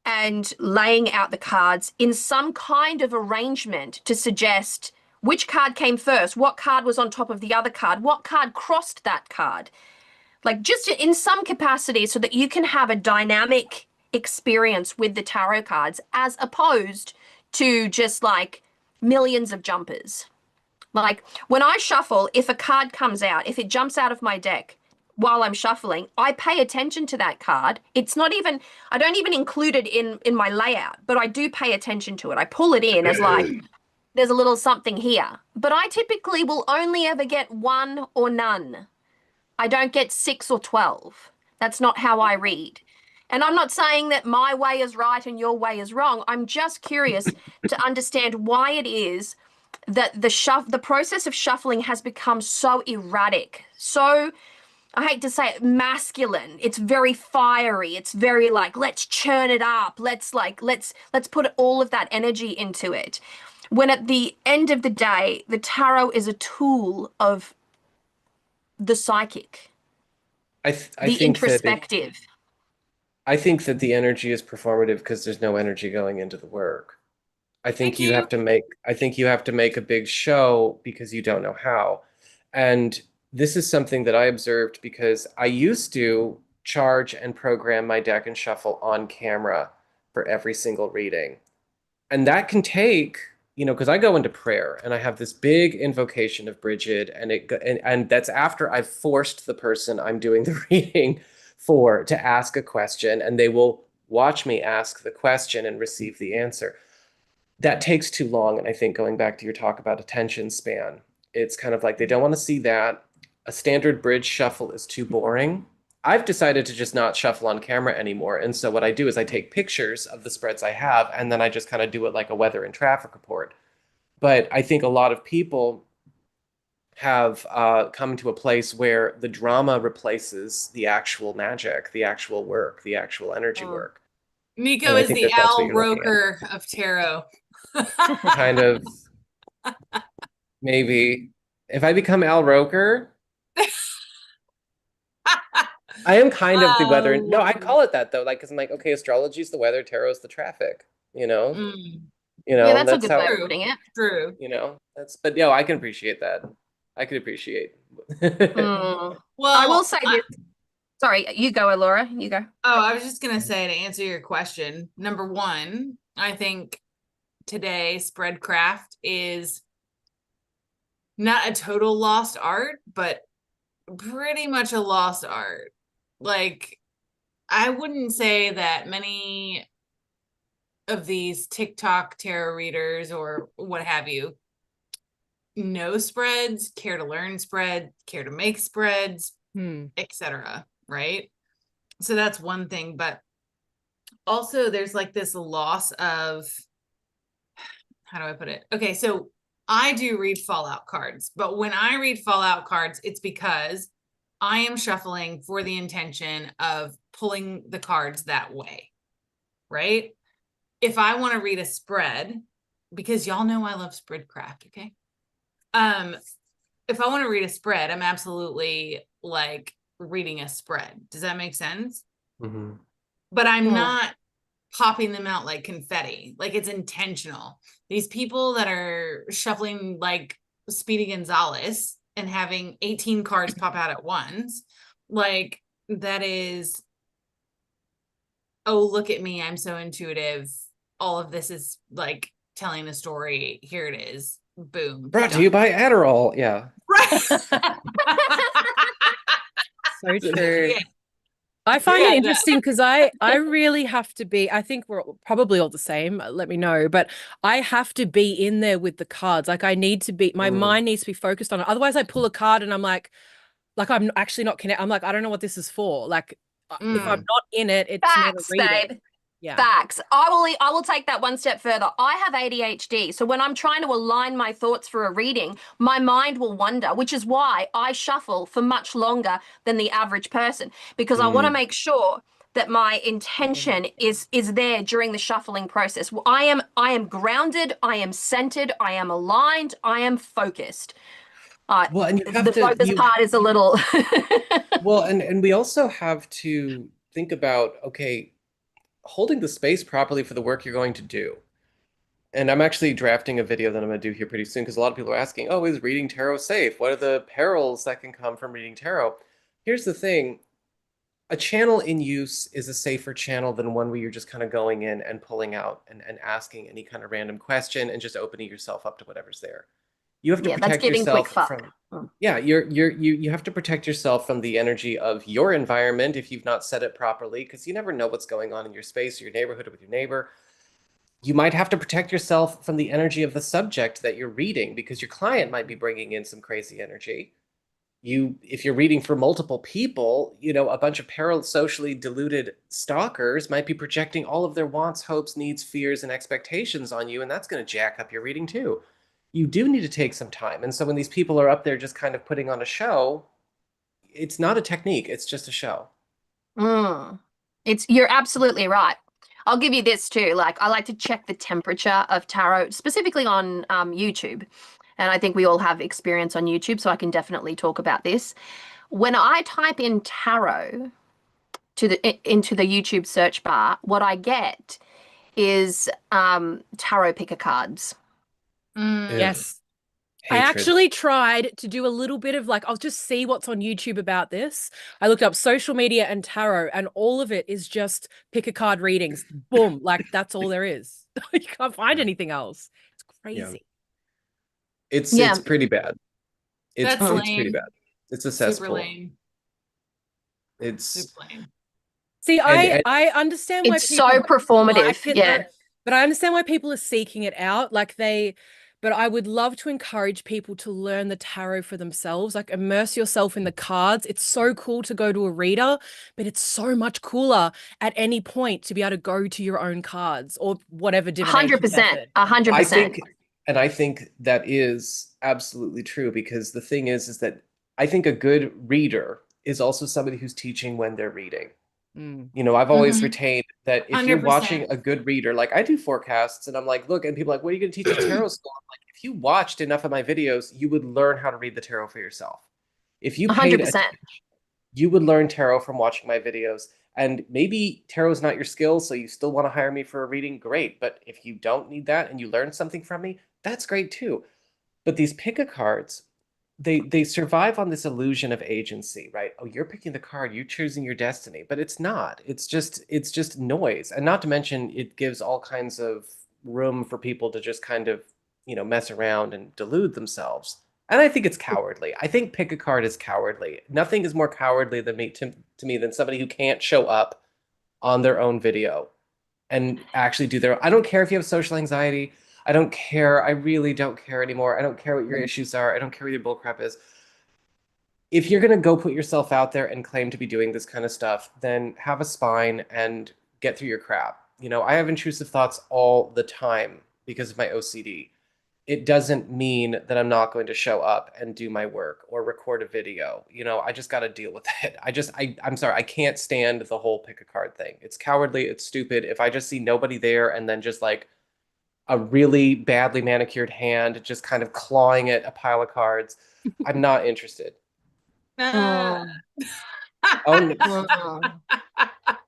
and laying out the cards in some kind of arrangement to suggest which card came first, what card was on top of the other card, what card crossed that card. Like just in some capacity so that you can have a dynamic experience with the tarot cards as opposed to just like millions of jumpers. Like when I shuffle, if a card comes out, if it jumps out of my deck while I'm shuffling, I pay attention to that card. It's not even, I don't even include it in my layout, but I do pay attention to it. I pull it in as like, there's a little something here. But I typically will only ever get one or none. I don't get 6 or 12. That's not how I read. And I'm not saying that my way is right and your way is wrong. I'm just curious to understand why it is that the process of shuffling has become so erratic, so, I hate to say it, masculine. It's very fiery. It's very like, let's churn it up. Let's put all of that energy into it. When at the end of the day, the tarot is a tool of the psychic, I the think introspective. I think that the energy is performative because there's no energy going into the work. I think you have to make a big show because you don't know how. And this is something that I observed because I used to charge and program my deck and shuffle on camera for every single reading. And that can take, because I go into prayer and I have this big invocation of Bridget, and that's after I've forced the person I'm doing the reading for to ask a question, and they will watch me ask the question and receive the answer. That takes too long. And I think going back to your talk about attention span, it's kind of like they don't want to see that. A standard bridge shuffle is too boring. I've decided to just not shuffle on camera anymore. And so what I do is I take pictures of the spreads I have, and then I just kind of do it like a weather and traffic report. But I think a lot of people have come to a place where the drama replaces the actual magic, the actual work, the actual energy work. Nico And I is think the that that's what Al you're looking at. Roker of tarot. Kind of, maybe. If I become Al Roker, I am kind of the weather. No, I call it that though, like, because I'm like, okay, astrology is the weather, tarot is the traffic. Mm, Yeah, that's a that's good how, way of true. putting it. True. but yeah, I can appreciate that. I can appreciate. Mm. Well, I will say this. Sorry, you go, Laura. You go. I was just gonna say, to answer your question, number one, I think today spreadcraft is not a total lost art, but pretty much a lost art. Like, I wouldn't say that many of these TikTok tarot readers or what have you know spreads, care to learn spread, care to make spreads, etc. Right? So that's one thing, but also there's like this loss of, how do I put it? Okay, so I do read Fallout cards, but when I read Fallout cards, it's because I am shuffling for the intention of pulling the cards that way, right? If I want to read a spread, because y'all know I love spreadcraft, okay? If I want to read a spread, I'm absolutely like reading a spread. Does that make sense? Mm-hmm. But I'm not popping them out like confetti. Like, it's intentional. These people that are shuffling like Speedy Gonzalez and having 18 cards pop out at once, like, that is, oh, look at me, I'm so intuitive. All of this is like telling a story. Here it is. Boom. Brought to you by Adderall. Yeah. Right. So true. Yeah. I find Yeah, it interesting because I really have to be, I think we're probably all the same, let me know, but I have to be in there with the cards. Like, I need to be, my mind needs to be focused on it. Otherwise I pull a card and I'm like I'm actually not connected. I'm like, I don't know what this is for. Like, if I'm not in it, it's not a Facts, reading. babe. Yeah. Facts. I will take that one step further. I have ADHD. So when I'm trying to align my thoughts for a reading, my mind will wander, which is why I shuffle for much longer than the average person, because I want to make sure that my intention is there during the shuffling process. I am grounded, I am centered, I am aligned, I am focused. Well, and you have The to focus part is a little well, and we also have to think about, okay, holding the space properly for the work you're going to do. And I'm actually drafting a video that I'm going to do here pretty soon because a lot of people are asking, oh, is reading tarot safe? What are the perils that can come from reading tarot? Here's the thing. A channel in use is a safer channel than one where you're just kind of going in and pulling out and asking any kind of random question and just opening yourself up to whatever's there. You have to that's protect giving quick yourself fuck. from, yeah, you have to protect yourself from the energy of your environment if you've not set it properly, because you never know what's going on in your space or your neighborhood or with your neighbor. You might have to protect yourself from the energy of the subject that you're reading, because your client might be bringing in some crazy energy. If you're reading for multiple people, a bunch of socially deluded stalkers might be projecting all of their wants, hopes, needs, fears, and expectations on you, and that's going to jack up your reading too. You do need to take some time. And so when these people are up there just kind of putting on a show, it's not a technique, it's just a show. You're absolutely right. I'll give you this too. Like, I like to check the temperature of tarot, specifically on YouTube. And I think we all have experience on YouTube, so I can definitely talk about this. When I type in tarot into the YouTube search bar, what I get is tarot picker cards. Yes. I hatred. actually tried to do a little bit of like, I'll just see what's on YouTube about this. I looked up social media and tarot, and all of it is just pick a card readings. Boom. Like, that's all there is. You can't find anything else. It's Yeah. crazy. Yeah. It's pretty bad. It's That's pretty lame. bad. It's a Super cesspool. lame. It's Super lame. See, and I understand why It's people so don't performative. like it, Yeah. but I understand why people are seeking it out. But I would love to encourage people to learn the tarot for themselves, like immerse yourself in the cards. It's so cool to go to a reader, but it's so much cooler at any point to be able to go to your own cards or whatever divination 100%. method. 100%. I think that is absolutely true, because the thing is that I think a good reader is also somebody who's teaching when they're reading. Mm. You know, I've always Mhm. retained that if you're 100%. watching a good reader, like I do forecasts and I'm like, look, and people are like, what are you going to teach at tarot school? I'm like, if you watched enough of my videos, you would learn how to read the tarot for yourself. If you paid 100%. attention, you would learn tarot from watching my videos. And maybe tarot is not your skill, so you still want to hire me for a reading, great. But if you don't need that and you learn something from me, that's great too. But these pick a cards, they survive on this illusion of agency, right? Oh, you're picking the card, you're choosing your destiny, but it's not. It's just noise. And not to mention it gives all kinds of room for people to just kind of, mess around and delude themselves. And I think it's cowardly. I think pick a card is cowardly. Nothing is more cowardly than to me than somebody who can't show up on their own video and actually do their. I don't care if you have social anxiety. I don't care. I really don't care anymore. I don't care what your issues are. I don't care what your bullcrap is. If you're going to go put yourself out there and claim to be doing this kind of stuff, then have a spine and get through your crap. I have intrusive thoughts all the time because of my OCD. It doesn't mean that I'm not going to show up and do my work or record a video. I just got to deal with it. I'm sorry. I can't stand the whole pick a card thing. It's cowardly. It's stupid. If I just see nobody there and then just like a really badly manicured hand just kind of clawing at a pile of cards, I'm not interested. Ah. Oh, no.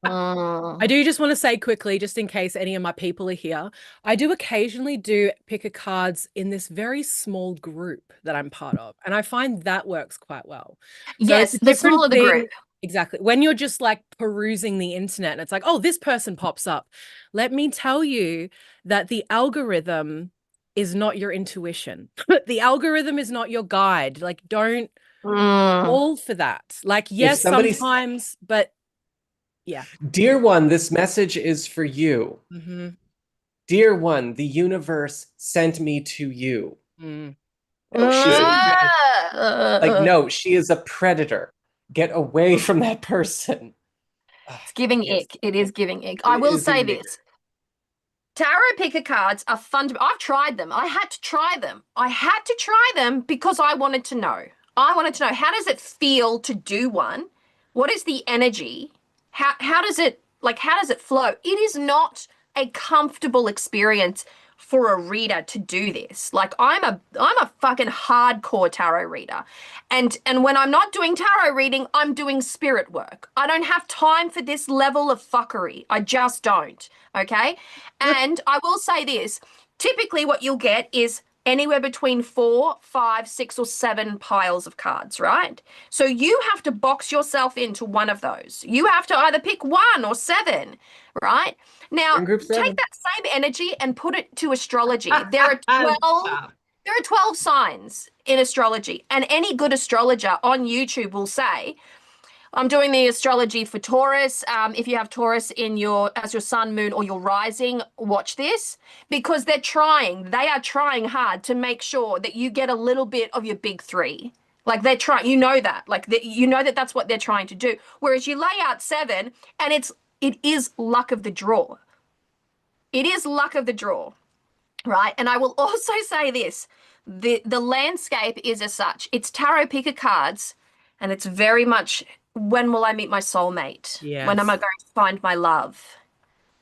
I do just want to say quickly, just in case any of my people are here, I do occasionally do pick a cards in this very small group that I'm part of. And I find that works quite well. So Yes, it's a the different smaller the thing. group. Exactly. When you're just like perusing the internet and it's like, oh, this person pops up. Let me tell you that the algorithm is not your intuition. The algorithm is not your guide. Like, don't fall for that. Like, yes, somebody's- sometimes, but yeah. Dear one, this message is for you. Mm-hmm. Dear one, the universe sent me to you. Mm. Oh, she's a predator. Like, no, she is a predator. Get away from that person. It's giving Yes. ick. It is giving ick. I will say this. Tarot picker cards are fun. I've tried them. I had to try them. I had to try them because I wanted to know. I wanted to know, how does it feel to do one? What is the energy? How does it flow? It is not a comfortable experience for a reader to do this. Like, I'm a fucking hardcore tarot reader. And when I'm not doing tarot reading, I'm doing spirit work. I don't have time for this level of fuckery. I just don't. Okay? And I will say this, typically what you'll get is anywhere between 4, 5, 6, or 7 piles of cards, right? So you have to box yourself into one of those. You have to either pick 1 or 7, right? Now, In group 7. take that same energy and put it to astrology. There are 12 signs in astrology, and any good astrologer on YouTube will say, I'm doing the astrology for Taurus. If you have Taurus as your sun, moon, or your rising, watch this, because they are trying hard to make sure that you get a little bit of your big 3. Like, they're trying, that's what they're trying to do. Whereas you lay out 7 and it is luck of the draw. It is luck of the draw, right? And I will also say this, the landscape is as such. It's tarot picker cards, and it's very much, when will I meet my soulmate? Yes. When am I going to find my love?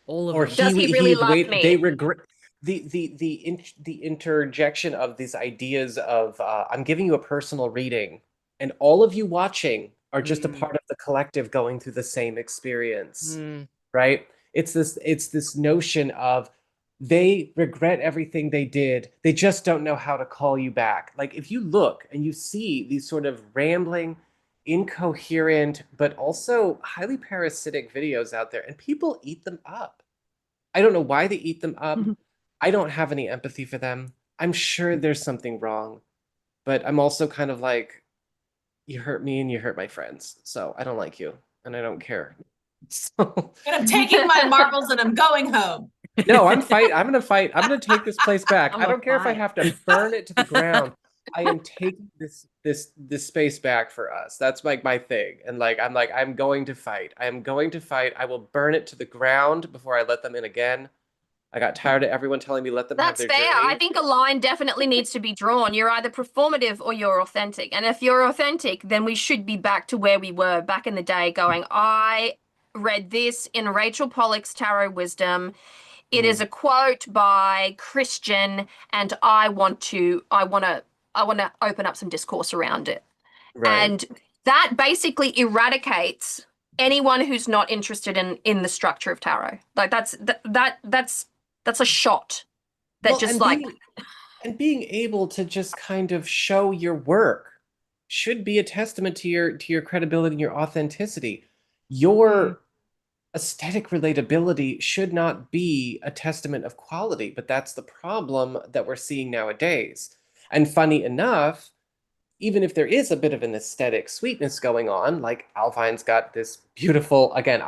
All of Or them. Does he really love me? They regret the interjection of these ideas of I'm giving you a personal reading, and all of you watching are just a part of the collective going through the same experience, right? It's this notion of They regret everything they did. They just don't know how to call you back. Like if you look and you see these sort of rambling, incoherent, but also highly parasitic videos out there, and people eat them up. I don't know why they eat them up. I don't have any empathy for them. I'm sure there's something wrong, but I'm also kind of like, you hurt me and you hurt my friends. So I don't like you and I don't care. So And I'm taking my marbles and I'm going home. no, I'm gonna fight. I'm gonna take this place back. I'm I a don't care if I fight. have to burn it to the ground. I am taking this space back for us. That's like my thing. And like I'm going to fight. I am going to fight. I will burn it to the ground before I let them in again. I got tired of everyone telling me let them have That's their fair. I journey. think a line definitely needs to be drawn. You're either performative or you're authentic. And if you're authentic, then we should be back to where we were back in the day going, I read this in Rachel Pollack's Tarot Wisdom. It is a quote by Christian, and I want to open up some discourse around it. Right. And that basically eradicates anyone who's not interested in the structure of tarot. Like that's a shot that Well, just and like being able to just kind of show your work should be a testament to your credibility and your authenticity. Your aesthetic relatability should not be a testament of quality, but that's the problem that we're seeing nowadays. And funny enough, even if there is a bit of an aesthetic sweetness going on, like Alvine's got this beautiful, again,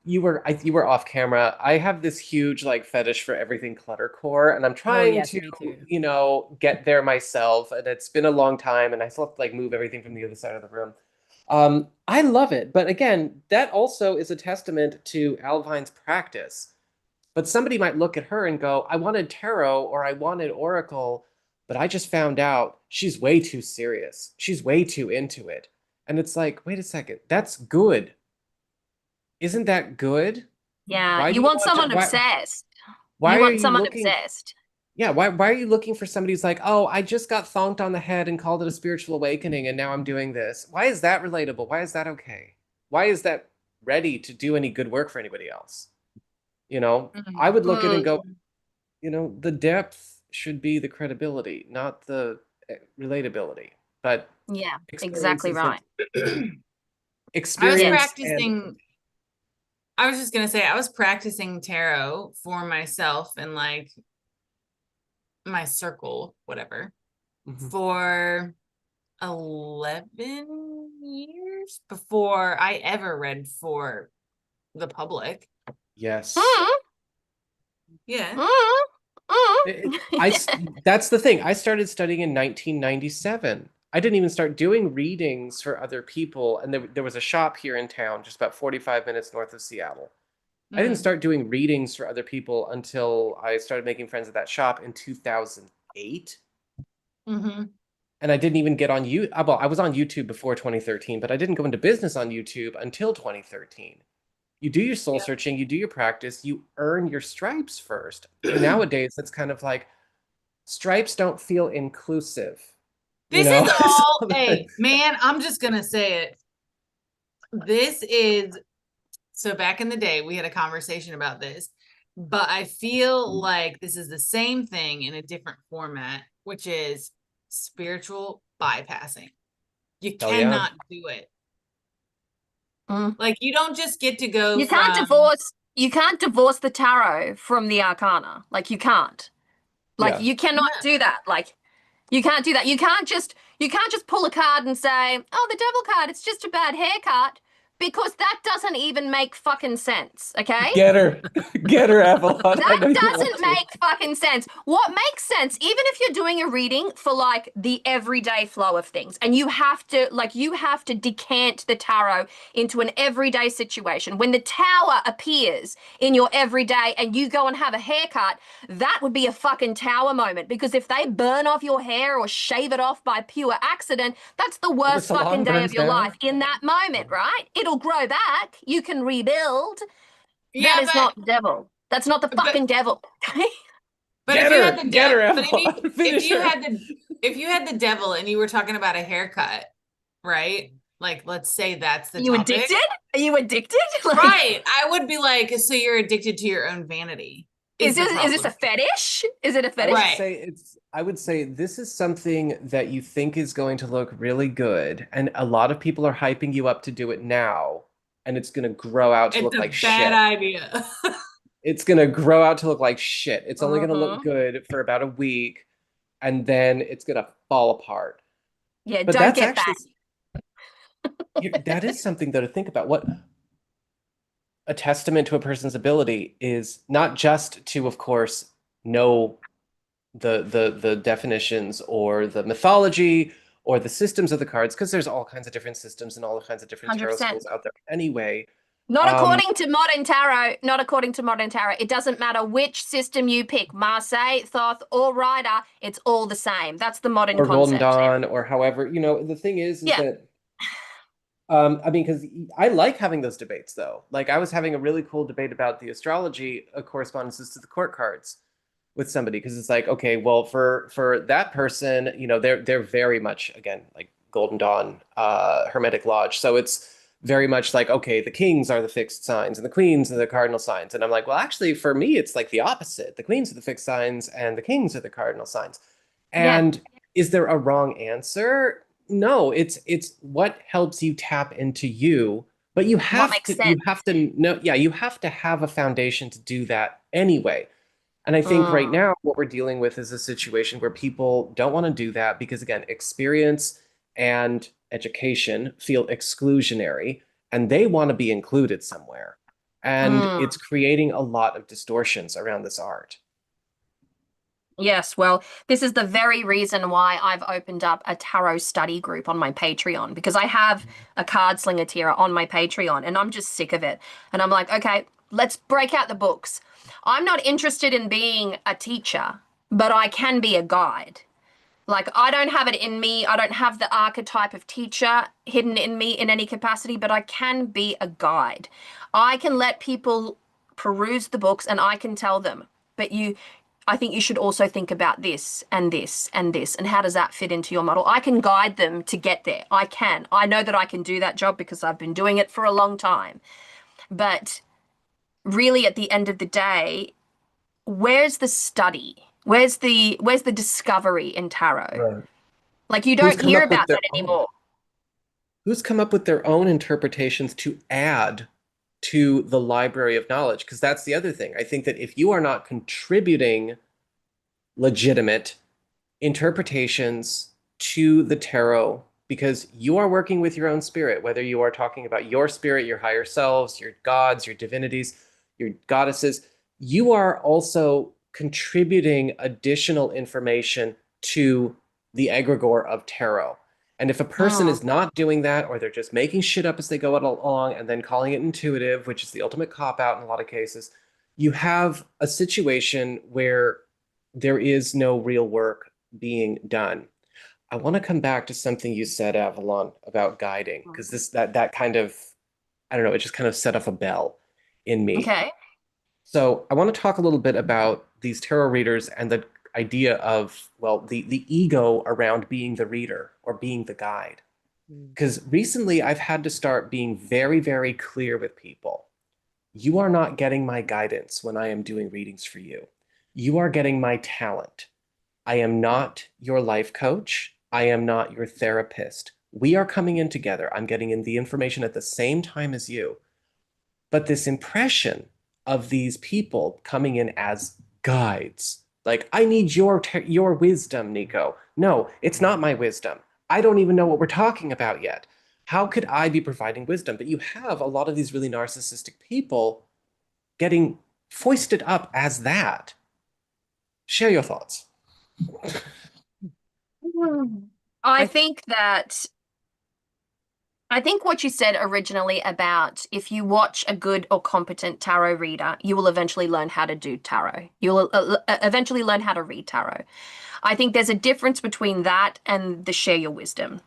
you were off camera. I have this huge like fetish for everything cluttercore, and I'm Oh, trying yes, to, me too. get there myself. And it's been a long time, and I still have to like move everything from the other side of the room. I love it, but again, that also is a testament to Alvine's practice. But somebody might look at her and go, I wanted tarot or I wanted oracle, but I just found out she's way too serious. She's way too into it. And it's like, wait a second, that's good. Isn't that good? yeah, Why do you you want want to, someone obsessed. why You are want you someone looking, obsessed. yeah, why are you looking for somebody who's like, oh, I just got thonked on the head and called it a spiritual awakening and now I'm doing this? Why is that relatable? Why is that okay? Why is that ready to do any good work for anybody else? I would look at it and go, the depth should be the credibility, not the relatability. But Yeah, experience exactly is right. I was Yeah. experience and practicing, I was just gonna say, I was practicing tarot for myself and like my circle, whatever, Mhm. for 11 years before I ever read for the public. Yes. Yeah. That's the thing. I started studying in 1997. I didn't even start doing readings for other people. And there was a shop here in town, just about 45 minutes north of Seattle. I didn't start doing readings for other people until I started making friends at that shop in 2008. Mm-hmm. And I didn't even get on you. Well, I was on YouTube before 2013, but I didn't go into business on YouTube until 2013. You do your soul searching, you do your practice, you earn your stripes first. And nowadays, it's kind of like stripes don't feel inclusive. This is all, hey, man, I'm just gonna say it. This is, so back in the day, we had a conversation about this, but I feel like this is the same thing in a different format, which is spiritual bypassing. You Hell yeah. cannot do it. Like you don't just get to go You from can't divorce the tarot from the arcana. Like you can't. Like Yeah. you cannot do that. Like you can't do that. You can't just pull a card and say, "Oh, the devil card, it's just a bad haircut." Because that doesn't even make fucking sense, okay? Get her, Avalon. I know That you want doesn't to. make fucking sense. What makes sense, even if you're doing a reading for like the everyday flow of things, and you have to decant the tarot into an everyday situation. When the tower appears in your everyday and you go and have a haircut, that would be a fucking tower moment. Because if they burn off your hair or shave it off by pure accident, that's the worst salon fucking day burns of your down. life in that moment, right? It'll grow back. You can rebuild. Yeah, That is not the devil. That's not the fucking devil. but Get if you her, had the get her, but Avalon. if Finish you her. had the devil and you were talking about a haircut, right? Like let's say that's the Are you topic. addicted? Are you addicted? Like, Right. I would be like, so you're addicted to your own vanity. Is the this a problem. fetish? Is it a I fetish? would Right. say I would say this is something that you think is going to look really good, and a lot of people are hyping you up to do it now, and it's going to grow out to It's look a like bad shit. idea. It's going to grow out to look like shit. It's only going to look Mhm. good for about a week, and then it's going to fall apart. Yeah, But don't that's get that. actually that is something though to think about. What a testament to a person's ability is not just to, of course, know the definitions or the mythology or the systems of the cards, because there's all kinds of different systems and all kinds of different tarot 100%. schools out there anyway. Not Um, according to modern tarot. Not according to modern tarot. It doesn't matter which system you pick, Marseille, Thoth, or Rider. It's all the same. That's the modern or Golden concept. Dawn or however, the thing is Yeah. that I mean, because I like having those debates though. Like I was having a really cool debate about the astrology correspondences to the court cards with somebody, because it's like, okay, well, for that person, they're very much, again, like Golden Dawn, Hermetic Lodge. So it's very much like, okay, the kings are the fixed signs and the queens are the cardinal signs. And I'm like, well, actually, for me, it's like the opposite. The queens are the fixed signs and the kings are the cardinal signs. Yeah. And is there a wrong answer? No, it's what helps you tap into you. But you What have makes to you sense? have to know, yeah, you have to have a foundation to do that anyway. And I think right Mm. now what we're dealing with is a situation where people don't want to do that because, again, experience and education feel exclusionary and they want to be included somewhere. And Mm. it's creating a lot of distortions around this art. Yes, well, this is the very reason why I've opened up a tarot study group on my Patreon, because I have a card slinger tier on my Patreon and I'm just sick of it. And I'm like, okay, let's break out the books. I'm not interested in being a teacher, but I can be a guide. Like, I don't have it in me. I don't have the archetype of teacher hidden in me in any capacity, but I can be a guide. I can let people peruse the books and I can tell them, but I think you should also think about this and this and this. And how does that fit into your model? I can guide them to get there. I can. I know that I can do that job because I've been doing it for a long time. But really, at the end of the day, where's the study? Where's the discovery in tarot? Right. Like, you Who's don't come hear up with about their that own? anymore. Who's come up with their own interpretations to add to the library of knowledge? Because that's the other thing. I think that if you are not contributing legitimate interpretations to the tarot, because you are working with your own spirit, whether you are talking about your spirit, your higher selves, your gods, your divinities, your goddesses, you are also contributing additional information to the egregore of tarot. And if a person Mm, is not doing that, or they're just making shit up as they go along and then calling it intuitive, which is the ultimate cop out in a lot of cases, you have a situation where there is no real work being done. I want to come back to something you said, Avalon, about guiding, because that kind of, I don't know, it just kind of set off a bell in me. okay. So I want to talk a little bit about these tarot readers and the idea of, well, the ego around being the reader or being the guide. Because recently I've had to start being very, very clear with people. You are not getting my guidance when I am doing readings for you. You are getting my talent. I am not your life coach. I am not your therapist. We are coming in together. I'm getting in the information at the same time as you. But this impression of these people coming in as guides, like, I need your wisdom, Nico. No, it's not my wisdom. I don't even know what we're talking about yet. How could I be providing wisdom? But you have a lot of these really narcissistic people getting foisted up as that. Share your thoughts. I I think that I think what you said originally about if you watch a good or competent tarot reader, you will eventually learn how to do tarot. You will eventually learn how to read tarot. I think there's a difference between that and the share your wisdom.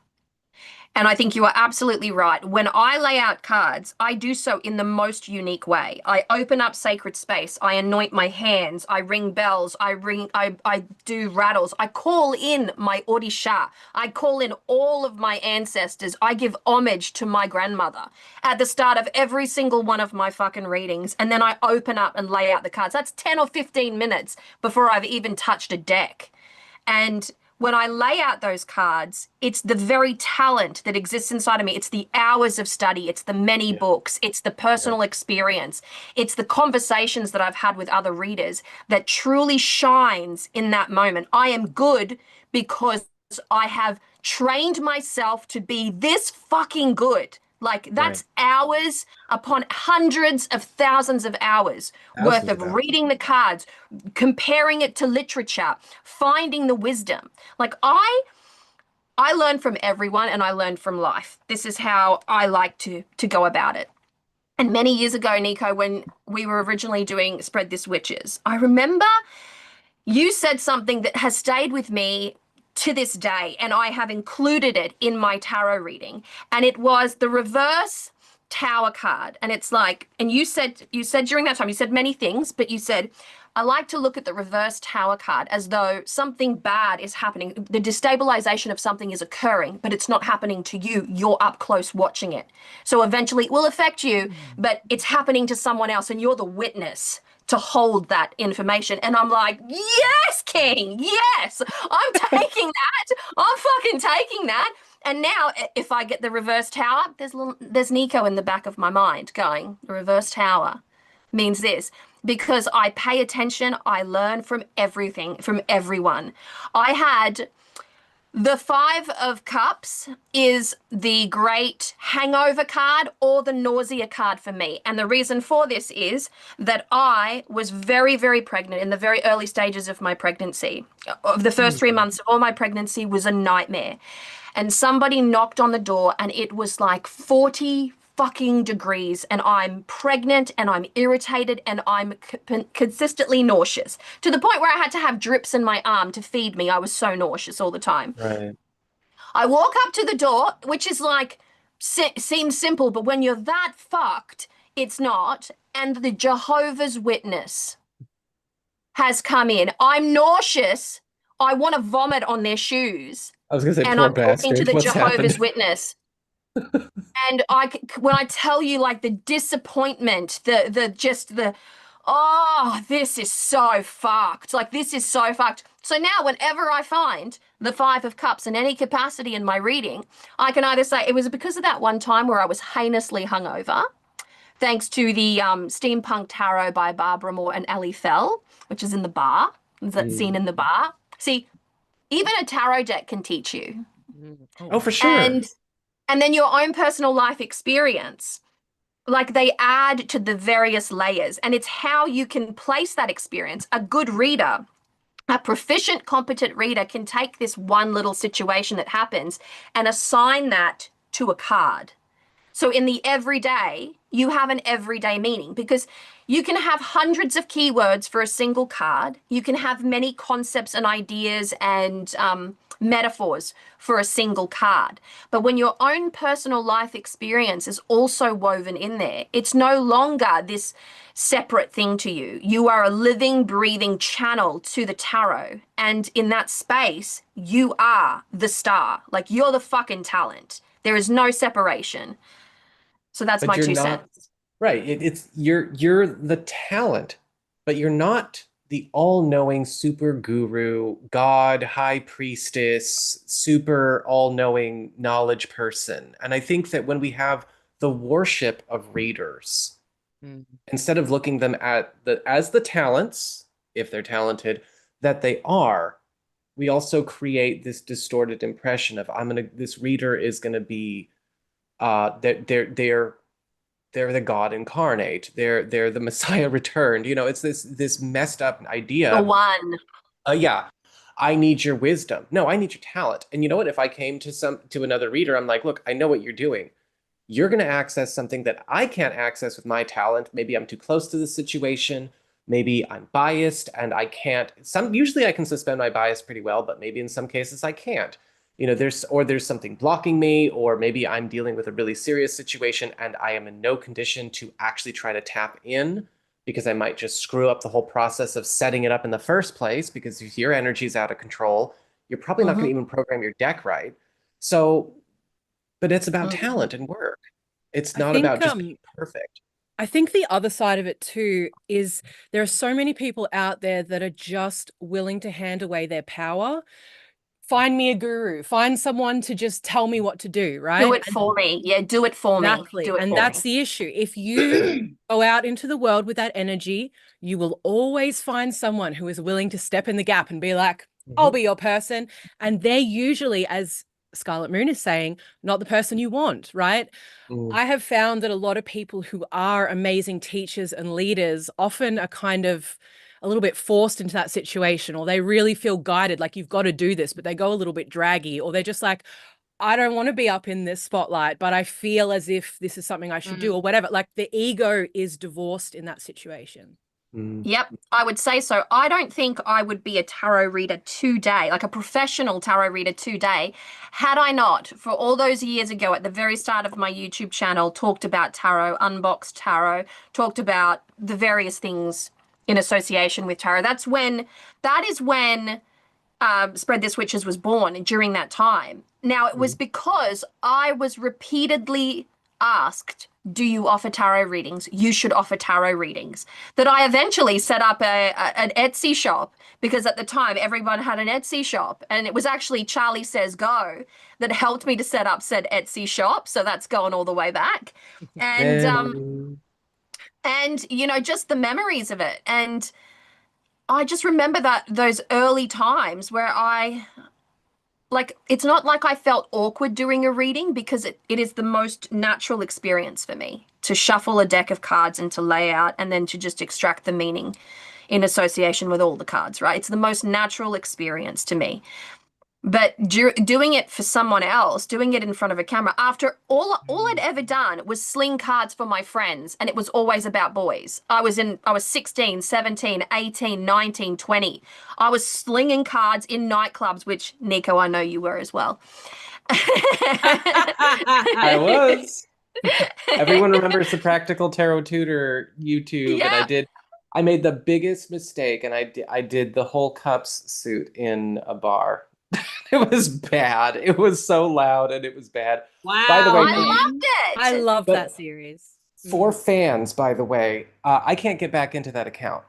And I think you are absolutely right. When I lay out cards, I do so in the most unique way. I open up sacred space. I anoint my hands. I ring bells. I do rattles. I call in my Orisha. I call in all of my ancestors. I give homage to my grandmother at the start of every single one of my fucking readings. And then I open up and lay out the cards. That's 10 or 15 minutes before I've even touched a deck. And when I lay out those cards, it's the very talent that exists inside of me. It's the hours of study. It's the many books. It's the personal experience. It's the conversations that I've had with other readers that truly shines in that moment. I am good because I have trained myself to be this fucking good. Like that's hours upon hundreds of thousands of hours worth of reading the cards, comparing it to literature, finding the wisdom. Like I learn from everyone and I learn from life. This is how I like to go about it. And many years ago, Nico, when we were originally doing Spread This Witches, I remember you said something that has stayed with me to this day, and I have included it in my tarot reading. And it was the reverse tower card. And it's like, and you said during that time, you said many things, but you said, I like to look at the reverse tower card as though something bad is happening. The destabilization of something is occurring, but it's not happening to you. You're up close watching it. So eventually it will affect you, but it's happening to someone else, and you're the witness to hold that information. And I'm like, yes, King, yes, I'm taking that. I'm fucking taking that. And now if I get the reverse tower, there's Nico in the back of my mind going, the reverse tower means this. Because I pay attention, I learn from everything, from everyone. I had the Five of Cups is the great hangover card or the nausea card for me. And the reason for this is that I was very, very pregnant in the very early stages of my pregnancy. Of the first 3 months of all my pregnancy was a nightmare. And somebody knocked on the door and it was like 40 fucking degrees and I'm pregnant and I'm irritated and I'm consistently nauseous to the point where I had to have drips in my arm to feed me. I was so nauseous all the time. Right. I walk up to the door, which is like, seems simple, but when you're that fucked, it's not. And the Jehovah's Witness has come in. I'm nauseous. I want to vomit on their shoes. I was gonna say, and poor I'm talking to bastard. the What's Jehovah's happened? Witness. And when I tell you like the disappointment, oh, this is so fucked. Like this is so fucked. So now whenever I find the Five of Cups in any capacity in my reading, I can either say it was because of that one time where I was heinously hungover, thanks to the Steampunk Tarot by Barbara Moore and Ali Fell, which is in the bar. There's that scene in the bar. See, even a tarot deck can teach you. Oh, for sure. And then your own personal life experience, like they add to the various layers. And it's how you can place that experience. A good reader, a proficient, competent reader can take this one little situation that happens and assign that to a card. So in the everyday, you have an everyday meaning because you can have hundreds of keywords for a single card. You can have many concepts and ideas and metaphors for a single card. But when your own personal life experience is also woven in there, it's no longer this separate thing to you. You are a living, breathing channel to the tarot. And in that space, you are the star. Like you're the fucking talent. There is no separation. So that's But my you're 2 not cents. right. You're the talent, but you're not the all-knowing super guru, god, high priestess, super all-knowing knowledge person. And I think that when we have the worship of readers, instead of looking them at as the talents, if they're talented, that they are, we also create this distorted impression of this reader is gonna be they're the God incarnate. They're the Messiah returned. It's this messed up idea. The one. Yeah, I need your wisdom. No, I need your talent. And you know what? If I came to another reader, I'm like, look, I know what you're doing. You're going to access something that I can't access with my talent. Maybe I'm too close to the situation. Maybe I'm biased and I can't. Usually I can suspend my bias pretty well, but maybe in some cases I can't. you know, there's something blocking me, or maybe I'm dealing with a really serious situation and I am in no condition to actually try to tap in, because I might just screw up the whole process of setting it up in the first place, because if your energy is out of control, you're probably not going to even program your deck right. So, but it's about talent and work. It's I not think about just being perfect. I think the other side of it too is there are so many people out there that are just willing to hand away their power. Find me a guru, find someone to just tell me what to do, right? Do it for me. Yeah, do it for me. Exactly. Do it And for that's me. the issue. If you go out into the world with that energy, you will always find someone who is willing to step in the gap and be like, I'll be your person. And they're usually, as Scarlet Moon is saying, not the person you want, right? I have found that a lot of people who are amazing teachers and leaders often are kind of a little bit forced into that situation, or they really feel guided, like you've got to do this, but they go a little bit draggy, or they're just like, I don't want to be up in this spotlight, but I feel as if this is something I should do, or whatever. Like the ego is divorced in that situation. Yep, I would say so. I don't think I would be a tarot reader today, like a professional tarot reader today, had I not, for all those years ago at the very start of my YouTube channel, talked about tarot, unboxed tarot, talked about the various things in association with tarot. That is when Spread This Witches was born during that time. Now, it was because I was repeatedly asked, do you offer tarot readings? You should offer tarot readings. That I eventually set up an Etsy shop, because at the time everyone had an Etsy shop, and it was actually Charlie Says Go that helped me to set up said Etsy shop. So that's going all the way back. And you know, just the memories of it. And I just remember those early times where it's not like I felt awkward doing a reading, because it is the most natural experience for me to shuffle a deck of cards and to lay out and then to just extract the meaning in association with all the cards, right? It's the most natural experience to me. But doing it for someone else, doing it in front of a camera, after all I'd ever done was sling cards for my friends, and it was always about boys. I was 16, 17, 18, 19, 20. I was slinging cards in nightclubs, which, Nico, I know you were as well. I was. Everyone remembers the Practical Tarot Tutor YouTube, Yeah. and I made the biggest mistake, and I did the whole cups suit in a bar. It was bad. It was so loud and it was bad. Wow. By the way, I loved it. I love that series. For fans, by the way, I can't get back into that account.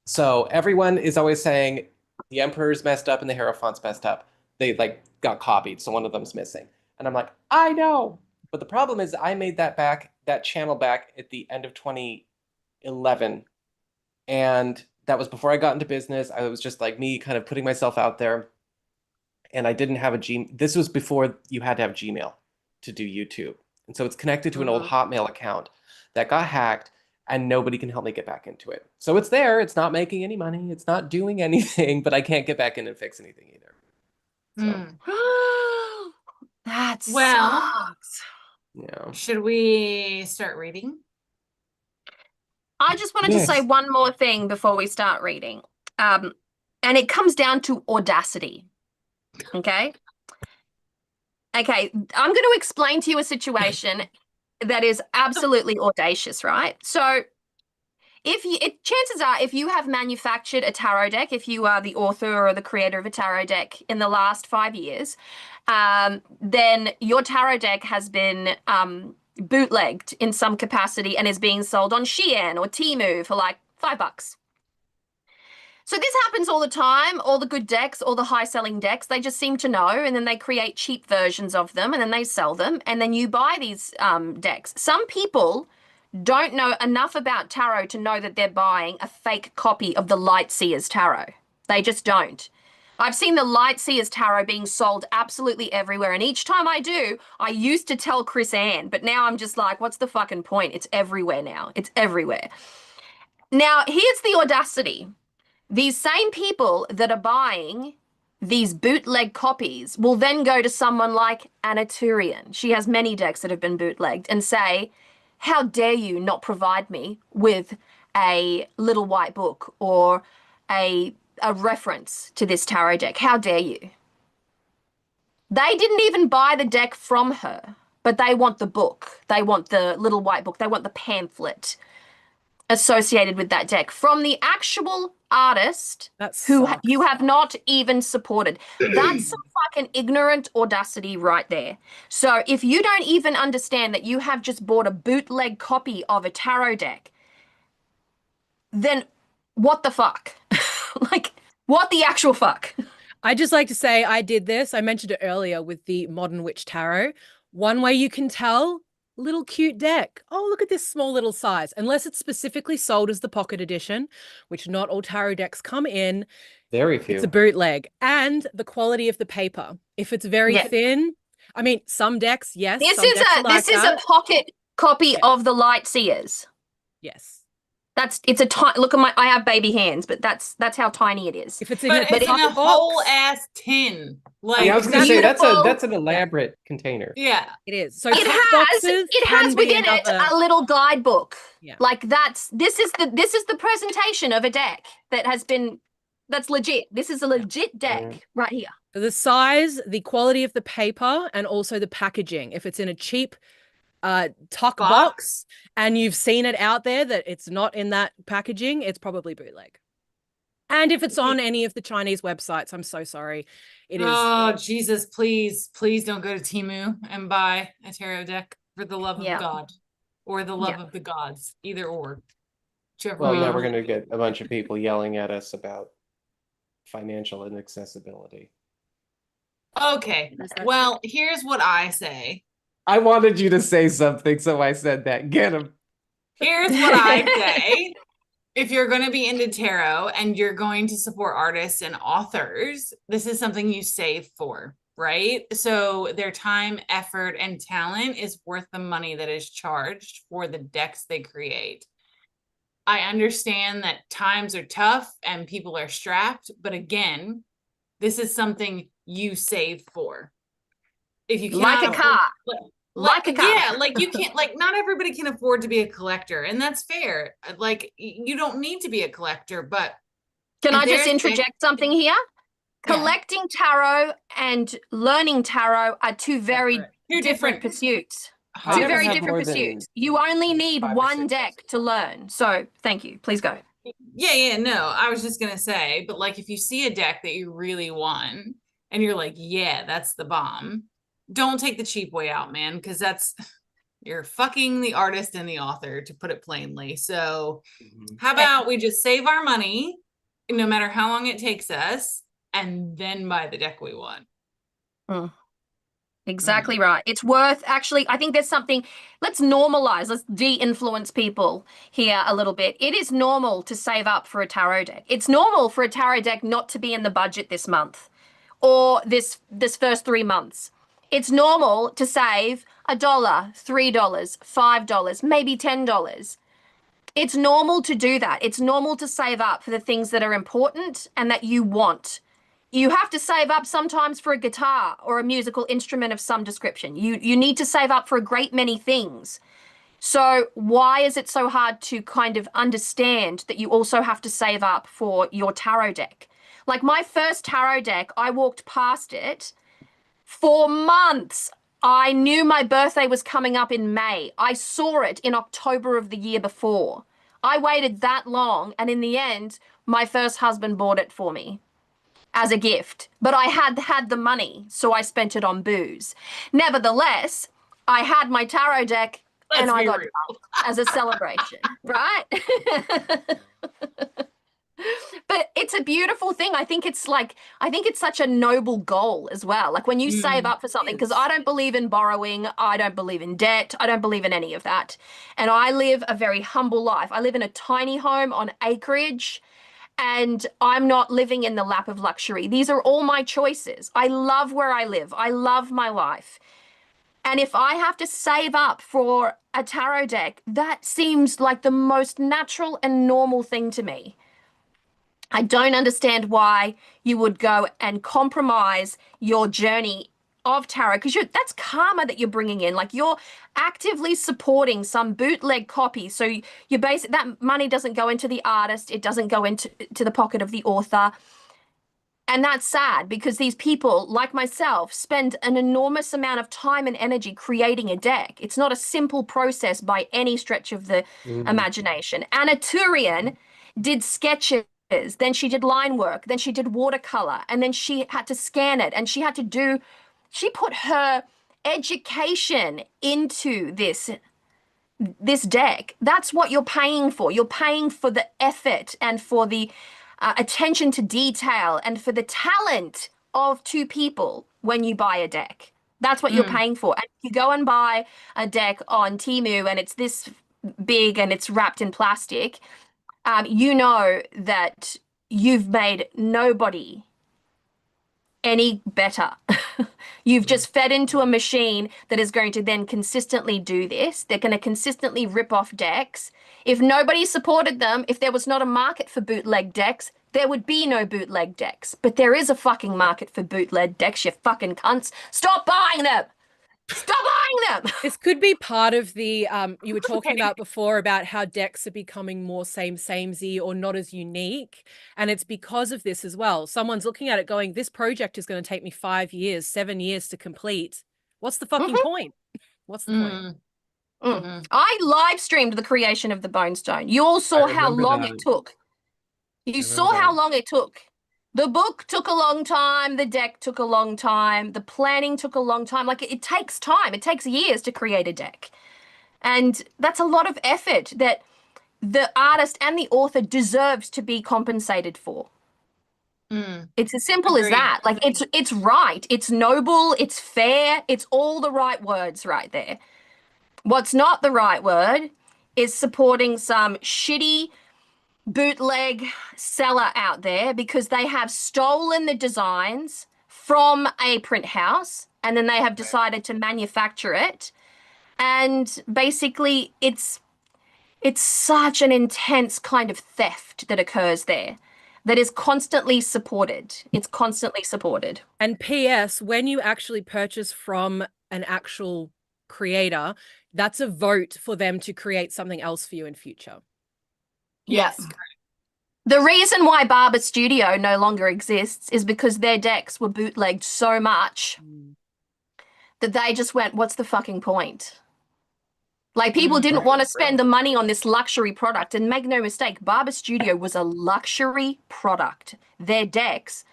So everyone is always saying the Emperor's messed up and the Hierophant's messed up. They got copied, so one of them's missing. And I'm like, I know. But the problem is I made that channel back at the end of 2011. And that was before I got into business. I was just like me, kind of putting myself out there. And I didn't have a Gmail. This was before you had to have Gmail to do YouTube. And so it's connected to an old Hotmail account that got hacked, and nobody can help me get back into it. So it's there. It's not making any money. It's not doing anything, but I can't get back in and fix anything either. So. That Well, sucks. Yeah. Should we start reading? I just wanted to say one more thing before we start reading. And it comes down to audacity. Okay? Okay, I'm going to explain to you a situation that is absolutely audacious, right? So chances are, if you have manufactured a tarot deck, if you are the author or the creator of a tarot deck in the last 5 years, then your tarot deck has been bootlegged in some capacity and is being sold on Shein or Temu for like $5. So this happens all the time. All the good decks, all the high-selling decks, they just seem to know, and then they create cheap versions of them, and then they sell them, and then you buy these decks. Some people don't know enough about tarot to know that they're buying a fake copy of the Lightseers Tarot. They just don't. I've seen the Lightseers Tarot being sold absolutely everywhere, and each time I do, I used to tell Chris Ann, but now I'm just like, what's the fucking point? It's everywhere now. It's everywhere. Now, here's the audacity. These same people that are buying these bootleg copies will then go to someone like Anna Turian. She has many decks that have been bootlegged, and say, how dare you not provide me with a little white book or a reference to this tarot deck? How dare you? They didn't even buy the deck from her, but they want the book. They want the little white book. They want the pamphlet associated with that deck from the actual artist That who sucks. you have not even supported. That's some fucking ignorant audacity right there. So if you don't even understand that you have just bought a bootleg copy of a tarot deck, then what the fuck? Like, what the actual fuck? I just like to say I did this. I mentioned it earlier with the Modern Witch Tarot. One way you can tell, little cute deck. Oh, look at this small little size. Unless it's specifically sold as the pocket edition, which not all tarot decks come in. Very It's a few. bootleg. And the quality of the paper. If it's very Yeah. thin, I mean, some decks, yes. This some is decks a are like this is a that. pocket copy Yeah. of the Light Seers. Yes. It's a tiny look at my I have baby hands, but that's how tiny it is. If it's in But a it's in a tough whole box, ass tin. Like, Yeah, I was gonna say Beautiful. that's an elaborate container. yeah. it is. So It tough has boxes can be within it another. a little guidebook. Yeah. Like this is the presentation of a deck that's legit. This is a legit deck right here. The size, the quality of the paper, and also the packaging. If it's in a cheap tuck box and you've seen it out there that it's not in that packaging, it's probably bootleg. And if it's on any of the Chinese websites, I'm so sorry. It is. Oh, Jesus, please don't go to Temu and buy a tarot deck for the love of Yeah. God or the love Yeah. of the gods, either or. Whichever Well, way now you we're want. going to get a bunch of people yelling at us about financial inaccessibility. Okay, well, here's what I say. I wanted you to say something, so I said that. Get him. Here's what I say. If you're going to be into tarot and you're going to support artists and authors, this is something you save for, right? So their time, effort, and talent is worth the money that is charged for the decks they create. I understand that times are tough and people are strapped, but again, this is something you save for. If you Like a cannot car. like a car. yeah, like you can't, like, not everybody can afford to be a collector, and that's fair. Like, you don't need to be a collector, but Can if I just there's interject something here? Yeah. Collecting tarot and learning tarot are two very Two different pursuits. I Two never very had different more than pursuits. You only need 5 or one 6 deck to learn. So thank you. Please go. yeah, no, I was just gonna say, but like, if you see a deck that you really want and you're like, yeah, that's the bomb, don't take the cheap way out, man, because you're fucking the artist and the author, to put it plainly. So how about we just save our money, no matter how long it takes us, and then buy the deck we want. Exactly right. It's worth actually, I think there's something, let's de-influence people here a little bit. It is normal to save up for a tarot deck. It's normal for a tarot deck not to be in the budget this month or this first 3 months. It's normal to save $1, $3, $5, maybe $10. It's normal to do that. It's normal to save up for the things that are important and that you want. You have to save up sometimes for a guitar or a musical instrument of some description. You need to save up for a great many things. So why is it so hard to kind of understand that you also have to save up for your tarot deck? Like my first tarot deck, I walked past it for months. I knew my birthday was coming up in May. I saw it in October of the year before. I waited that long, and in the end, my first husband bought it for me as a gift, but I had the money, so I spent it on booze. Nevertheless, I had my tarot deck and I got drunk as a celebration, right? But it's a beautiful thing. I think it's such a noble goal as well. Like when you save up for something, because I don't believe in borrowing, I don't believe in debt, I don't believe in any of that. And I live a very humble life. I live in a tiny home on acreage. And I'm not living in the lap of luxury. These are all my choices. I love where I live. I love my life. And if I have to save up for a tarot deck, that seems like the most natural and normal thing to me. I don't understand why you would go and compromise your journey of tarot, because that's karma that you're bringing in. Like you're actively supporting some bootleg copy. So you that money doesn't go into the artist. It doesn't go into the pocket of the author. And that's sad because these people, like myself, spend an enormous amount of time and energy creating a deck. It's not a simple process by any stretch of the Mhm. imagination. Anna Turian did sketches, then she did line work, then she did watercolor, and then she had to scan it, and she put her education into this deck. That's what you're paying for. You're paying for the effort and for the attention to detail and for the talent of two people when you buy a deck. That's what you're Mm. paying for. And if you go and buy a deck on Temu and it's this big and it's wrapped in plastic, you know that you've made nobody any better. You've just fed into a machine that is going to then consistently do this. They're going to consistently rip off decks. If nobody supported them, if there was not a market for bootleg decks, there would be no bootleg decks. But there is a fucking market for bootleg decks, you fucking cunts. Stop buying them! Stop buying them! This could be part of the you were talking Okay. about before about how decks are becoming more samey or not as unique. And it's because of this as well. Someone's looking at it going, this project is going to take me 5 years, 7 years to complete. What's the fucking point? What's the point? Mm. Mm. Mhm. I live streamed the creation of the Bone Stone. You all saw how remember long that. it took. You I saw remember how that. long it took. The book took a long time. The deck took a long time. The planning took a long time. Like it takes time. It takes years to create a deck. And that's a lot of effort that the artist and the author deserves to be compensated for. Mm. It's as simple as Agreed. that. Like it's right. It's noble. It's fair. It's all the right words right there. What's not the right word is supporting some shitty bootleg seller out there because they have stolen the designs from a print house and then they have decided to manufacture it. And basically it's such an intense kind of theft that occurs there that is constantly supported. It's constantly supported. And P.S., when you actually purchase from an actual creator, that's a vote for them to create something else for you in future. Yes. Yeah. The reason why Barber Studio no longer exists is because their decks were bootlegged so much that they just went, what's the fucking point? Like people Mm. didn't want to spend the money on this luxury product. And make no mistake, Barber Studio was a luxury product. Their decks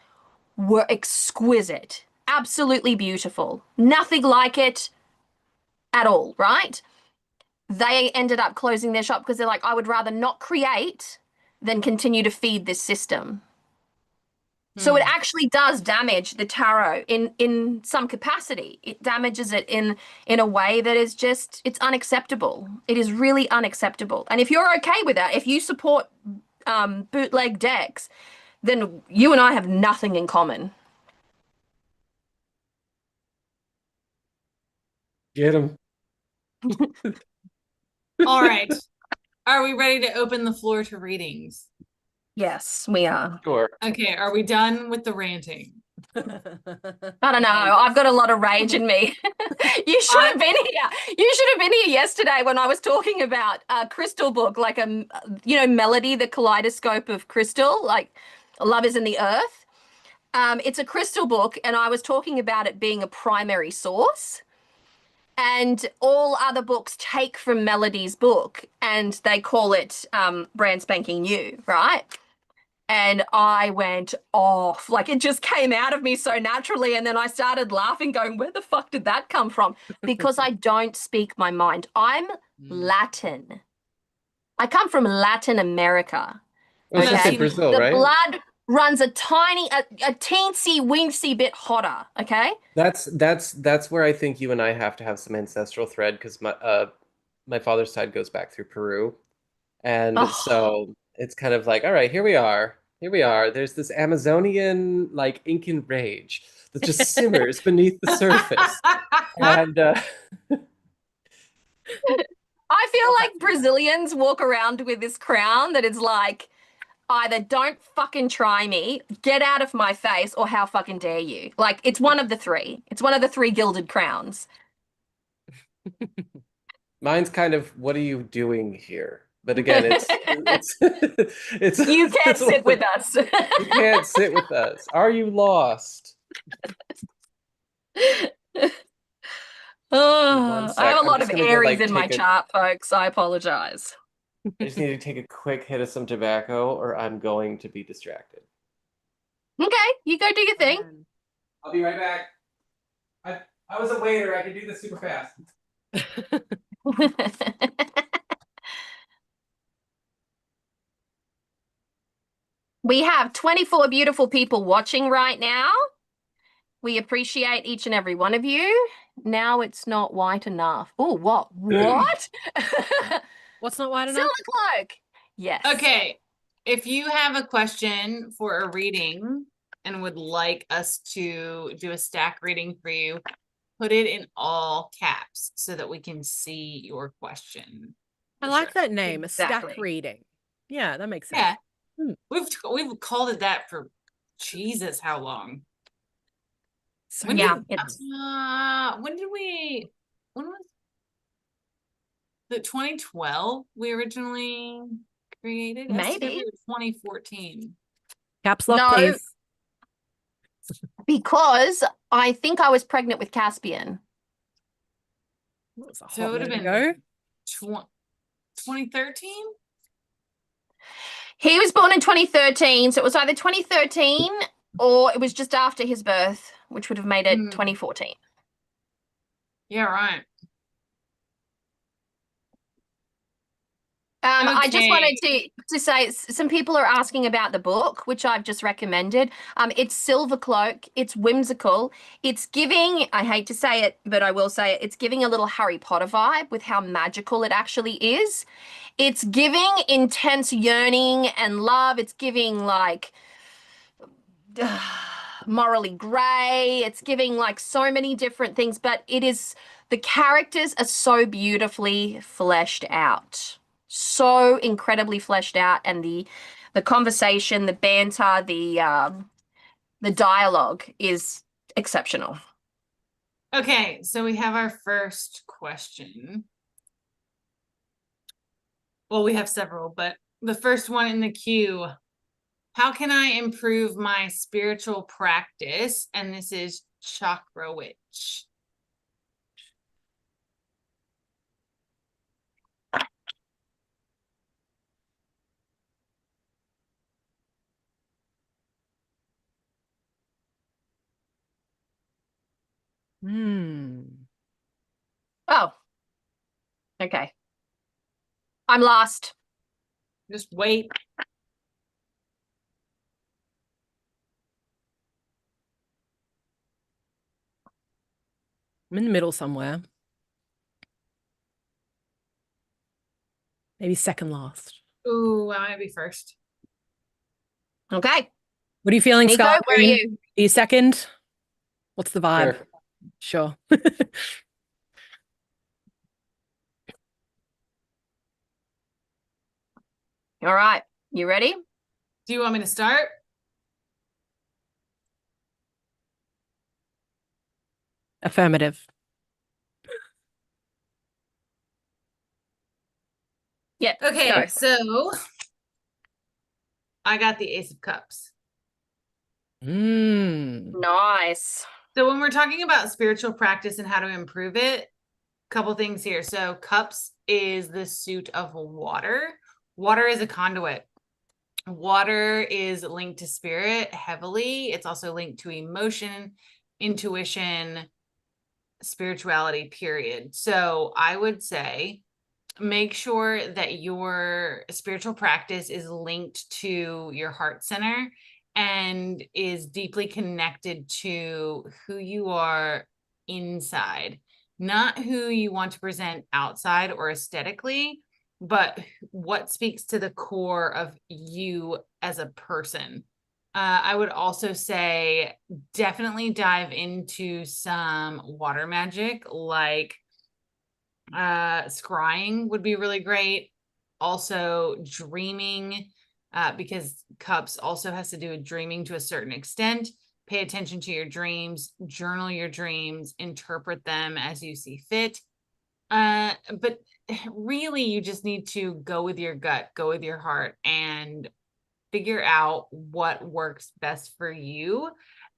were exquisite, absolutely beautiful. Nothing like it at all, right? They ended up closing their shop because they're like, I would rather not create than continue to feed this system. So it Mm. actually does damage the tarot in some capacity. It damages it in a way that is just it's unacceptable. It is really unacceptable. And if you're okay with that, if you support bootleg decks, then you and I have nothing in common. Get him. All right. Are we ready to open the floor to readings? Yes, we are. Sure. Okay, are we done with the ranting? I don't know. I've got a lot of rage in me. You should have been here. You should have been here yesterday when I was talking about a crystal book, like Melody, the kaleidoscope of crystal, like Love is in the Earth. It's a crystal book, and I was talking about it being a primary source. And all other books take from Melody's book, and they call it brand spanking new, right? And I went off. Like it just came out of me so naturally. And then I started laughing, going, where the fuck did that come from? Because I don't speak my mind. I'm Latin. I come from Latin America. I was gonna say Okay. Brazil, The right? blood runs a teensy weensy bit hotter. Okay. That's where I think you and I have to have some ancestral thread because my father's side goes back through Peru, and Oh, so it's kind of like, all right, here we are. Here we are. There's this Amazonian like Incan rage that just simmers beneath the surface, and I feel like Brazilians walk around with this crown that is like, either don't fucking try me, get out of my face, or how fucking dare you. Like, it's one of the three. It's one of the three gilded crowns. mine's kind of, what are you doing here? But again, it's You can't sit with us. You can't sit with us. Are you lost? Oh, I have a I'm lot just of gonna go Aries like in my take a. chart, folks. I apologize. I just need to take a quick hit of some tobacco, or I'm going to be distracted. Okay, you go do your thing. I'll be right back. I was a waiter. I could do this super fast. We have 24 beautiful people watching right now. We appreciate each and every one of you. Now it's not white enough. Oh, what? What? What's not white enough? Silver cloak. Yes. Okay. If you have a question for a reading and would like us to do a stack reading for you, put it in all caps so that we can see your question. I For like sure. that name, a stack Exactly. reading. Yeah, that makes sense. Yeah. Hmm. We've called it that for Jesus, how long? So When Yeah, did it's when was the 2012 we originally created? maybe. STW 2014. caps lock, No, please. because I think I was pregnant with Caspian. That was a So hot it would have minute been ago. 2013. He was born in 2013, so it was either 2013 or it was just after his birth, which would have made it 2014. Yeah, right. I just wanted Okay. to say some people are asking about the book, which I've just recommended. It's Silver Cloak. It's whimsical. It's giving, I hate to say it, but I will say it, it's giving a little Harry Potter vibe with how magical it actually is. It's giving intense yearning and love. It's giving like morally gray. It's giving like so many different things, but the characters are so beautifully fleshed out. So incredibly fleshed out, and the conversation, the banter, the dialogue is exceptional. Okay, so we have our first question. Well, we have several, but the first one in the queue. How can I improve my spiritual practice? And this is Chakra Witch. Hmm. Oh, okay. I'm lost. Just wait. I'm in the middle somewhere. Maybe second last. Ooh, I might be first. Okay. What are you feeling, Nico, Scarlet where are Green? you? Are you second? What's the vibe? Sure. Sure. All right. You ready? Do you want me to start? Affirmative. Yeah. Okay, Go. so I got the Ace of Cups. Nice. So when we're talking about spiritual practice and how to improve it, couple things here. So cups is the suit of water. Water is a conduit. Water is linked to spirit heavily. It's also linked to emotion, intuition, spirituality, period. So I would say make sure that your spiritual practice is linked to your heart center and is deeply connected to who you are inside, not who you want to present outside or aesthetically, but what speaks to the core of you as a person. I would also say definitely dive into some water magic, like scrying would be really great. Also dreaming, because cups also has to do with dreaming to a certain extent. Pay attention to your dreams, journal your dreams, interpret them as you see fit. But really you just need to go with your gut, go with your heart, and figure out what works best for you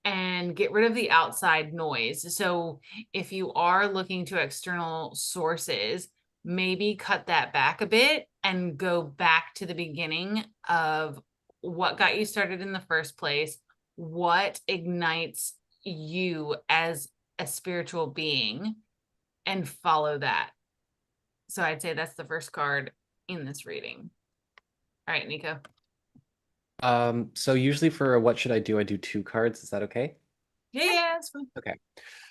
and get rid of the outside noise. So if you are looking to external sources, maybe cut that back a bit and go back to the beginning of what got you started in the first place, what ignites you as a spiritual being, and follow that. So I'd say that's the first card in this reading. All right, Nico. So usually for what should I do 2 cards. Is that okay? Yeah, it's fine. Okay.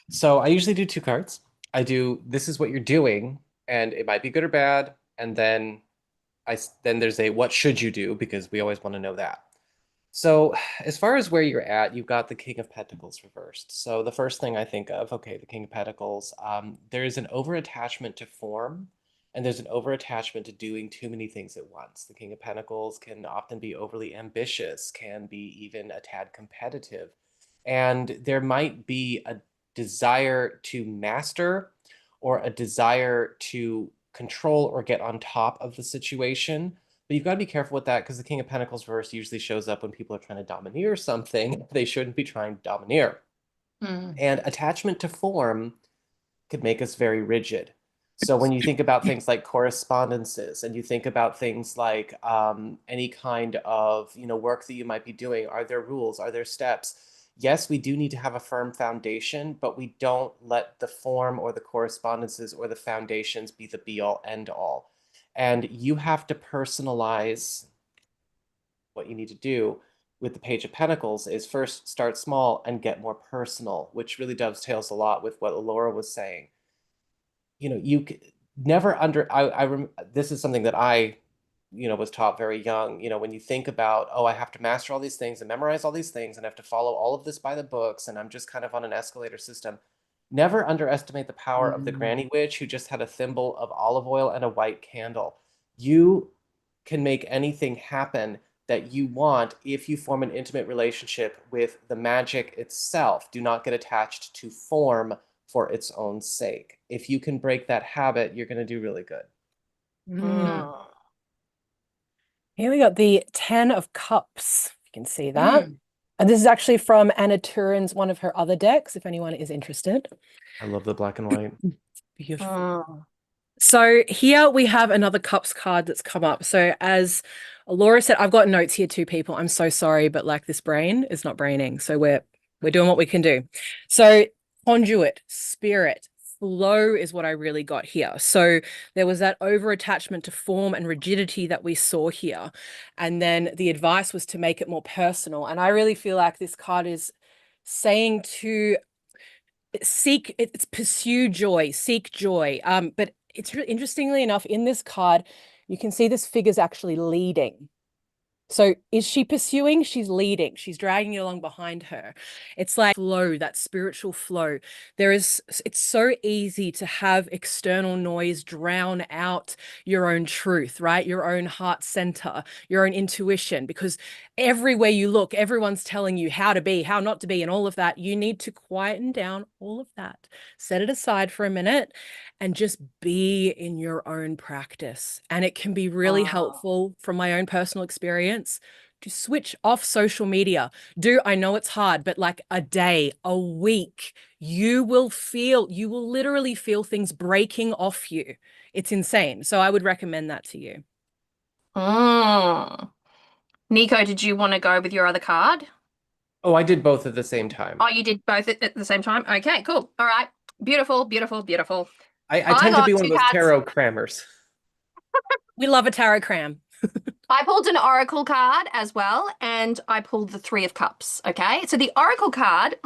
So I usually do 2 cards. I do this is what you're doing, and it might be good or bad, and then then there's a what should you do, because we always want to know that. So as far as where you're at, you've got the King of Pentacles reversed. So the first thing I think of, okay, the King of Pentacles, there is an over-attachment to form, and there's an over-attachment to doing too many things at once. The King of Pentacles can often be overly ambitious, can be even a tad competitive, and there might be a desire to master or a desire to control or get on top of the situation. But you've got to be careful with that, because the King of Pentacles reverse usually shows up when people are trying to domineer something. They shouldn't be trying to domineer. And attachment to form could make us very rigid. So when you think about things like correspondences, and you think about things like any kind of work that you might be doing, are there rules? Are there steps? Yes, we do need to have a firm foundation, but we don't let the form or the correspondences or the foundations be the be-all, end-all. And you have to personalize what you need to do with the Page of Pentacles is first start small and get more personal, which really dovetails a lot with what Laura was saying. You never this is something that I was taught very young. When you think about, oh, I have to master all these things and memorize all these things and I have to follow all of this by the books, and I'm just kind of on an escalator system. Never underestimate the power of the granny witch who just had a thimble of olive oil and a white candle. You can make anything happen that you want if you form an intimate relationship with the magic itself. Do not get attached to form for its own sake. If you can break that habit, you're going to do really good. Here we got the 10 of Cups. You can see that. And this is actually from Anna Turin's one of her other decks, if anyone is interested. I love the black and white. Beautiful. So here we have another Cups card that's come up. So as Laura said, I've got notes here too, people. I'm so sorry, but like this brain is not braining. So we're doing what we can do. So conduit, spirit, flow is what I really got here. So there was that over attachment to form and rigidity that we saw here. And then the advice was to make it more personal. And I really feel like this card is saying to pursue joy, seek joy. But it's really interestingly enough, in this card, you can see this figure's actually leading. So is she pursuing? She's leading. She's dragging you along behind her. It's like flow, that spiritual flow. It's so easy to have external noise drown out your own truth, right? Your own heart center, your own intuition, because everywhere you look, everyone's telling you how to be, how not to be, and all of that. You need to quieten down all of that, set it aside for a minute, and just be in your own practice. And it can be really helpful from my own personal experience to switch off social media. I know it's hard, but like a day, a week, you will literally feel things breaking off you. It's insane. So I would recommend that to you. Nico, did you want to go with your other card? Oh, I did both at the same time. Oh, you did both at the same time? Okay, cool. All right. Beautiful, beautiful, beautiful. I tend to be one of those tarot crammers. We love a tarot cram. I pulled an oracle card as well, and I pulled the 3 of Cups. Okay, so the oracle card,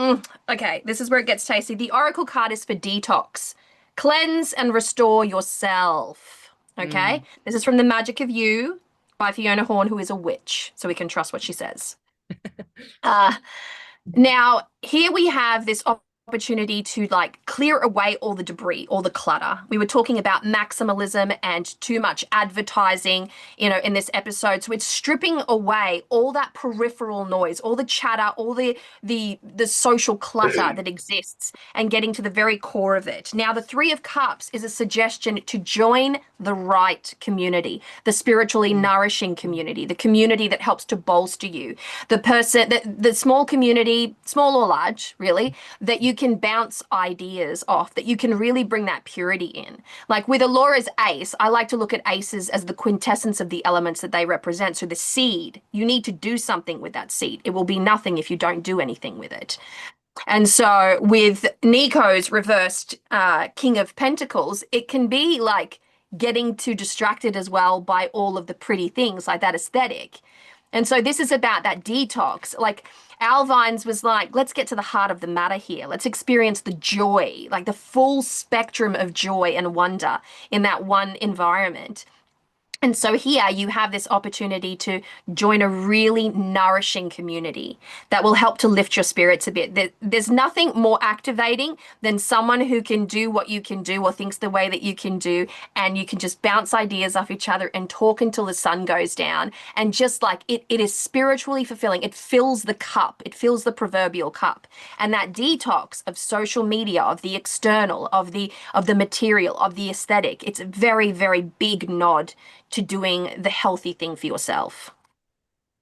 okay, this is where it gets tasty. The oracle card is for detox. Cleanse and restore yourself. Okay, this is from The Magic of You by Fiona Horn, who is a witch, so we can trust what she says. Now, here we have this opportunity to like clear away all the debris, all the clutter. We were talking about maximalism and too much advertising, in this episode. So it's stripping away all that peripheral noise, all the chatter, all the social clutter that exists, and getting to the very core of it. Now, the Three of Cups is a suggestion to join the right community, the spiritually nourishing community, the community that helps to bolster you, the small community, small or large, really, that you can bounce ideas off, that you can really bring that purity in. Like with Alora's ace, I like to look at aces as the quintessence of the elements that they represent. So the seed, you need to do something with that seed. It will be nothing if you don't do anything with it. And so with Nico's reversed King of Pentacles, it can be like getting too distracted as well by all of the pretty things, like that aesthetic. And so this is about that detox. Like Alvine's was like, let's get to the heart of the matter here. Let's experience the joy, like the full spectrum of joy and wonder in that one environment. And so here you have this opportunity to join a really nourishing community that will help to lift your spirits a bit. There's nothing more activating than someone who can do what you can do or thinks the way that you can do, and you can just bounce ideas off each other and talk until the sun goes down. And just like it is spiritually fulfilling. It fills the cup. It fills the proverbial cup. And that detox of social media, of the external, of the material, of the aesthetic, it's a very, very big nod to doing the healthy thing for yourself.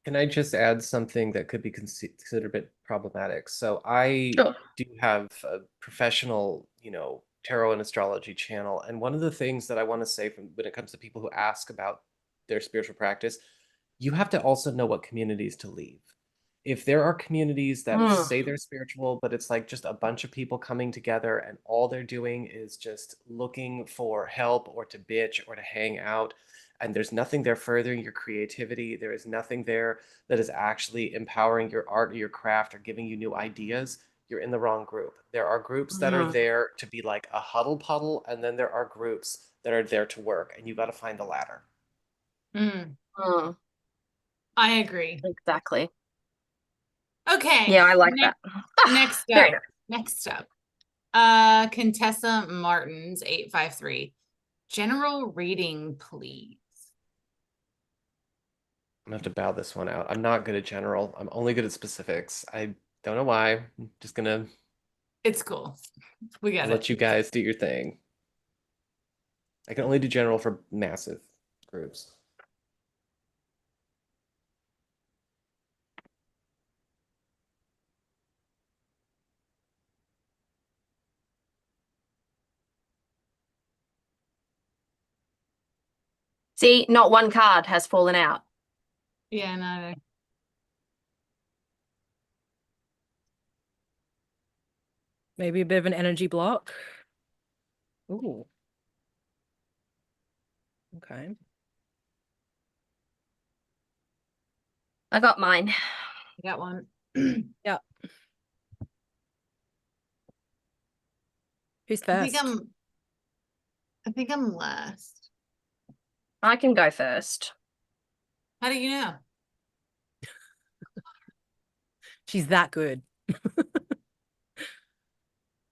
Can I just add something that could be considered a bit problematic? So I Sure. do have a professional, tarot and astrology channel. And one of the things that I want to say when it comes to people who ask about their spiritual practice, you have to also know what communities to leave. If there are communities that say they're spiritual, but it's like just a bunch of people coming together and all they're doing is just looking for help or to bitch or to hang out, and there's nothing there furthering your creativity, there is nothing there that is actually empowering your art or your craft or giving you new ideas, you're in the wrong group. There are groups that are there to be like a huddle puddle, and then there are groups that are there to work, and you got to find the latter. I agree. Exactly. Okay. Yeah, I like that. Next Very up. nice. Next up. Contessa Martins 853. General reading, please. I'm gonna have to bow this one out. I'm not good at general. I'm only good at specifics. I don't know why. I'm just gonna It's cool. We got let you guys do your thing. I can only do general for massive groups. See, not one card has fallen out. Yeah, no. Maybe a bit of an energy block. Ooh. Okay. I got mine. I got one. Yeah. Who's I first? think I'm last. I can go first. How do you know? She's that good.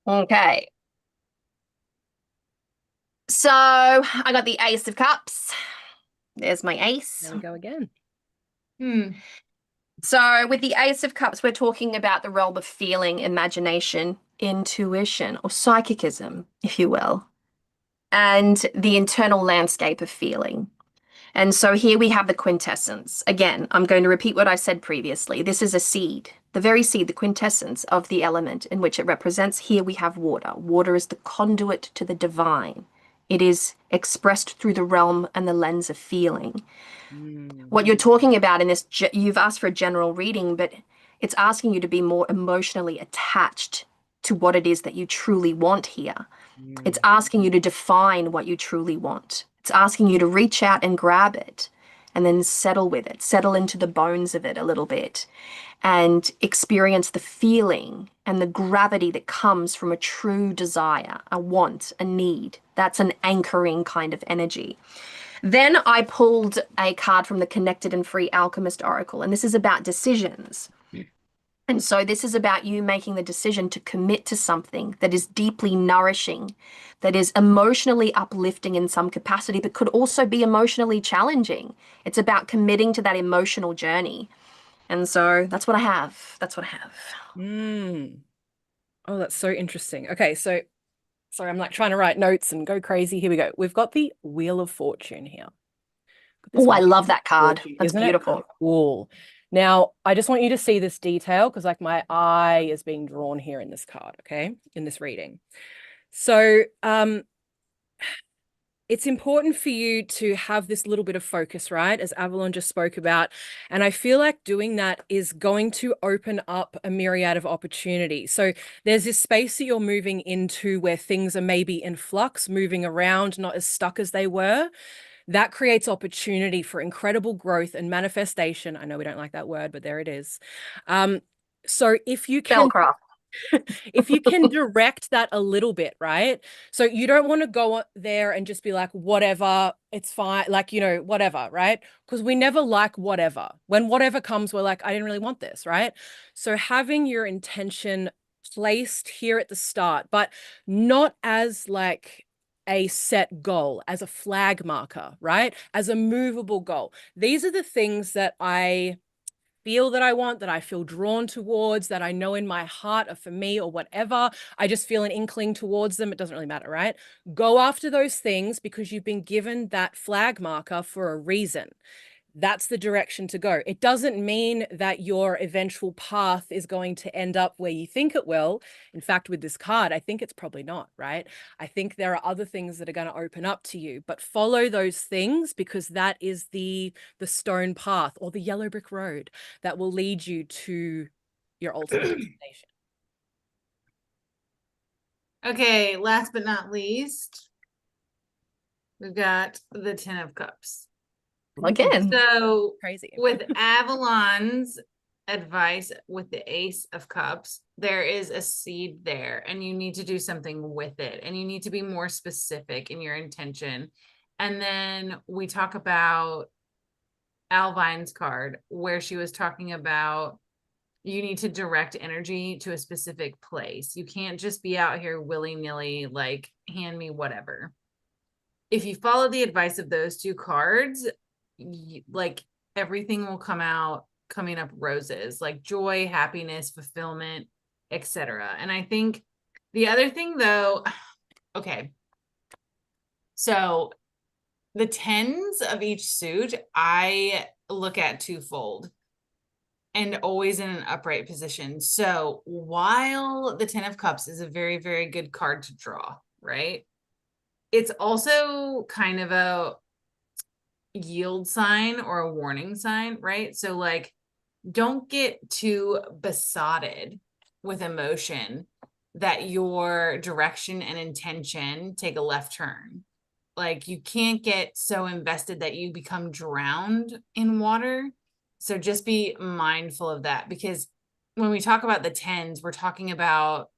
Okay. So I got the Ace of Cups. There's my ace. There we go again. So with the Ace of Cups, we're talking about the realm of feeling, imagination, intuition, or psychicism, if you will, and the internal landscape of feeling. And so here we have the quintessence. Again, I'm going to repeat what I said previously. This is a seed, the very seed, the quintessence of the element in which it represents. Here we have water. Water is the conduit to the divine. It is expressed through the realm and the lens of feeling. What you're talking about in this, you've asked for a general reading, but it's asking you to be more emotionally attached to what it is that you truly want here. It's asking you to define what you truly want. It's asking you to reach out and grab it and then settle with it, settle into the bones of it a little bit and experience the feeling and the gravity that comes from a true desire, a want, a need. That's an anchoring kind of energy. Then I pulled a card from the Connected and Free Alchemist Oracle, and this is about decisions. And so this is about you making the decision to commit to something that is deeply nourishing, that is emotionally uplifting in some capacity, but could also be emotionally challenging. It's about committing to that emotional journey. And so that's what I have. That's what I have. Mm. Oh, that's so interesting. Okay, so sorry, I'm like trying to write notes and go crazy. Here we go. We've got the Wheel of Fortune here. Got this Oh, I Wheel love of that card. Fortune, That's isn't it beautiful. cool? Now, I just want you to see this detail because like my eye is being drawn here in this card, okay? In this reading. So, it's important for you to have this little bit of focus, right? As Avalon just spoke about. And I feel like doing that is going to open up a myriad of opportunities. So there's this space that you're moving into where things are maybe in flux, moving around, not as stuck as they were. That creates opportunity for incredible growth and manifestation. I know we don't like that word, but there it is. So if you can Spellcraft. if you can direct that a little bit, right? So you don't want to go there and just be like, whatever, it's fine, like, whatever, right? Because we never like whatever. When whatever comes, we're like, I didn't really want this, right? So having your intention placed here at the start, but not as like a set goal, as a flag marker, right? As a movable goal. These are the things that I feel that I want, that I feel drawn towards, that I know in my heart are for me or whatever. I just feel an inkling towards them. It doesn't really matter, right? Go after those things because you've been given that flag marker for a reason. That's the direction to go. It doesn't mean that your eventual path is going to end up where you think it will. In fact, with this card, I think it's probably not, right? I think there are other things that are going to open up to you, but follow those things because that is the stone path or the yellow brick road that will lead you to your ultimate destination. Okay, last but not least, we've got the Ten of Cups. Again. So Crazy. with Avalon's advice with the Ace of Cups, there is a seed there and you need to do something with it and you need to be more specific in your intention. And then we talk about Alvine's card where she was talking about you need to direct energy to a specific place. You can't just be out here willy-nilly, like, hand me whatever. If you follow the advice of those two cards, like everything will coming up roses, like joy, happiness, fulfillment, etc. And I think the other thing though, okay, so the tens of each suit I look at twofold and always in an upright position. So while the Ten of Cups is a very, very good card to draw, right? It's also kind of a yield sign or a warning sign, right? So like, don't get too besotted with emotion that your direction and intention take a left turn. Like you can't get so invested that you become drowned in water. So just be mindful of that, because when we talk about the tens, we're talking about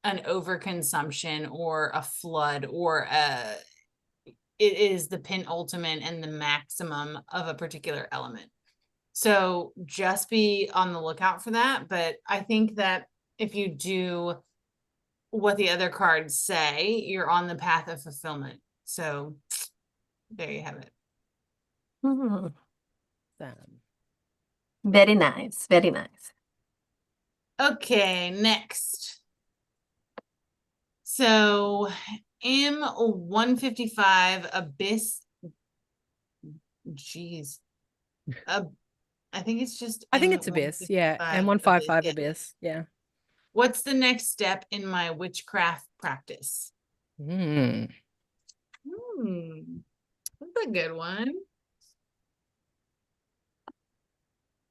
an overconsumption or a flood or it is the penultimate and the maximum of a particular element. So just be on the lookout for that. But I think that if you do what the other cards say, you're on the path of fulfillment. So there you have it. Hmm. Um, Very nice. Very nice. Okay, next. So M155 Abyss. Geez. I think it's just I think it's Abyss. Yeah. M155 Abyss. Yeah. What's the next step in my witchcraft practice? Mm. That's a good one.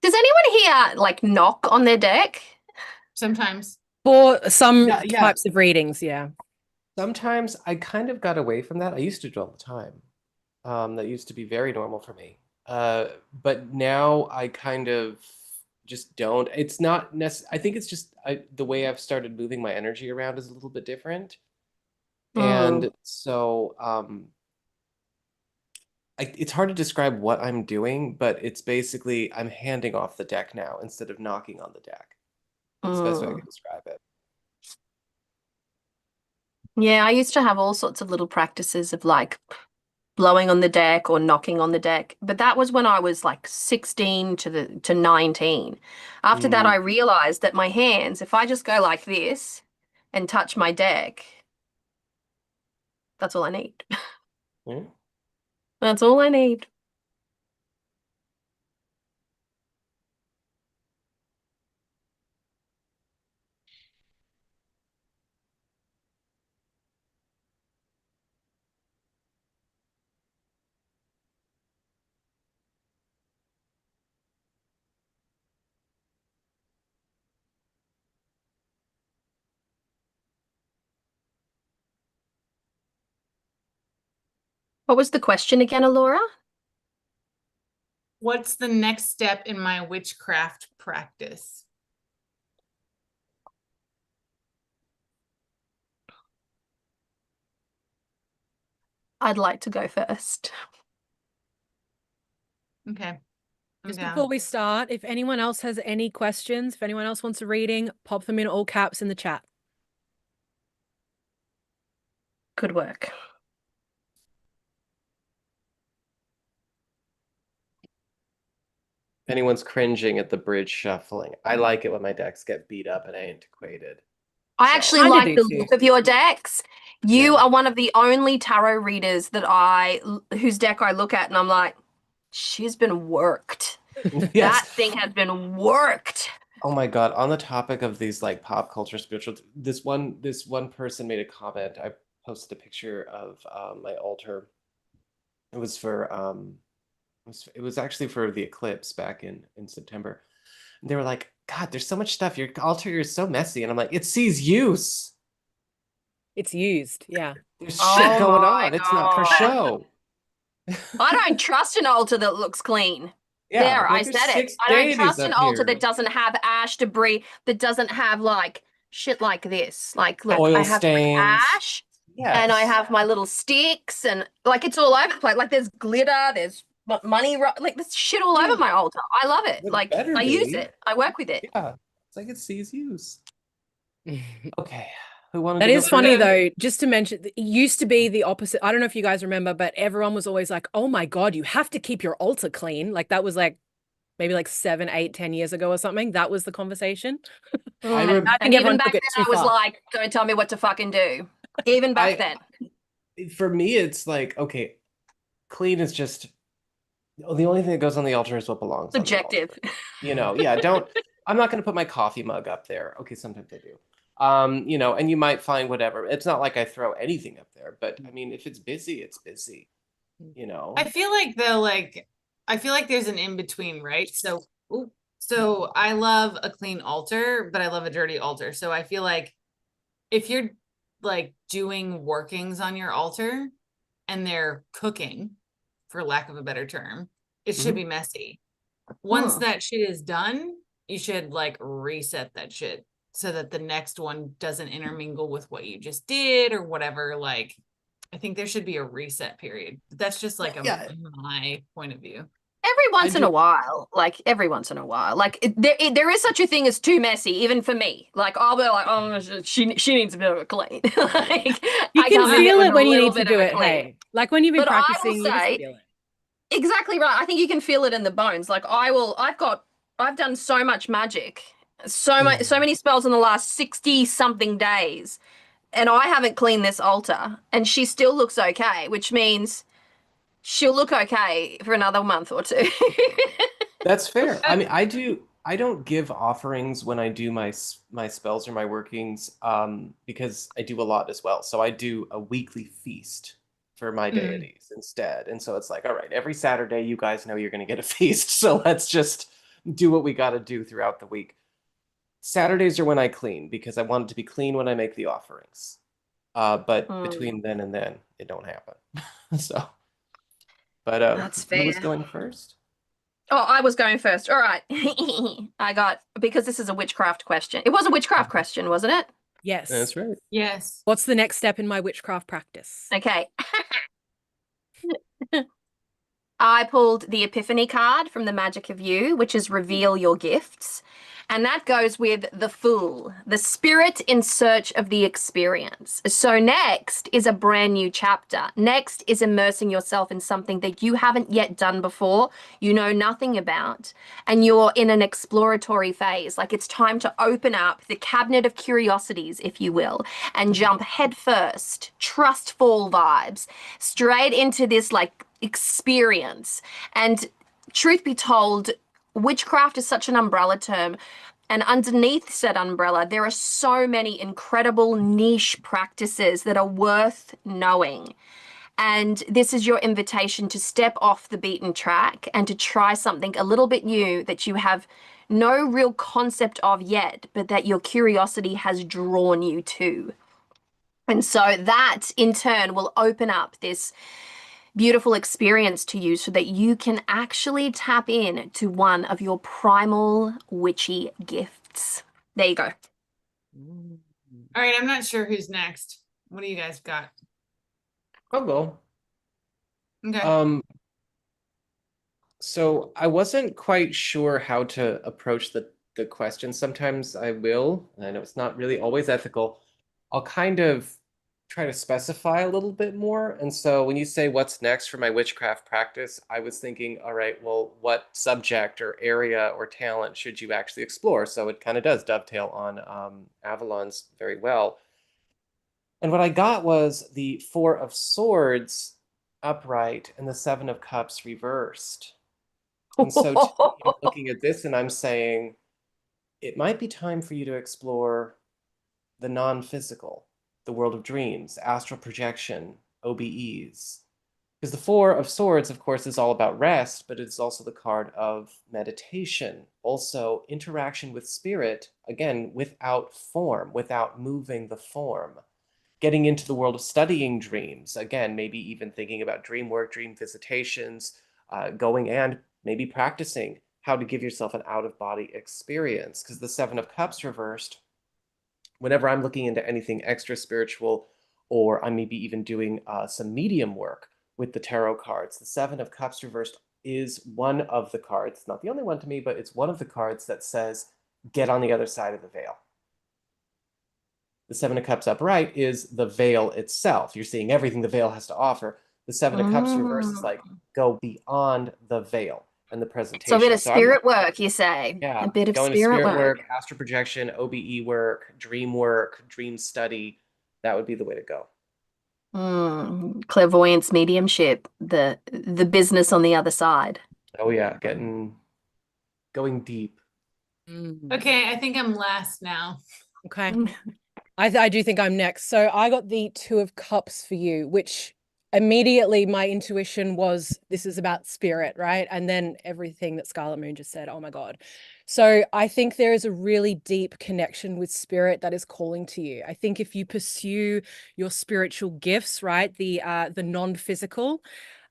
Does anyone here like knock on their deck? Sometimes. For some Yeah. types of readings, yeah. Sometimes I kind of got away from that. I used to do it all the time. That used to be very normal for me. But now I kind of just don't. It's not necessary. I think it's just the way I've started moving my energy around is a little bit different. And so it's hard to describe what I'm doing, but it's basically I'm handing off the deck now instead of knocking on the deck. That's the best way I Mm. can describe it. Yeah, I used to have all sorts of little practices of like blowing on the deck or knocking on the deck, but that was when I was like 16 to 19. After that, I realized that my hands, if I just go like this and touch my deck, that's all I need. Mm. That's all I need. What was the question again, Alora? What's the next step in my witchcraft practice? I'd like to go first. Okay. I'm Just down. before we start, if anyone else has any questions, if anyone else wants a reading, pop them in all caps in the chat. Good work. If anyone's cringing at the bridge shuffling, I like it when my decks get beat up and antiquated. I So- actually Kinda like do the too. look of your decks. You Yeah. are one of the only tarot readers that whose deck I look at and I'm like, she's been worked. That Yes. thing has been worked. Oh my God. On the topic of these like pop culture spiritual, this one person made a comment. I posted a picture of my altar. It was for it was actually for the eclipse back in September. And they were like, God, there's so much stuff. Your altar is so messy. And I'm like, it sees use. It's used, yeah. There's Oh shit going my on. It's not for God. show. I don't trust an altar that looks clean. Yeah, There, I like there's said it. 6 I don't deities trust an up altar here. that doesn't have ash debris, that doesn't have like shit like this. Like, look, Oil I have my stains. ash Yes. and I have my little sticks and like it's all over the place. Like there's glitter, there's money, like there's shit all over my altar. I love it. It Like better I use be. it. I work with it. Yeah. It's like it sees use. Okay. Who wanted That to go is funny first? though, just to mention, it used to be the opposite. I don't know if you guys remember, but everyone was always like, oh my God, you have to keep your altar clean. Like that was like maybe like 7, 8, 10 years ago or something. That was the conversation. I And rem- I And think even everyone back took then, it too I was far. like, don't tell me what to fucking do. Even back I- then. For me, it's like, okay, clean is just the only thing that goes on the altar is what belongs on the altar. Subjective. You know, yeah, I'm not going to put my coffee mug up there. Okay, sometimes I do. You know, and you might find whatever. It's not like I throw anything up there, but I mean, if it's busy, it's busy. You know. I feel like though, like I feel like there's an in between, right? So I love a clean altar, but I love a dirty altar. So I feel like if you're like doing workings on your altar and they're cooking, for lack of a better term, it should Mhm. be messy. Once Hmm. that shit is done, you should like reset that shit so that the next one doesn't intermingle with what you just did or whatever. Like, I think there should be a reset period. But that's just like Yeah. my point of view. Every once in do- a while, like every once in a while, like there is such a thing as too messy, even for me. Like I'll be like, oh, she needs a bit of a clean. Like You I can can't be feel doing it when a you little need to bit do of a it. clean. Hey, like when you've been But I will practicing, you just say, feel it. exactly right. I think you can feel it in the bones. Like I've done so much magic, so many spells in the last 60 something days, and I haven't cleaned this altar, and she still looks okay, which means she'll look okay for another month or two. That's fair. I mean, I don't give offerings when I do my spells or my workings because I do a lot as well. So I do a weekly feast for my deities instead. And so it's like, all right, every Saturday you guys know you're going to get a feast. So let's just do what we got to do throughout the week. Saturdays are when I clean because I want it to be clean when I make the offerings. But between then and then, it don't happen. So, but That's who was fair. going first? Oh, I was going first. All right. I got, because this is a witchcraft question. It was a witchcraft question, wasn't it? Yes. That's right. Yes. What's the next step in my witchcraft practice? Okay. I pulled the Epiphany card from the Magic of You, which is reveal your gifts. And that goes with the Fool, the spirit in search of the experience. So next is a brand new chapter. Next is immersing yourself in something that you haven't yet done before, you know nothing about, and you're in an exploratory phase. Like it's time to open up the cabinet of curiosities, if you will, and jump headfirst, trust fall vibes, straight into this like experience. And truth be told, witchcraft is such an umbrella term. And underneath said umbrella, there are so many incredible niche practices that are worth knowing. And this is your invitation to step off the beaten track and to try something a little bit new that you have no real concept of yet, but that your curiosity has drawn you to. And so that in turn will open up this beautiful experience to you so that you can actually tap in to one of your primal witchy gifts. There you go. All right, I'm not sure who's next. What do you guys got? I'll go. Okay. So I wasn't quite sure how to approach the question. Sometimes I will, and I know it's not really always ethical. I'll kind of try to specify a little bit more. And so when you say what's next for my witchcraft practice, I was thinking, all right, well, what subject or area or talent should you actually explore? So it kind of does dovetail on Avalon's very well. And what I got was the Four of Swords upright and the Seven of Cups reversed. And so to me, I'm looking at this and I'm saying, it might be time for you to explore the non-physical, the world of dreams, astral projection, OBEs. Because the Four of Swords, of course, is all about rest, but it's also the card of meditation. Also, interaction with spirit, again, without form, without moving the form. Getting into the world of studying dreams, again, maybe even thinking about dream work, dream visitations, going and maybe practicing how to give yourself an out-of-body experience. Because the Seven of Cups reversed, whenever I'm looking into anything extra spiritual, or I may be even doing some medium work with the tarot cards, the Seven of Cups reversed is one of the cards, not the only one to me, but it's one of the cards that says, get on the other side of the veil. The Seven of Cups upright is the veil itself. You're seeing everything the veil has to offer. The Seven of Cups reverse is like, go beyond the veil and the presentation. So a bit of spirit work, you say? Yeah, A bit of going to spirit spirit work. work, astral projection, OBE work, dream study. That would be the way to go. Clairvoyance, mediumship, the business on the other side. Oh yeah, going deep. Okay, I think I'm last now. Okay. I do think I'm next. So I got the Two of Cups for you, which immediately my intuition was this is about spirit, right? And then everything that Scarlet Moon just said, oh my God. So I think there is a really deep connection with spirit that is calling to you. I think if you pursue your spiritual gifts, right, the non-physical,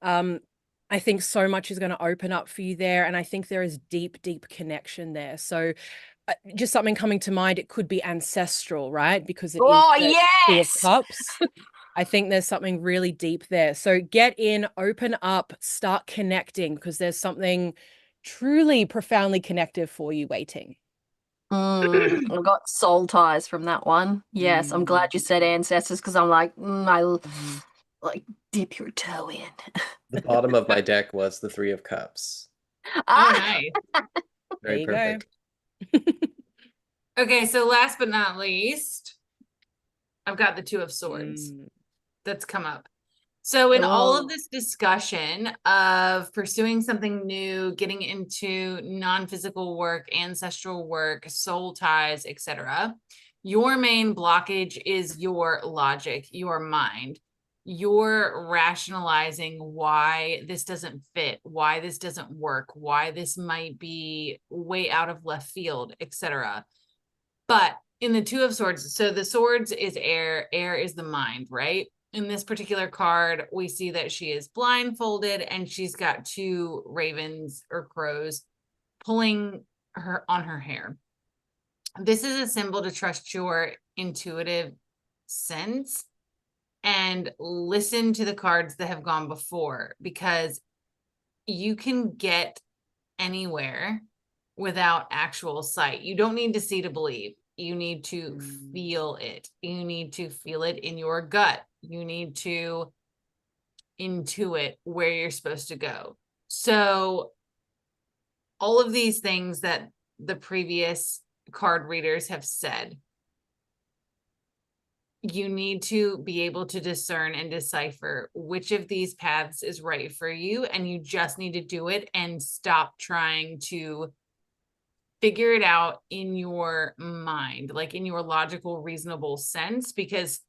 I think so much is going to open up for you there. And I think there is deep, deep connection there. So just something coming to mind, it could be ancestral, right? Because it is the Two of Cups. I think there's something really deep there. So get in, open up, start connecting, because there's something truly profoundly connective for you waiting. I got soul ties from that one. Yes, I'm glad you said ancestors because I'm like, like dip your toe in. The bottom of my deck was the Three of Cups. Oh, nice. Very perfect. Okay, so last but not least, I've got the Two of Swords that's come up. So in all of this discussion of pursuing something new, getting into non-physical work, ancestral work, soul ties, etc., your main blockage is your logic, your mind. You're rationalizing why this doesn't fit, why this doesn't work, why this might be way out of left field, etc. But in the Two of Swords, so the swords is air is the mind, right? In this particular card, we see that she is blindfolded and she's got two ravens or crows pulling her on her hair. This is a symbol to trust your intuitive sense and listen to the cards that have gone before, because you can get anywhere without actual sight. You don't need to see to believe. You need to feel it. You need to feel it in your gut. You need to intuit where you're supposed to go. So all of these things that the previous card readers have said, you need to be able to discern and decipher which of these paths is right for you, and you just need to do it and stop trying to figure it out in your mind, like in your logical, reasonable sense, because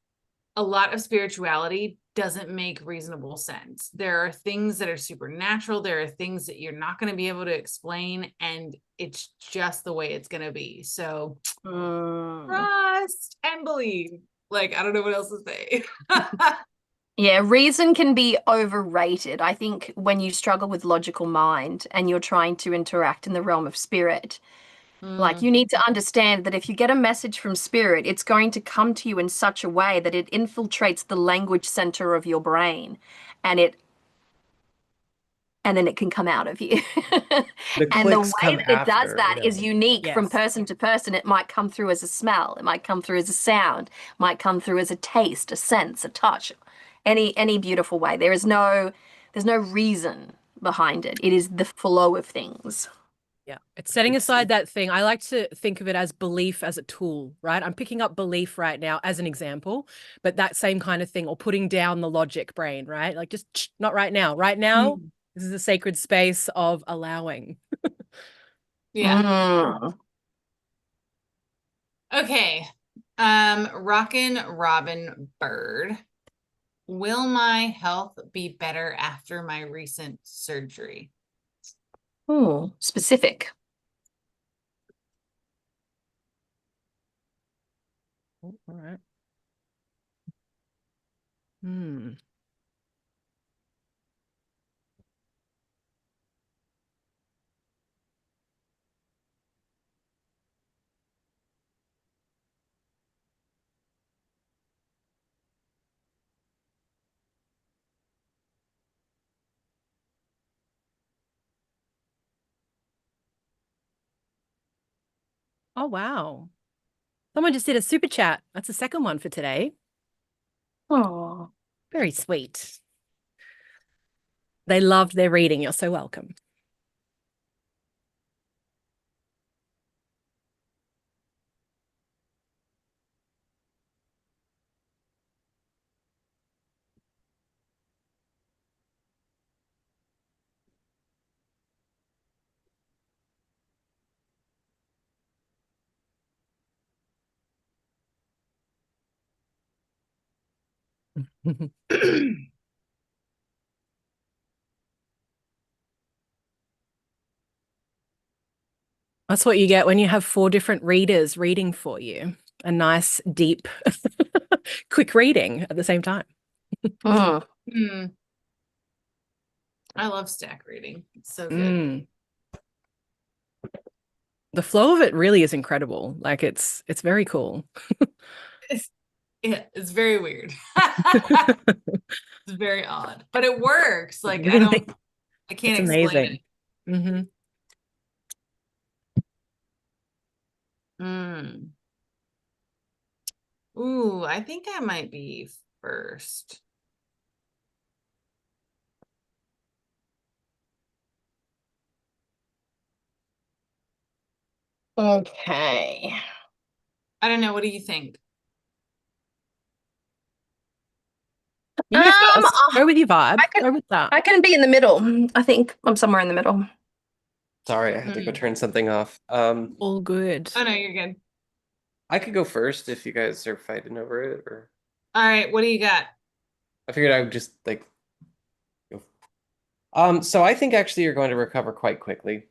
a lot of spirituality doesn't make reasonable sense. There are things that are supernatural. There are things that you're not going to be able to explain, and it's just the way it's going to be. So trust and believe. Like, I don't know what else to say. Yeah, reason can be overrated. I think when you struggle with logical mind and you're trying to interact in the realm of spirit, like you need to understand that if you get a message from spirit, it's going to come to you in such a way that it infiltrates the language center of your brain, and then it can come out of you. The And the clicks way come that it does after, that is unique from Yes. person to person. It might come through as a smell, it might come through as a sound, might come through as a taste, a sense, a touch, any beautiful way. There's no reason behind it. It is the flow of things. Yeah, it's setting It's- aside that thing. I like to think of it as belief as a tool, right? I'm picking up belief right now as an example, but that same kind of thing, or putting down the logic brain, right? Like just not right now. Right now, this is a sacred space of allowing. Yeah. Mm. Okay. Rockin' Robin Bird. Will my health be better after my recent surgery? Oh, specific. Oh, all right. Hmm. Oh, wow. Someone just did a super chat. That's the second one for today. Oh. Very sweet. They loved their reading. You're so welcome. That's what you get when you have 4 different readers reading for you. A nice, deep, quick reading at the same time. Mm. I love stack reading. It's so good. Mm. The flow of it really is incredible. Like it's very cool. It's very weird. It's very odd, but it works. Like I can't It's explain amazing. it. Mm-hmm. Ooh, I think I might be first. Okay. I don't know. What do you think? You go first. Go with your vibe. I can, Go with that. I can be in the middle. I think I'm somewhere in the middle. Sorry, I had to go turn something off. All good. Oh no, you're good. I could go first if you guys are fighting over it, or All right, what do you got? I figured I would just like go. So I think actually you're going to recover quite quickly.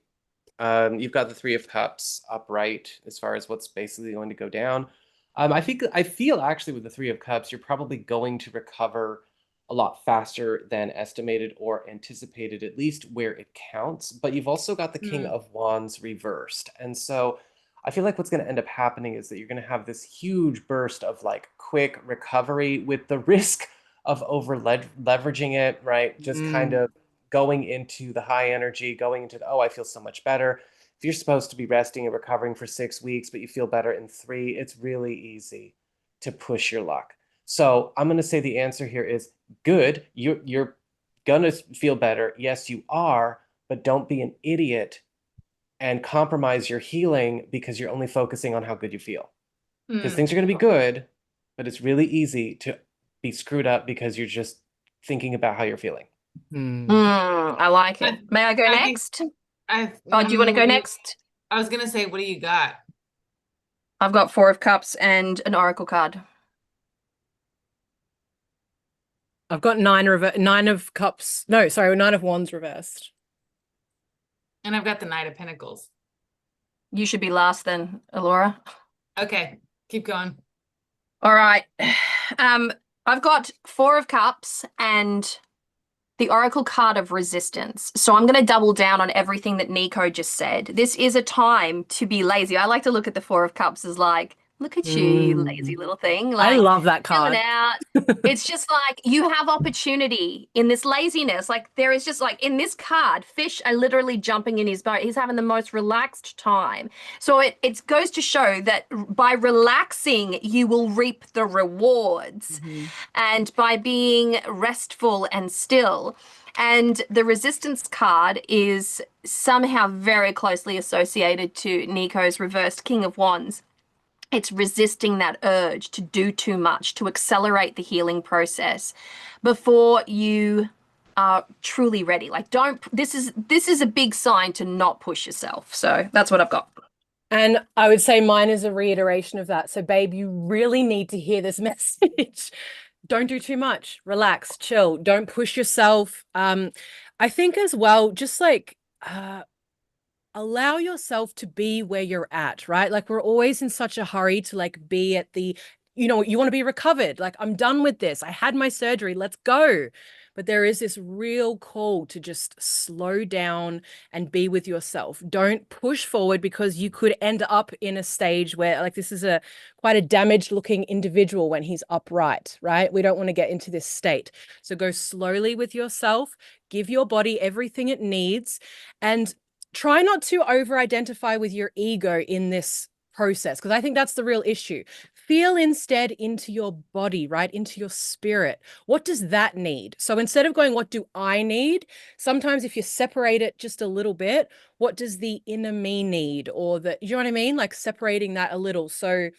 You've got the Three of Cups upright as far as what's basically going to go down. I feel actually with the Three of Cups, you're probably going to recover a lot faster than estimated or anticipated, at least where it counts. But you've also got the King of Wands reversed. And so I feel like what's going to end up happening is that you're going to have this huge burst of like quick recovery with the risk of over leveraging it, right? Just kind of going into the high energy, going into the, oh, I feel so much better. If you're supposed to be resting and recovering for 6 weeks, but you feel better in 3, it's really easy to push your luck. So I'm going to say the answer here is good. You're going to feel better. Yes, you are, but don't be an idiot and compromise your healing because you're only focusing on how good you feel. Because things are going to be good, but it's really easy to be screwed up because you're just thinking about how you're feeling. I like it. May I go I next? do you want to go next? I was gonna say, what do you got? I've got 4 of Cups and an Oracle card. I've got 9 of Cups. No, sorry, 9 of Wands reversed. And I've got the Knight of Pentacles. You should be last then, Alora. Okay, keep going. All right. I've got 4 of Cups and the Oracle card of Resistance. So I'm going to double down on everything that Nico just said. This is a time to be lazy. I like to look at the 4 of Cups as like, look at you, you lazy little thing. Like, I love that chilling card. out. It's just like you have opportunity in this laziness. Like there is just like in this card, fish are literally jumping in his boat. He's having the most relaxed time. So it goes to show that by relaxing, you will reap the rewards. And by being restful and still. And the Resistance card is somehow very closely associated to Nico's reversed King of Wands. It's resisting that urge to do too much, to accelerate the healing process before you are truly ready. Like this is a big sign to not push yourself. So that's what I've got. And I would say mine is a reiteration of that. So babe, you really need to hear this message. Don't do too much. Relax, chill. Don't push yourself. I think as well, just like allow yourself to be where you're at, right? Like we're always in such a hurry to like be at the, you want to be recovered. Like I'm done with this. I had my surgery. Let's go. But there is this real call to just slow down and be with yourself. Don't push forward because you could end up in a stage where like this is quite a damaged looking individual when he's upright, right? We don't want to get into this state. So go slowly with yourself, give your body everything it needs, and try not to over-identify with your ego in this process, because I think that's the real issue. Feel instead into your body, right? Into your spirit. What does that need? So instead of going, what do I need? Sometimes if you separate it just a little bit, what does the inner me need? Or you know what I mean? Like separating that a little. So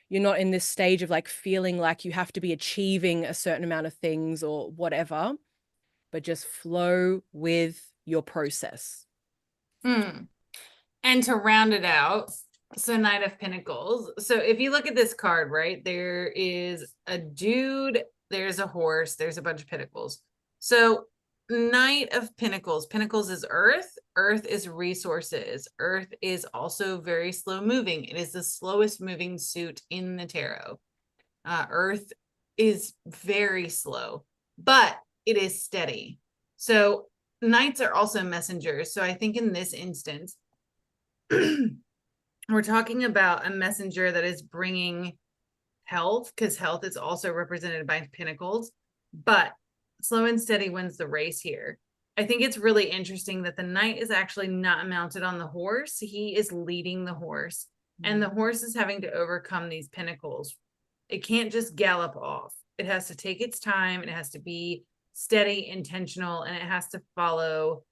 you're not in this stage of like feeling like you have to be achieving a certain amount of things or whatever, but just flow with your process. And to round it out, so Knight of Pentacles. So if you look at this card, right, there is a dude, there's a horse, there's a bunch of pentacles. So Knight of Pentacles. Pentacles is earth. Earth is resources. Earth is also very slow moving. It is the slowest moving suit in the tarot. Earth is very slow, but it is steady. So Knights are also messengers. So I think in this instance, we're talking about a messenger that is bringing health, because health is also represented by pentacles, but slow and steady wins the race here. I think it's really interesting that the knight is actually not mounted on the horse. He is leading the horse, and the horse is having to overcome these pentacles. It can't just gallop off. It has to take its time. It has to be steady, intentional, and it has to follow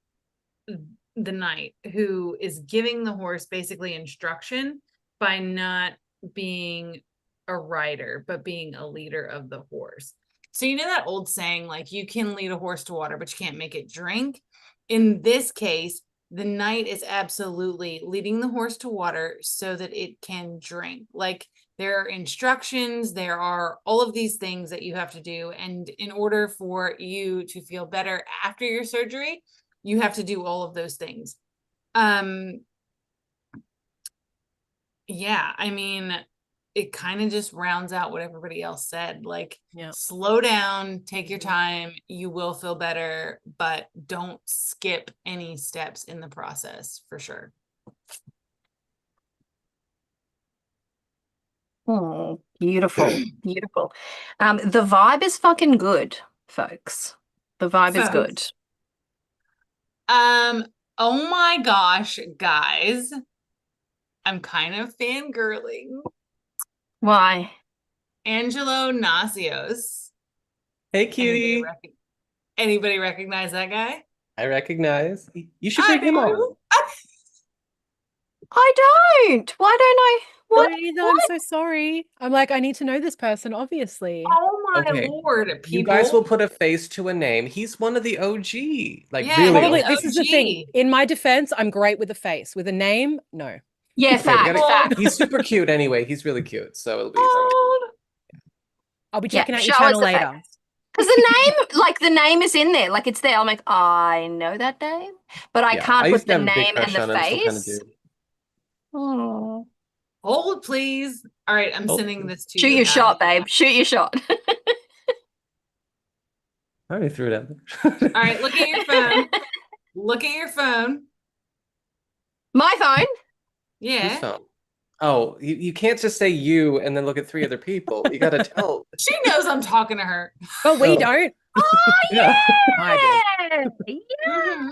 the knight, who is giving the horse basically instruction by not being a rider, but being a leader of the horse. So you know that old saying, like, you can lead a horse to water, but you can't make it drink? In this case, the knight is absolutely leading the horse to water so that it can drink. Like, there are instructions, there are all of these things that you have to do. And in order for you to feel better after your surgery, you have to do all of those things. Yeah, I mean, it kind of just rounds out what everybody else said. Like, slow down, take your time, you will feel better, but don't skip any steps in the process, for sure. Oh, beautiful. Beautiful. The vibe is fucking good, folks. The vibe is good. Oh my gosh, guys. I'm kind of fangirling. Why? Angelo Nazios. Hey, Anybody, cutie. anybody recognize that guy? I recognize. You should I bring him on. do. I don't. Why don't I? What? Don't either. I'm What? so sorry. I'm like, I need to know this person, obviously. Oh my Okay. lord, You guys will people. put a face to a name. He's one of the OG. Like Yeah, really Probably, he's OG. this is the thing. OG. In my defense, I'm great with a face. With a name, no. Yeah, Okay, we gotta. fact. He's super cute anyway. He's really cute, so it'll be easy. Oh, I'll be Yeah, checking out show your us channel the later. face. Because the name, like the name is in there, like it's there. I'm like, I know that name, but I Yeah, can't I used put to the have a big name and crush the on him. Still kind of face. do. Oh. hold please. All right, I'm Hold, sending this to Shoot you. your Abby. shot, babe. Shoot your shot. I already threw it out there. All right, look at your phone. Look at your phone. My phone. Whose Yeah. phone? Oh, you can't just say you and then look at 3 other people. You gotta tell. She knows I'm talking to her. But we Oh. don't. Oh Yeah. I yeah. Mhm.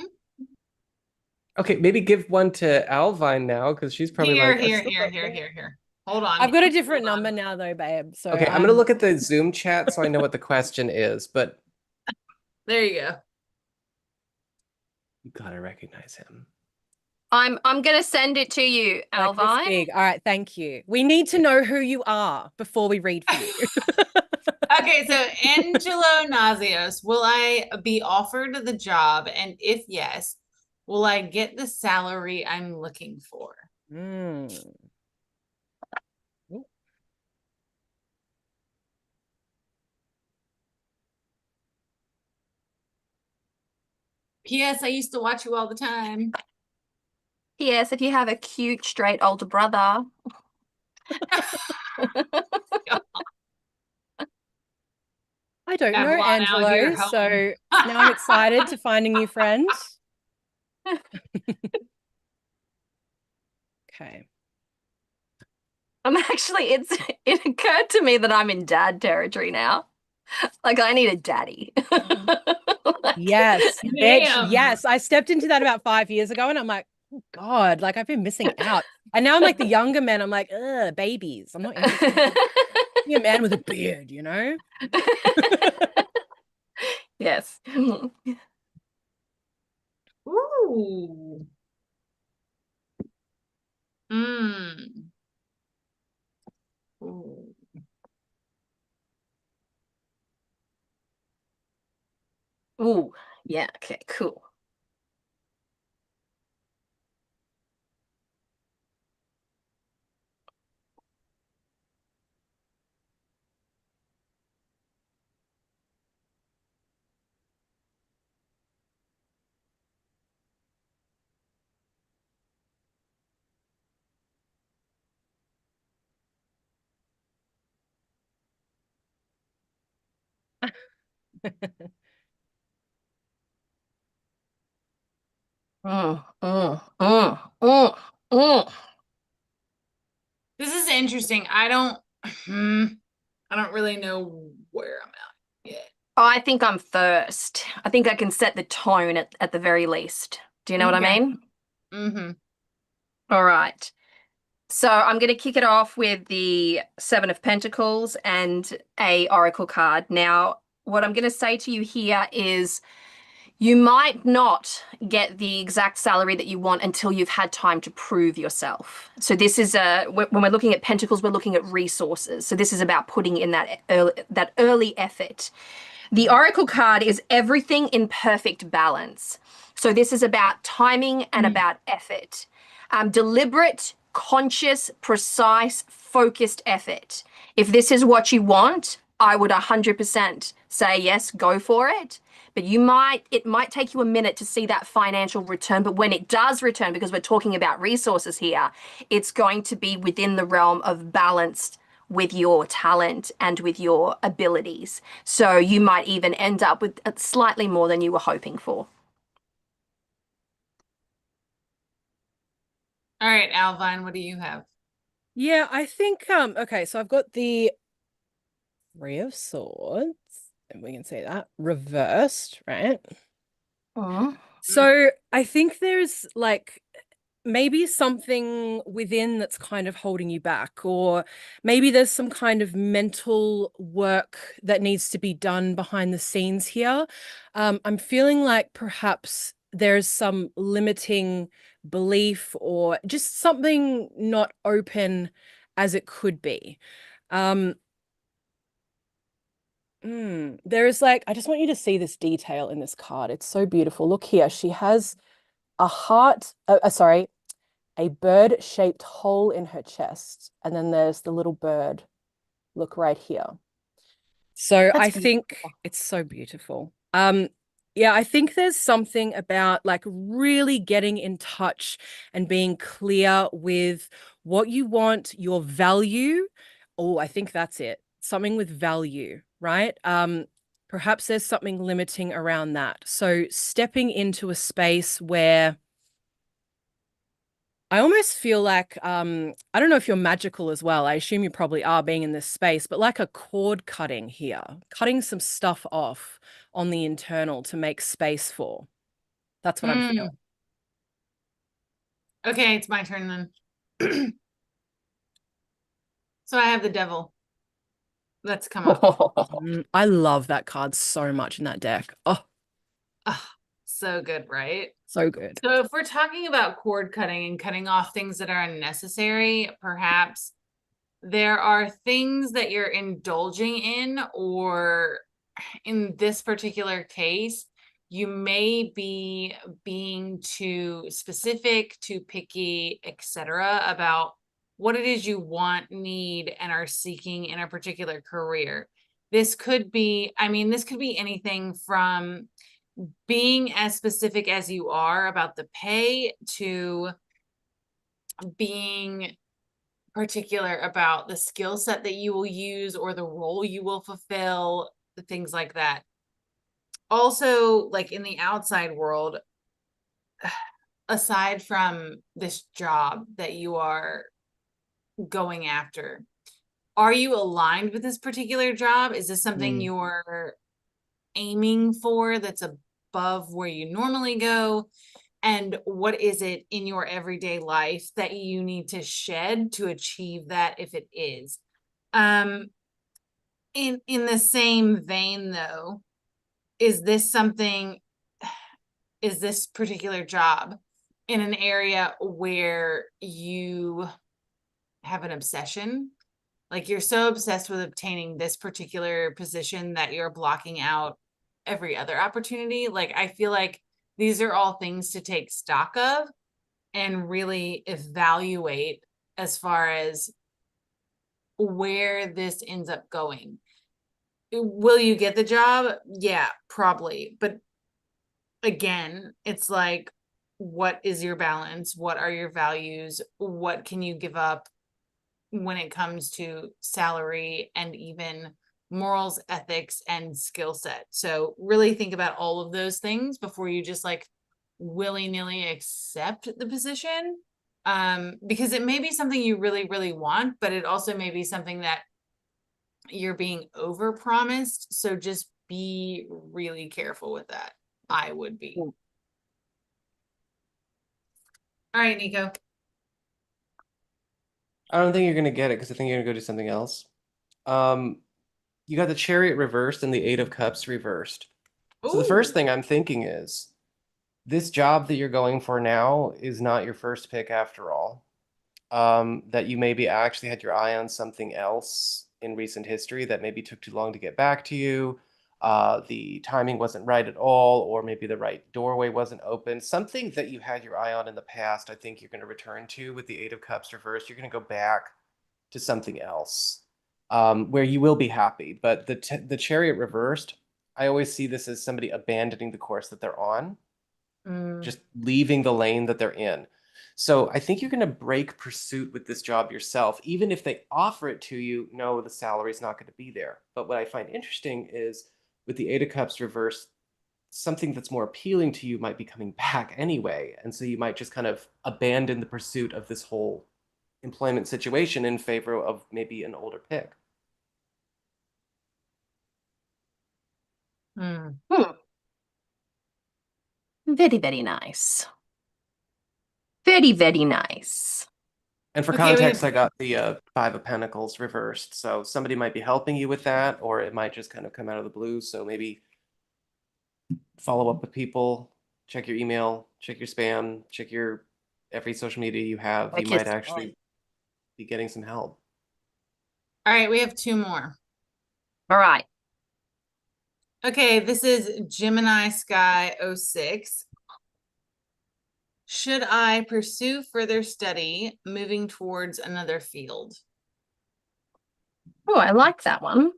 Okay, maybe give one to Alvine now because she's probably Here, like, I here, still here, don't here, know. here. Hold on. I've got a different Hold on. number now, though, babe. So Okay, I'm gonna look at the Zoom chat so I know what the question is, but There you go. you gotta recognize him. I'm gonna send it to you, like this Alvine. big. All right, thank you. We need to know who you are before we read for you. Okay, so Angelo Nazios, will I be offered the job? And if yes, will I get the salary I'm looking for? Mm. P.S. I used to watch you all the time. Yes, if you have a cute straight older brother. I don't know Avalon out here Angelo, so hoeing. now I'm excited to find a new friend. Okay. I'm actually, it occurred to me that I'm in dad territory now. Like I need a daddy. Like, Yes, bitch. Damn. Yes, I stepped into that about 5 years ago, and I'm like, oh God, like I've been missing out. And now I'm like the younger men. I'm like, ugh, babies. I'm not interested. Be a man with a beard, you know? Yes. Ooh. Mm. Ooh. Ooh, yeah, okay, cool. Mm, mm, mm, mm, mm. This is interesting. I don't really know where I'm at yet. I think I'm first. I think I can set the tone at the very least. Do you know what I Okay. mean? Mm-hmm. All right. So I'm going to kick it off with the Seven of Pentacles and a Oracle card. Now, what I'm going to say to you here is you might not get the exact salary that you want until you've had time to prove yourself. So this is when we're looking at Pentacles, we're looking at resources. So this is about putting in that early effort. The Oracle card is everything in perfect balance. So this is about timing and about effort. Deliberate, conscious, precise, focused effort. If this is what you want, I would 100% say yes, go for it. But it might take you a minute to see that financial return. But when it does return, because we're talking about resources here, it's going to be within the realm of balanced with your talent and with your abilities. So you might even end up with slightly more than you were hoping for. All right, Alvine, what do you have? Yeah, I think okay, so I've got the Three of Swords, and we can say that reversed, right? Mm. So I think there's like maybe something within that's kind of holding you back, or maybe there's some kind of mental work that needs to be done behind the scenes here. I'm feeling like perhaps there's some limiting belief or just something not open as it could be. Um, There is like, I just want you to see this detail in this card. It's so beautiful. Look here. She has a heart, sorry, a bird-shaped hole in her chest. And then there's the little bird. Look right here. So That's I think beautiful. it's so beautiful. Yeah, I think there's something about like really getting in touch and being clear with what you want, your value. Oh, I think that's it. Something with value, right? Perhaps there's something limiting around that. So stepping into a space where I almost feel like I don't know if you're magical as well. I assume you probably are being in this space, but like a cord cutting here, cutting some stuff off on the internal to make space for. That's what I'm feeling. Okay, it's my turn then. So I have the devil. Let's come up. I love that card so much in that deck. Oh, Ah, so good, right? so good. So if we're talking about cord cutting and cutting off things that are unnecessary, perhaps there are things that you're indulging in, or in this particular case, you may be being too specific, too picky, etc., about what it is you want, need, and are seeking in a particular career. This could be, I mean, this could be anything from being as specific as you are about the pay to being particular about the skill set that you will use or the role you will fulfill, things like that. Also, like in the outside world, aside from this job that you are going after, are you aligned with this particular job? Is this something you're aiming for that's above where you normally go? And what is it in your everyday life that you need to shed to achieve that, if it is? In the same vein though, is this something, is this particular job in an area where you have an obsession? Like you're so obsessed with obtaining this particular position that you're blocking out every other opportunity. Like I feel like these are all things to take stock of and really evaluate as far as where this ends up going. Will you get the job? Yeah, probably. But again, it's like, what is your balance? What are your values? What can you give up when it comes to salary and even morals, ethics, and skill set? So really think about all of those things before you just like willy-nilly accept the position. Because it may be something you really, really want, but it also may be something that you're being overpromised. So just be really careful with that. I would be. All right, Nico. I don't think you're gonna get it because I think you're gonna go do something else. You got the Chariot reversed and the Eight of Cups reversed. So the first Ooh. thing I'm thinking is this job that you're going for now is not your first pick after all. That you maybe actually had your eye on something else in recent history that maybe took too long to get back to you. The timing wasn't right at all, or maybe the right doorway wasn't open. Something that you had your eye on in the past, I think you're going to return to with the Eight of Cups reversed. You're going to go back to something else where you will be happy. But the Chariot reversed, I always see this as somebody abandoning the course that they're on, just leaving the lane that they're in. So I think you're going to break pursuit with this job yourself. Even if they offer it to you, no, the salary's not going to be there. But what I find interesting is with the Eight of Cups reversed, something that's more appealing to you might be coming back anyway. And so you might just kind of abandon the pursuit of this whole employment situation in favor of maybe an older pick. Hmm. Very, very nice. Very, very nice. And for Okay, we context, have- I got the Five of Pentacles reversed. So somebody might be helping you with that, or it might just kind of come out of the blue. So maybe follow up with people, check your email, check your spam, check your every social media you have. You Check might your actually be getting some help. All right, we have two more. All right. Okay, this is Gemini Sky 06. Should I pursue further study moving towards another field? Oh, I like that one.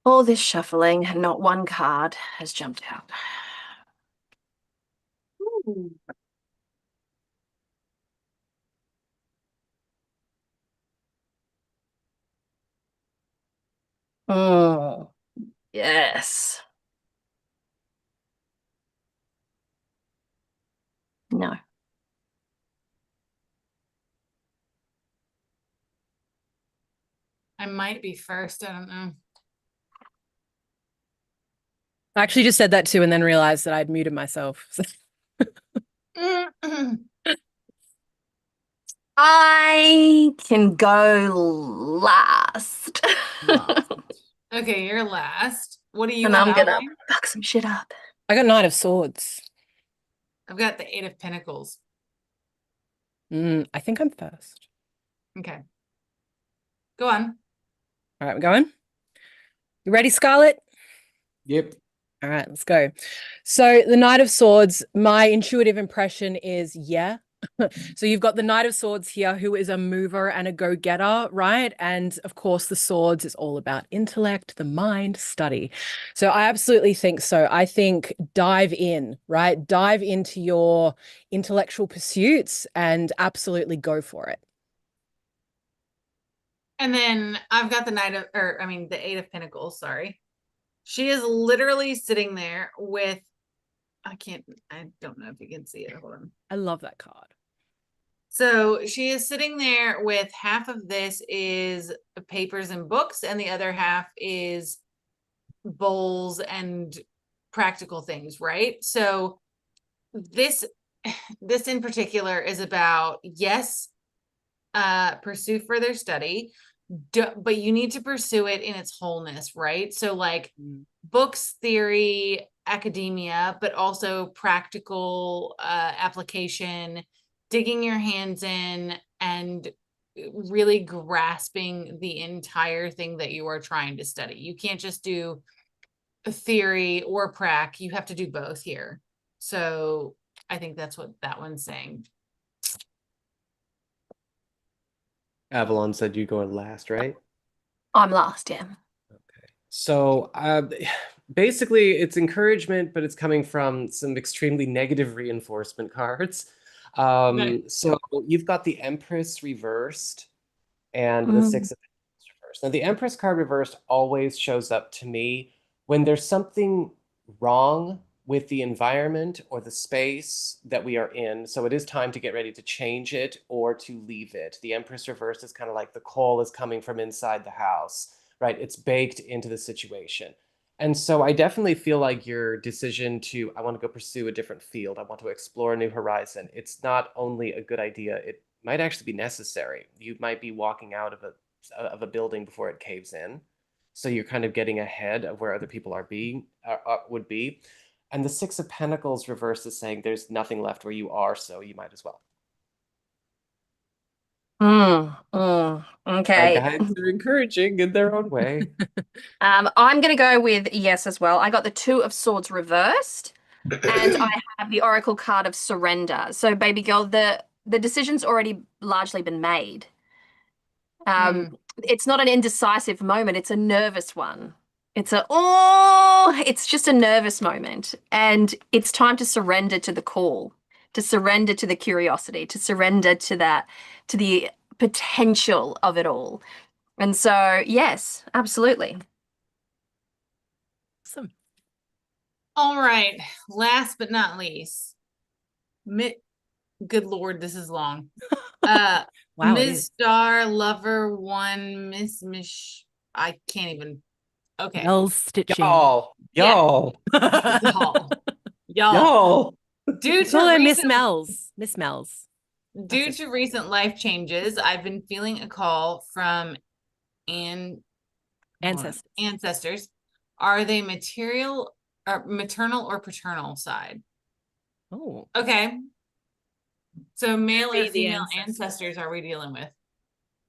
All this shuffling and not one card has jumped out. Ooh. Oh, yes. No. I might be first. I don't know. I actually just said that too and then realized that I'd muted myself. I can go last. Okay, you're last. What do you And have I'm gonna outlined? fuck some shit up. I got Knight of Swords. I've got the Eight of Pentacles. I think I'm first. Okay. Go on. All right, we're going. You ready, Scarlett? Yep. All right, let's go. So the Knight of Swords, my intuitive impression is yeah. So you've got the Knight of Swords here, who is a mover and a go-getter, right? And of course, the swords is all about intellect, the mind, study. So I absolutely think so. I think dive in, right? Dive into your intellectual pursuits and absolutely go for it. And then I've got the the Eight of Pentacles, sorry. She is literally sitting there with, I don't know if you can see it. Hold on. I love that card. So she is sitting there with half of this is papers and books, and the other half is bowls and practical things, right? So this in particular is about, yes, pursue further study, but you need to pursue it in its wholeness, right? So like books, theory, academia, but also practical application, digging your hands in and really grasping the entire thing that you are trying to study. You can't just do a theory or prac. You have to do both here. So I think that's what that one's saying. Avalon said you going last, right? I'm last, yeah. Okay. So basically, it's encouragement, but it's coming from some extremely negative reinforcement cards. So you've got the Empress reversed and the Six of Pentacles reversed. Now, the Empress card reversed always shows up to me when there's something wrong with the environment or the space that we are in. So it is time to get ready to change it or to leave it. The Empress reversed is kind of like the coal is coming from inside the house, right? It's baked into the situation. And so I definitely feel like your decision to, I want to go pursue a different field, I want to explore a new horizon, it's not only a good idea, it might actually be necessary. You might be walking out of a building before it caves in. So you're kind of getting ahead of where other people would be. And the Six of Pentacles reverse is saying there's nothing left where you are, so you might as well. My Okay. guides are encouraging in their own way. I'm going to go with yes as well. I got the Two of Swords reversed, and I have the Oracle card of Surrender. So, baby girl, the decision's already largely been made. It's not an indecisive moment, it's a nervous one. It's just a nervous moment. And it's time to surrender to the call, to surrender to the curiosity, to surrender to the potential of it all. And so, yes, absolutely. Awesome. All right. Last but not least, good Lord, this is long. Wow, it Ms. is. Star Lover One, Miss Mish. I can't even. Okay. Well stitching. Y'all, Yeah. y'all, Y'all. Y'all. y'all. Due Call to her Miss recent Mel's. Miss Mel's. due to recent life changes, I've been feeling a call from hold on, Ancestors. ancestors. Are they maternal or paternal side? Oh. Okay. So male or Be the female ancestors. ancestors are we dealing with?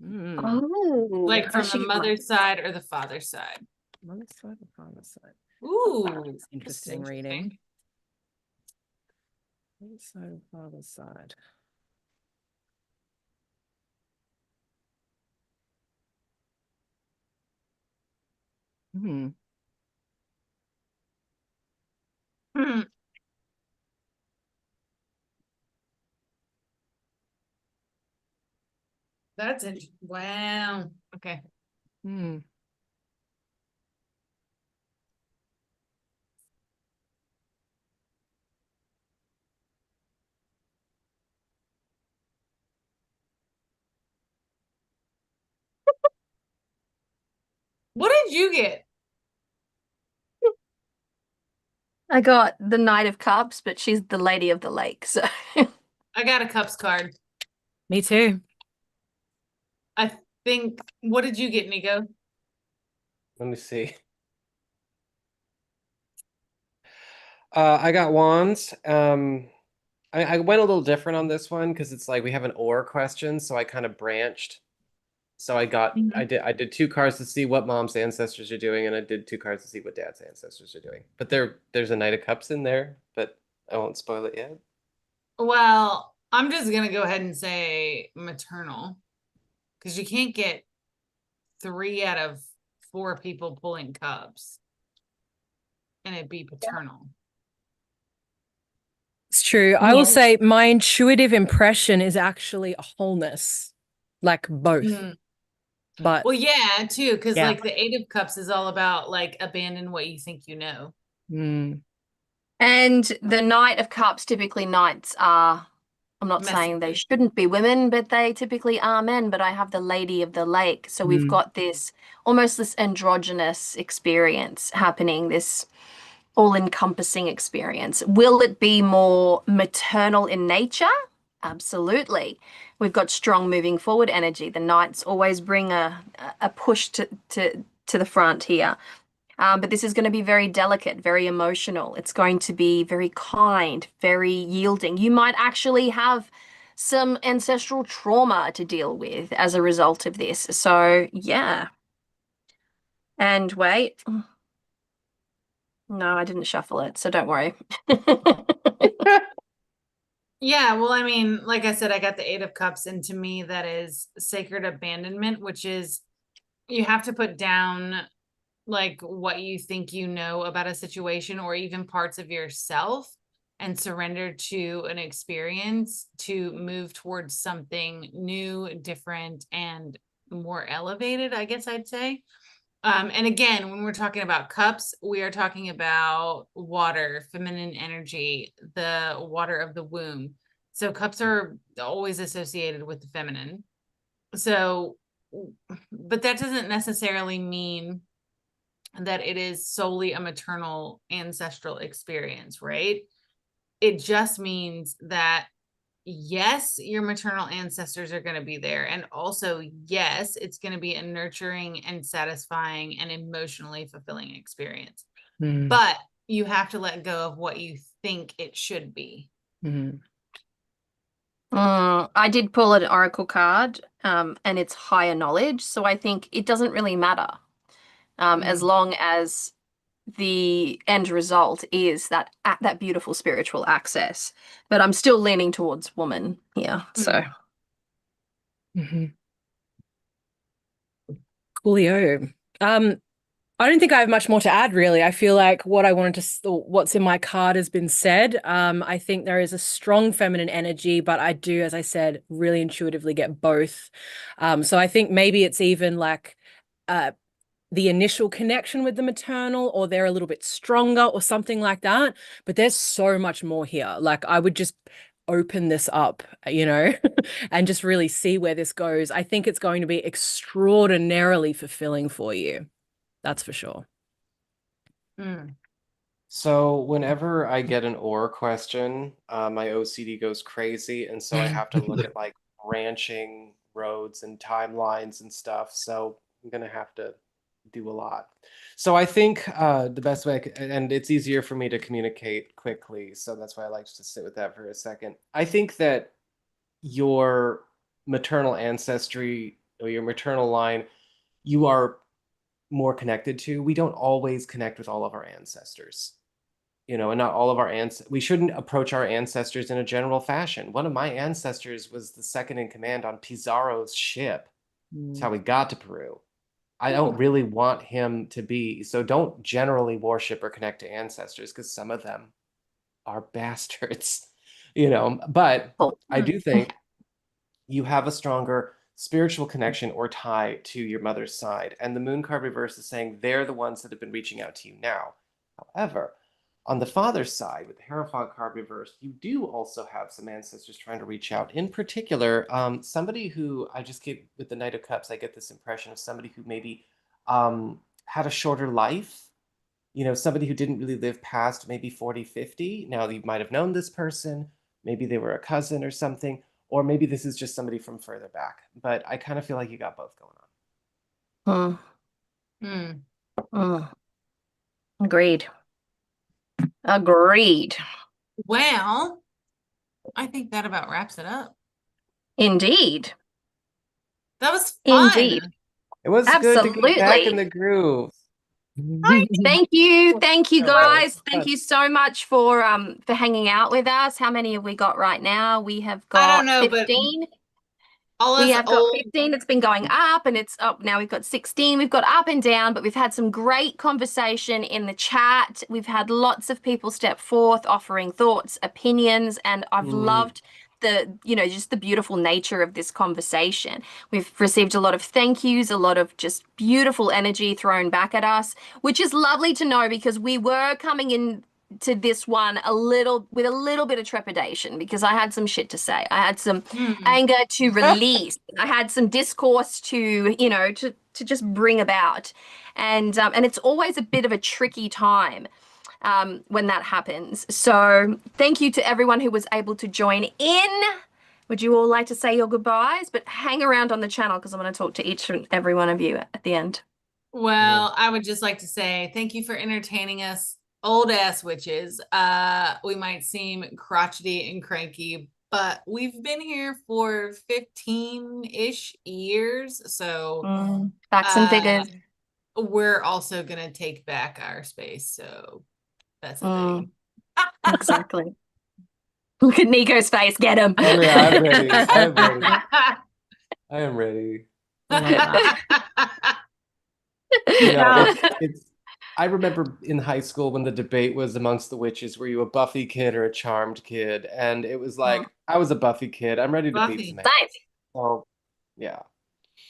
Mm. Oh, Like I from the should get mother's side or the father's side? Mother's side or father's side? Ooh, It's this is interesting reading. Mother's side or father's side? Hmm. Hmm. That's it. Wow. Okay. Hmm. What did you get? I got the Knight of Cups, but she's the Lady of the Lake. So I got a cups card. Me too. I think. What did you get, Nico? Let me see. I got wands. I went a little different on this one because it's like we have an or question, so I kind of branched. So I did two cards to see what mom's ancestors are doing, and I did two cards to see what dad's ancestors are doing. But there's a Knight of Cups in there, but I won't spoil it yet. Well, I'm just gonna go ahead and say maternal, because you can't get 3 out of 4 people pulling cups, and it'd be paternal. It's true. I will Yeah. say my intuitive impression is actually a wholeness, like both. Mm. But Well, yeah, too, because yeah. like the 8 of Cups is all about like abandon what you think you know. Mm. and the Knight of Cups, typically knights are, I'm not saying they Messengers. shouldn't be women, but they typically are men. But I have the Lady of the Lake. So we've Mm. got this almost this androgynous experience happening, this all-encompassing experience. Will it be more maternal in nature? Absolutely. We've got strong moving forward energy. The knights always bring a push to the front here. But this is going to be very delicate, very emotional. It's going to be very kind, very yielding. You might actually have some ancestral trauma to deal with as a result of this. So, yeah. And wait. No, I didn't shuffle it, so don't worry. Yeah, well, I mean, like I said, I got the 8 of Cups, and to me, that is sacred abandonment, which is you have to put down like what you think you know about a situation or even parts of yourself and surrender to an experience to move towards something new, different, and more elevated, I guess I'd say. And again, when we're talking about cups, we are talking about water, feminine energy, the water of the womb. So cups are always associated with the feminine. So, but that doesn't necessarily mean that it is solely a maternal ancestral experience, right? It just means that yes, your maternal ancestors are going to be there. And also, yes, it's going to be a nurturing and satisfying and emotionally fulfilling experience. Mm. But you have to let go of what you think it should be. Mm. I did pull an oracle card, and it's higher knowledge. So I think it doesn't really matter, as long as the end result is that beautiful spiritual access. But I'm still leaning towards woman here. So Mhm. Coolio. I don't think I have much more to add, really. I feel like what I wanted to, what's in my card has been said. I think there is a strong feminine energy, but I do, as I said, really intuitively get both. So I think maybe it's even like the initial connection with the maternal, or they're a little bit stronger or something like that. But there's so much more here. Like, I would just open this up, and just really see where this goes. I think it's going to be extraordinarily fulfilling for you. That's for sure. So whenever I get an or question, my OCD goes crazy, and so I have to look at like branching roads and timelines and stuff. So I'm gonna have to do a lot. So I think the best way, and it's easier for me to communicate quickly, so that's why I like to sit with that for a second. I think that your maternal ancestry or your maternal line, you are more connected to. We don't always connect with all of our ancestors, and not all of our we shouldn't approach our ancestors in a general fashion. One of my ancestors was the second in command on Pizarro's ship. That's how we got to Peru. I don't really want him to be, so don't generally worship or connect to ancestors, because some of them are bastards, but I do think you have a stronger spiritual connection or tie to your mother's side. And the moon card reverse is saying they're the ones that have been reaching out to you now. However, on the father's side, with the Hierophant card reversed, you do also have some ancestors trying to reach out. In particular, somebody who I just get with the Knight of Cups, I get this impression of somebody who maybe had a shorter life, somebody who didn't really live past maybe 40, 50. Now, you might have known this person. Maybe they were a cousin or something. Or maybe this is just somebody from further back. But I kind of feel like you got both going on. Agreed. Agreed. Well, I think that about wraps it up. Indeed. That was fun. Indeed. It was good to get back in the groove. Thank you guys. Right. Thank you so much for hanging out with us. How many have we got right now? We have got I don't know, 15. but all We us have got old 15. It's been going up and it's up. Now we've got 16. We've got up and down, but we've had some great conversation in the chat. We've had lots of people step forth offering thoughts, opinions, and I've loved just the beautiful nature of this conversation. We've received a lot of thank yous, a lot of just beautiful energy thrown back at us, which is lovely to know, because we were coming in to this one with a little bit of trepidation, because I had some shit to say. I had some anger to release. I had some discourse to just bring about, and it's always a bit of a tricky time when that happens. So thank you to everyone who was able to join in. Would you all like to say your goodbyes? But hang around on the channel, because I'm going to talk to each and every one of you at the end. Well, I would just like to say thank you for entertaining us old ass witches. We might seem crotchety and cranky, but we've been here for 15-ish years. So facts and figures. We're also gonna take back our space. So that's a thing. Exactly. Look at Nico's face. Get him. Oh yeah, I'm ready. I am ready. I remember in high school when the debate was amongst the witches, were you a Buffy kid or a Charmed kid? And it was like, I was a Buffy kid. I'm ready to beat some ass. So, yeah.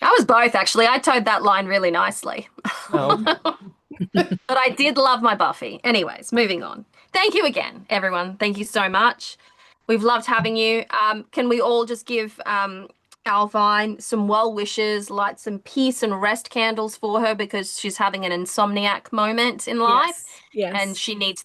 I was both, actually. I towed that line really nicely. Oh, okay. But I did love my Buffy. Anyways, moving on. Thank you again, everyone. Thank you so much. We've loved having you. Can we all just give Alvine some well wishes, light some peace and rest candles for her, because she's having an insomniac moment in life. Yes. And she needs